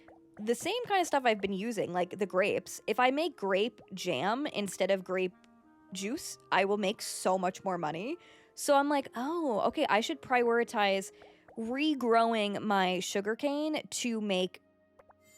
the same kind of stuff I've been using, like the grapes, if I make grape jam instead of grape juice, I will make so much more money. So I'm like, oh, okay, I should prioritize regrowing my sugarcane to make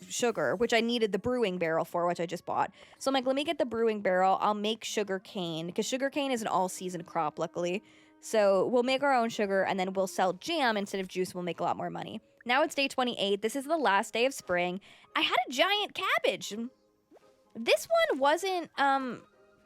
sugar, which I needed the brewing barrel for, which I just bought. So I'm like, let me get the brewing barrel. I'll make sugar cane, because sugar cane is an all-season crop, luckily. So we'll make our own sugar, and then we'll sell jam instead of juice. We'll make a lot more money. Now it's day 28. This is the last day of spring. I had a giant cabbage. This one wasn't,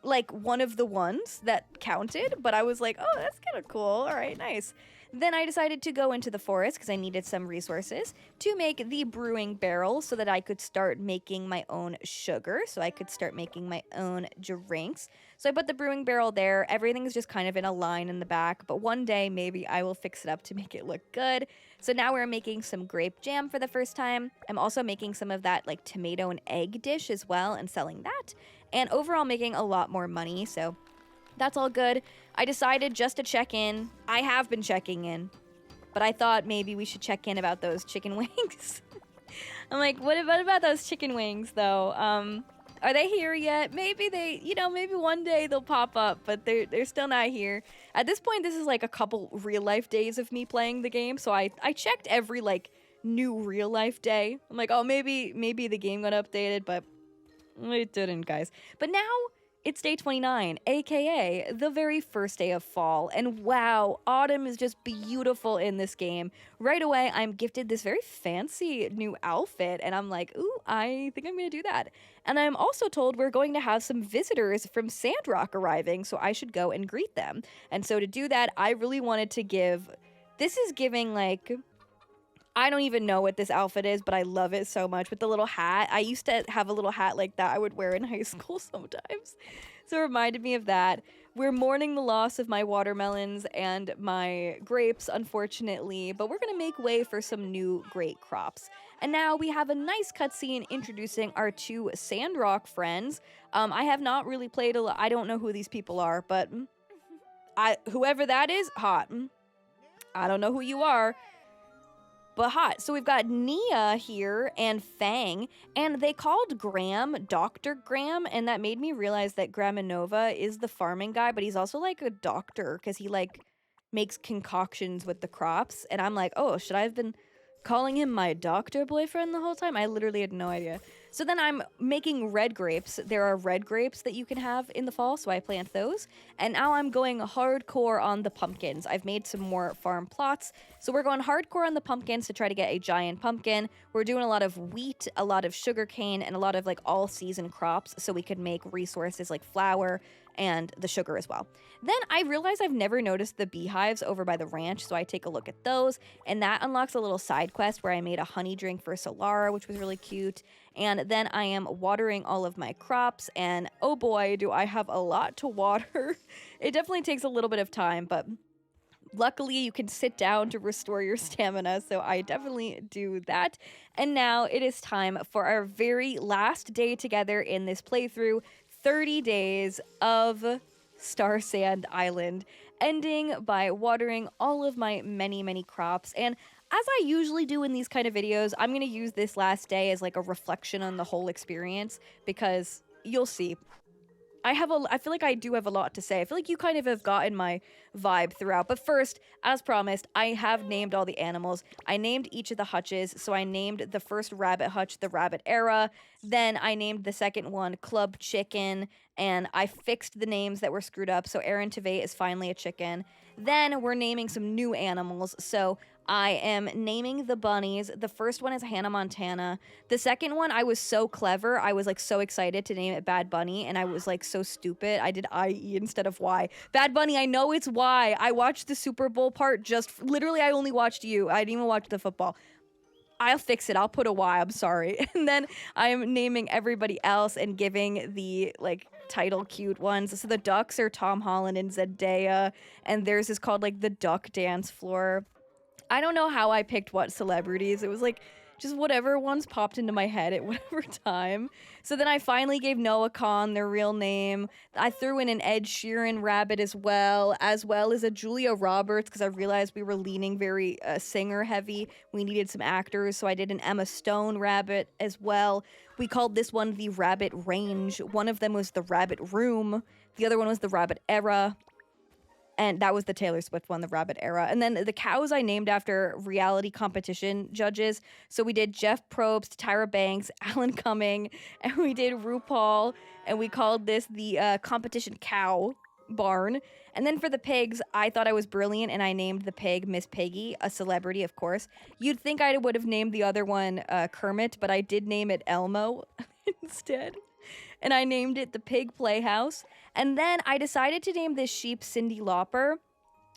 like, one of the ones that counted, but I was like, oh, that's kind of cool. All right, nice. Then I decided to go into the forest because I needed some resources to make the brewing barrel so that I could start making my own sugar, so I could start making my own drinks. So I put the brewing barrel there. Everything's just kind of in a line in the back, but one day maybe I will fix it up to make it look good. So now we're making some grape jam for the first time. I'm also making some of that like tomato and egg dish as well and selling that. And overall making a lot more money, so that's all good. I decided just to check in. I have been checking in, but I thought maybe we should check in about those chicken wings. I'm like, what about those chicken wings, though? Are they here yet? Maybe they, maybe one day they'll pop up, but they're still not here. At this point, this is like a couple real-life days of me playing the game, so I checked every, like, new real-life day. I'm like, oh, maybe the game got updated, but it didn't, guys. But now it's day 29, aka the very first day of fall, and wow, autumn is just beautiful in this game. Right away, I'm gifted this very fancy new outfit, and I'm like, ooh, I think I'm gonna do that. And I'm also told we're going to have some visitors from Sandrock arriving, so I should go and greet them. And so to do that, I really wanted to give... This is giving, like... I don't even know what this outfit is, but I love it so much with the little hat. I used to have a little hat like that I would wear in high school sometimes. So it reminded me of that. We're mourning the loss of my watermelons and my grapes, unfortunately, but we're going to make way for some new great crops. And now we have a nice cutscene introducing our two Sandrock friends. I have not really played a lot. I don't know who these people are, but whoever that is, hot. I don't know who you are, but hot. So we've got Nia here and Fang, and they called Graham Dr. Graham, and that made me realize that Graminova is the farming guy, but he's also like a doctor because he like makes concoctions with the crops. And I'm like, oh, should I have been calling him my doctor boyfriend the whole time? I literally had no idea. So then I'm making red grapes. There are red grapes that you can have in the fall, so I plant those. And now I'm going hardcore on the pumpkins. I've made some more farm plots. So we're going hardcore on the pumpkins to try to get a giant pumpkin. We're doing a lot of wheat, a lot of sugarcane, and a lot of like all-season crops so we could make resources like flour and the sugar as well. Then I realized I've never noticed the beehives over by the ranch, so I take a look at those, and that unlocks a little side quest where I made a honey drink for Solara, which was really cute. And then I am watering all of my crops, and oh boy, do I have a lot to water. It definitely takes a little bit of time, but luckily you can sit down to restore your stamina, so I definitely do that. And now it is time for our very last day together in this playthrough, 30 days of Starsand Island, ending by watering all of my many crops. And as I usually do in these kind of videos, I'm going to use this last day as like a reflection on the whole experience, because you'll see. I feel like I do have a lot to say. I feel like you kind of have gotten my vibe throughout. But first, as promised, I have named all the animals. I named each of the hutches. So I named the first rabbit hutch the Rabbit Era. Then I named the second one Club Chicken, and I fixed the names that were screwed up. So Aaron Tveit is finally a chicken. Then we're naming some new animals. So I am naming the bunnies. The first one is Hannah Montana. The second one, I was so clever. I was like so excited to name it Bad Bunny, and I was like so stupid. I did IE instead of Y. Bad Bunny, I know it's Y. I watched the Super Bowl part just literally, I only watched you. I didn't even watch the football. I'll fix it. I'll put a Y. I'm sorry. And then I am naming everybody else and giving the like title cute ones. So the ducks are Tom Holland and Zendaya, and theirs is called like the Duck Dance Floor. I don't know how I picked what celebrities. It was like just whatever ones popped into my head at whatever time. So then I finally gave Noah Khan their real name. I threw in an Ed Sheeran rabbit as well as a Julia Roberts, because I realized we were leaning very singer heavy. We needed some actors, so I did an Emma Stone rabbit as well. We called this one the Rabbit Range. One of them was the Rabbit Room. The other one was the Rabbit Era. And that was the Taylor Swift one, the Rabbit Era. And then the cows I named after reality competition judges. So we did Jeff Probst, Tyra Banks, Alan Cumming, and we did RuPaul. And we called this the competition cow barn. And then for the pigs, I thought I was brilliant, and I named the pig Miss Piggy, a celebrity, of course. You'd think I would have named the other one Kermit, but I did name it Elmo instead. And I named it the Pig Playhouse. And then I decided to name this sheep Cyndi Lauper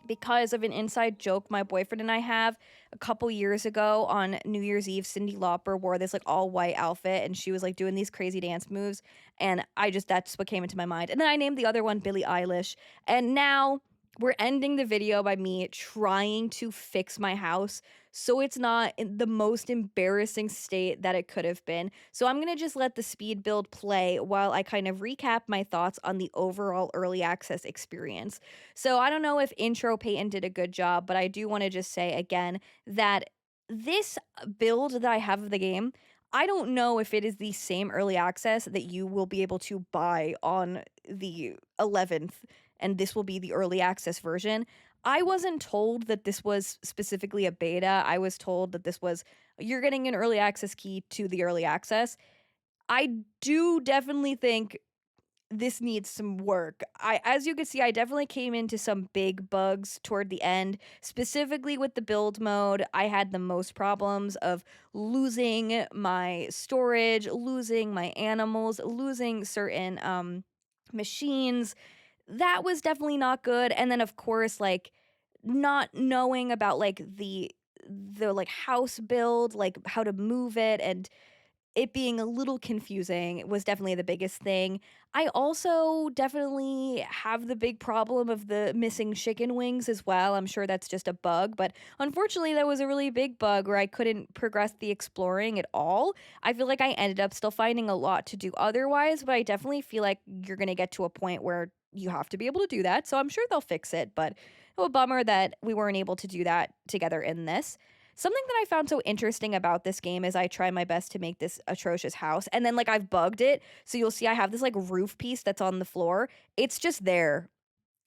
because of an inside joke my boyfriend and I have. A couple years ago on New Year's Eve, Cyndi Lauper wore this like all white outfit, and she was like doing these crazy dance moves, and that's what came into my mind. And then I named the other one Billie Eilish. And now we're ending the video by me trying to fix my house so it's not in the most embarrassing state that it could have been. So I'm going to just let the speed build play while I kind of recap my thoughts on the overall early access experience. So I don't know if intro Payton did a good job, but I do want to just say again that this build that I have of the game, I don't know if it is the same early access that you will be able to buy on the 11th, and this will be the early access version. I wasn't told that this was specifically a beta. I was told that this was, you're getting an early access key to the early access. I do definitely think this needs some work. As you can see, I definitely came into some big bugs toward the end, specifically with the build mode. I had the most problems of losing my storage, losing my animals, losing certain machines. That was definitely not good. And then of course, like not knowing about like the like house build, like how to move it, and it being a little confusing was definitely the biggest thing. I also definitely have the big problem of the missing chicken wings as well. I'm sure that's just a bug, but unfortunately, that was a really big bug where I couldn't progress the exploring at all. I feel like I ended up still finding a lot to do otherwise, but I definitely feel like you're going to get to a point where you have to be able to do that. So I'm sure they'll fix it, but a bummer that we weren't able to do that together in this. Something that I found so interesting about this game is I try my best to make this atrocious house, and then like I've bugged it. So you'll see I have this like roof piece that's on the floor. It's just there,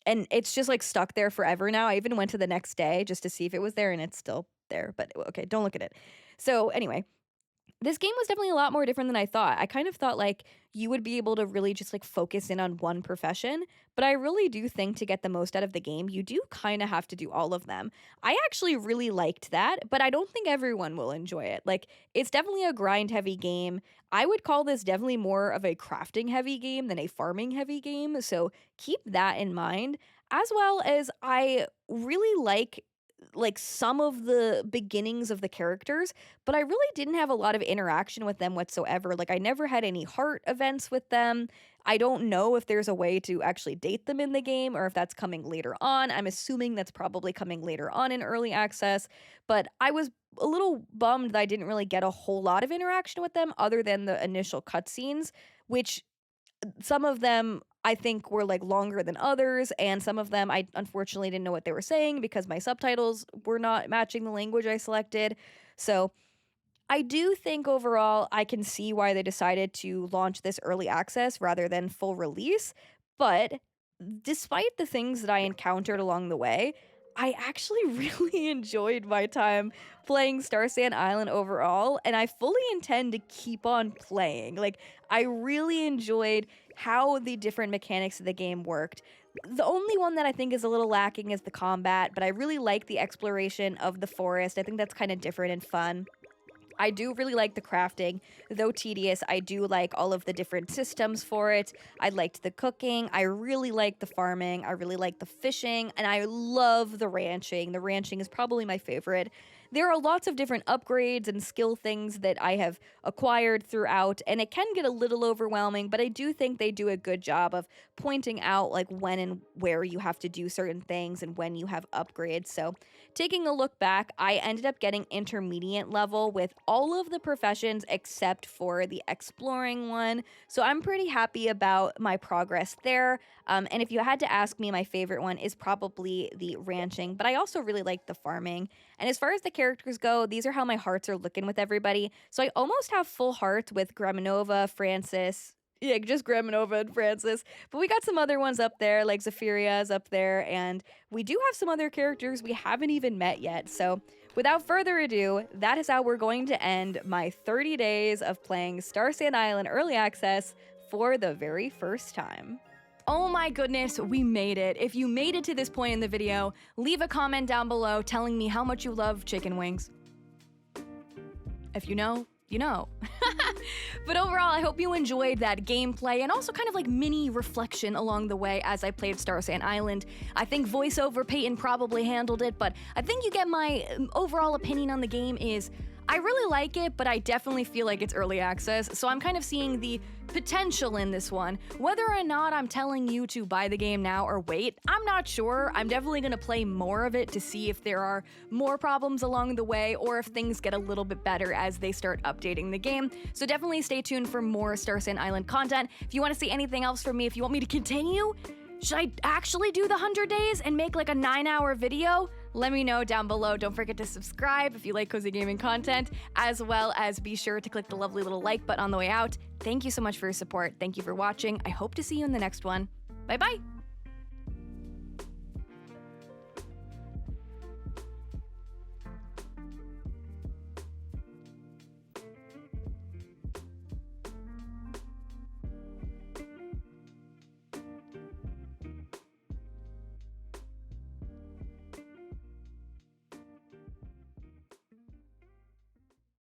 and it's just like stuck there forever now. I even went to the next day just to see if it was there, and it's still there. But okay, don't look at it. So anyway, this game was definitely a lot more different than I thought. I kind of thought like you would be able to really just like focus in on one profession, but I really do think to get the most out of the game, you do kind of have to do all of them. I actually really liked that, but I don't think everyone will enjoy it. Like, it's definitely a grind heavy game. I would call this definitely more of a crafting heavy game than a farming heavy game, so keep that in mind. As well as I really like some of the beginnings of the characters, but I really didn't have a lot of interaction with them whatsoever. Like, I never had any heart events with them. I don't know if there's a way to actually date them in the game or if that's coming later on. I'm assuming that's probably coming later on in early access, but I was a little bummed that I didn't really get a whole lot of interaction with them other than the initial cutscenes, which some of them I think were like longer than others, and some of them I unfortunately didn't know what they were saying because my subtitles were not matching the language I selected. So I do think overall I can see why they decided to launch this early access rather than full release, but despite the things that I encountered along the way, I actually really enjoyed my time playing Starsand Island overall, and I fully intend to keep on playing. Like, I really enjoyed how the different mechanics of the game worked. The only one that I think is a little lacking is the combat, but I really like the exploration of the forest. I think that's kind of different and fun. I do really like the crafting, though tedious. I do like all of the different systems for it. I liked the cooking. I really like the farming. I really like the fishing, and I love the ranching. The ranching is probably my favorite. There are lots of different upgrades and skill things that I have acquired throughout, and it can get a little overwhelming, but I do think they do a good job of pointing out like when and where you have to do certain things and when you have upgrades. So, taking a look back, I ended up getting intermediate level with all of the professions except for the exploring one. So I'm pretty happy about my progress there. And if you had to ask me, my favorite one is probably the ranching, but I also really like the farming. And as far as the characters go, these are how my hearts are looking with everybody. So I almost have full hearts with Greminova, Francis. Yeah, just Greminova and Francis. But we got some other ones up there, like Zephiria's up there, and we do have some other characters we haven't even met yet. So without further ado, that is how we're going to end my 30 days of playing Starsand Island Early Access for the very first time. Oh my goodness, we made it. If you made it to this point in the video, leave a comment down below telling me how much you love chicken wings. If you know, you know. But overall, I hope you enjoyed that gameplay and also kind of like mini reflection along the way as I played Starsand Island. I think voiceover Payton probably handled it, but I think you get my overall opinion on the game is I really like it, but I definitely feel like it's early access, so I'm kind of seeing the potential in this one. Whether or not I'm telling you to buy the game now or wait, I'm not sure. I'm definitely going to play more of it to see if there are more problems along the way or if things get a little bit better as they start updating the game. So definitely stay tuned for more Starsand Island content. If you want to see anything else from me, if you want me to continue, should I actually do the 100 days and make like a 9-hour video? Let me know down below. Don't forget to subscribe if you like cozy gaming content, as well as be sure to click the lovely little like button on the way out. Thank you so much for your support. Thank you for watching. I hope to see you in the next one. Bye-bye.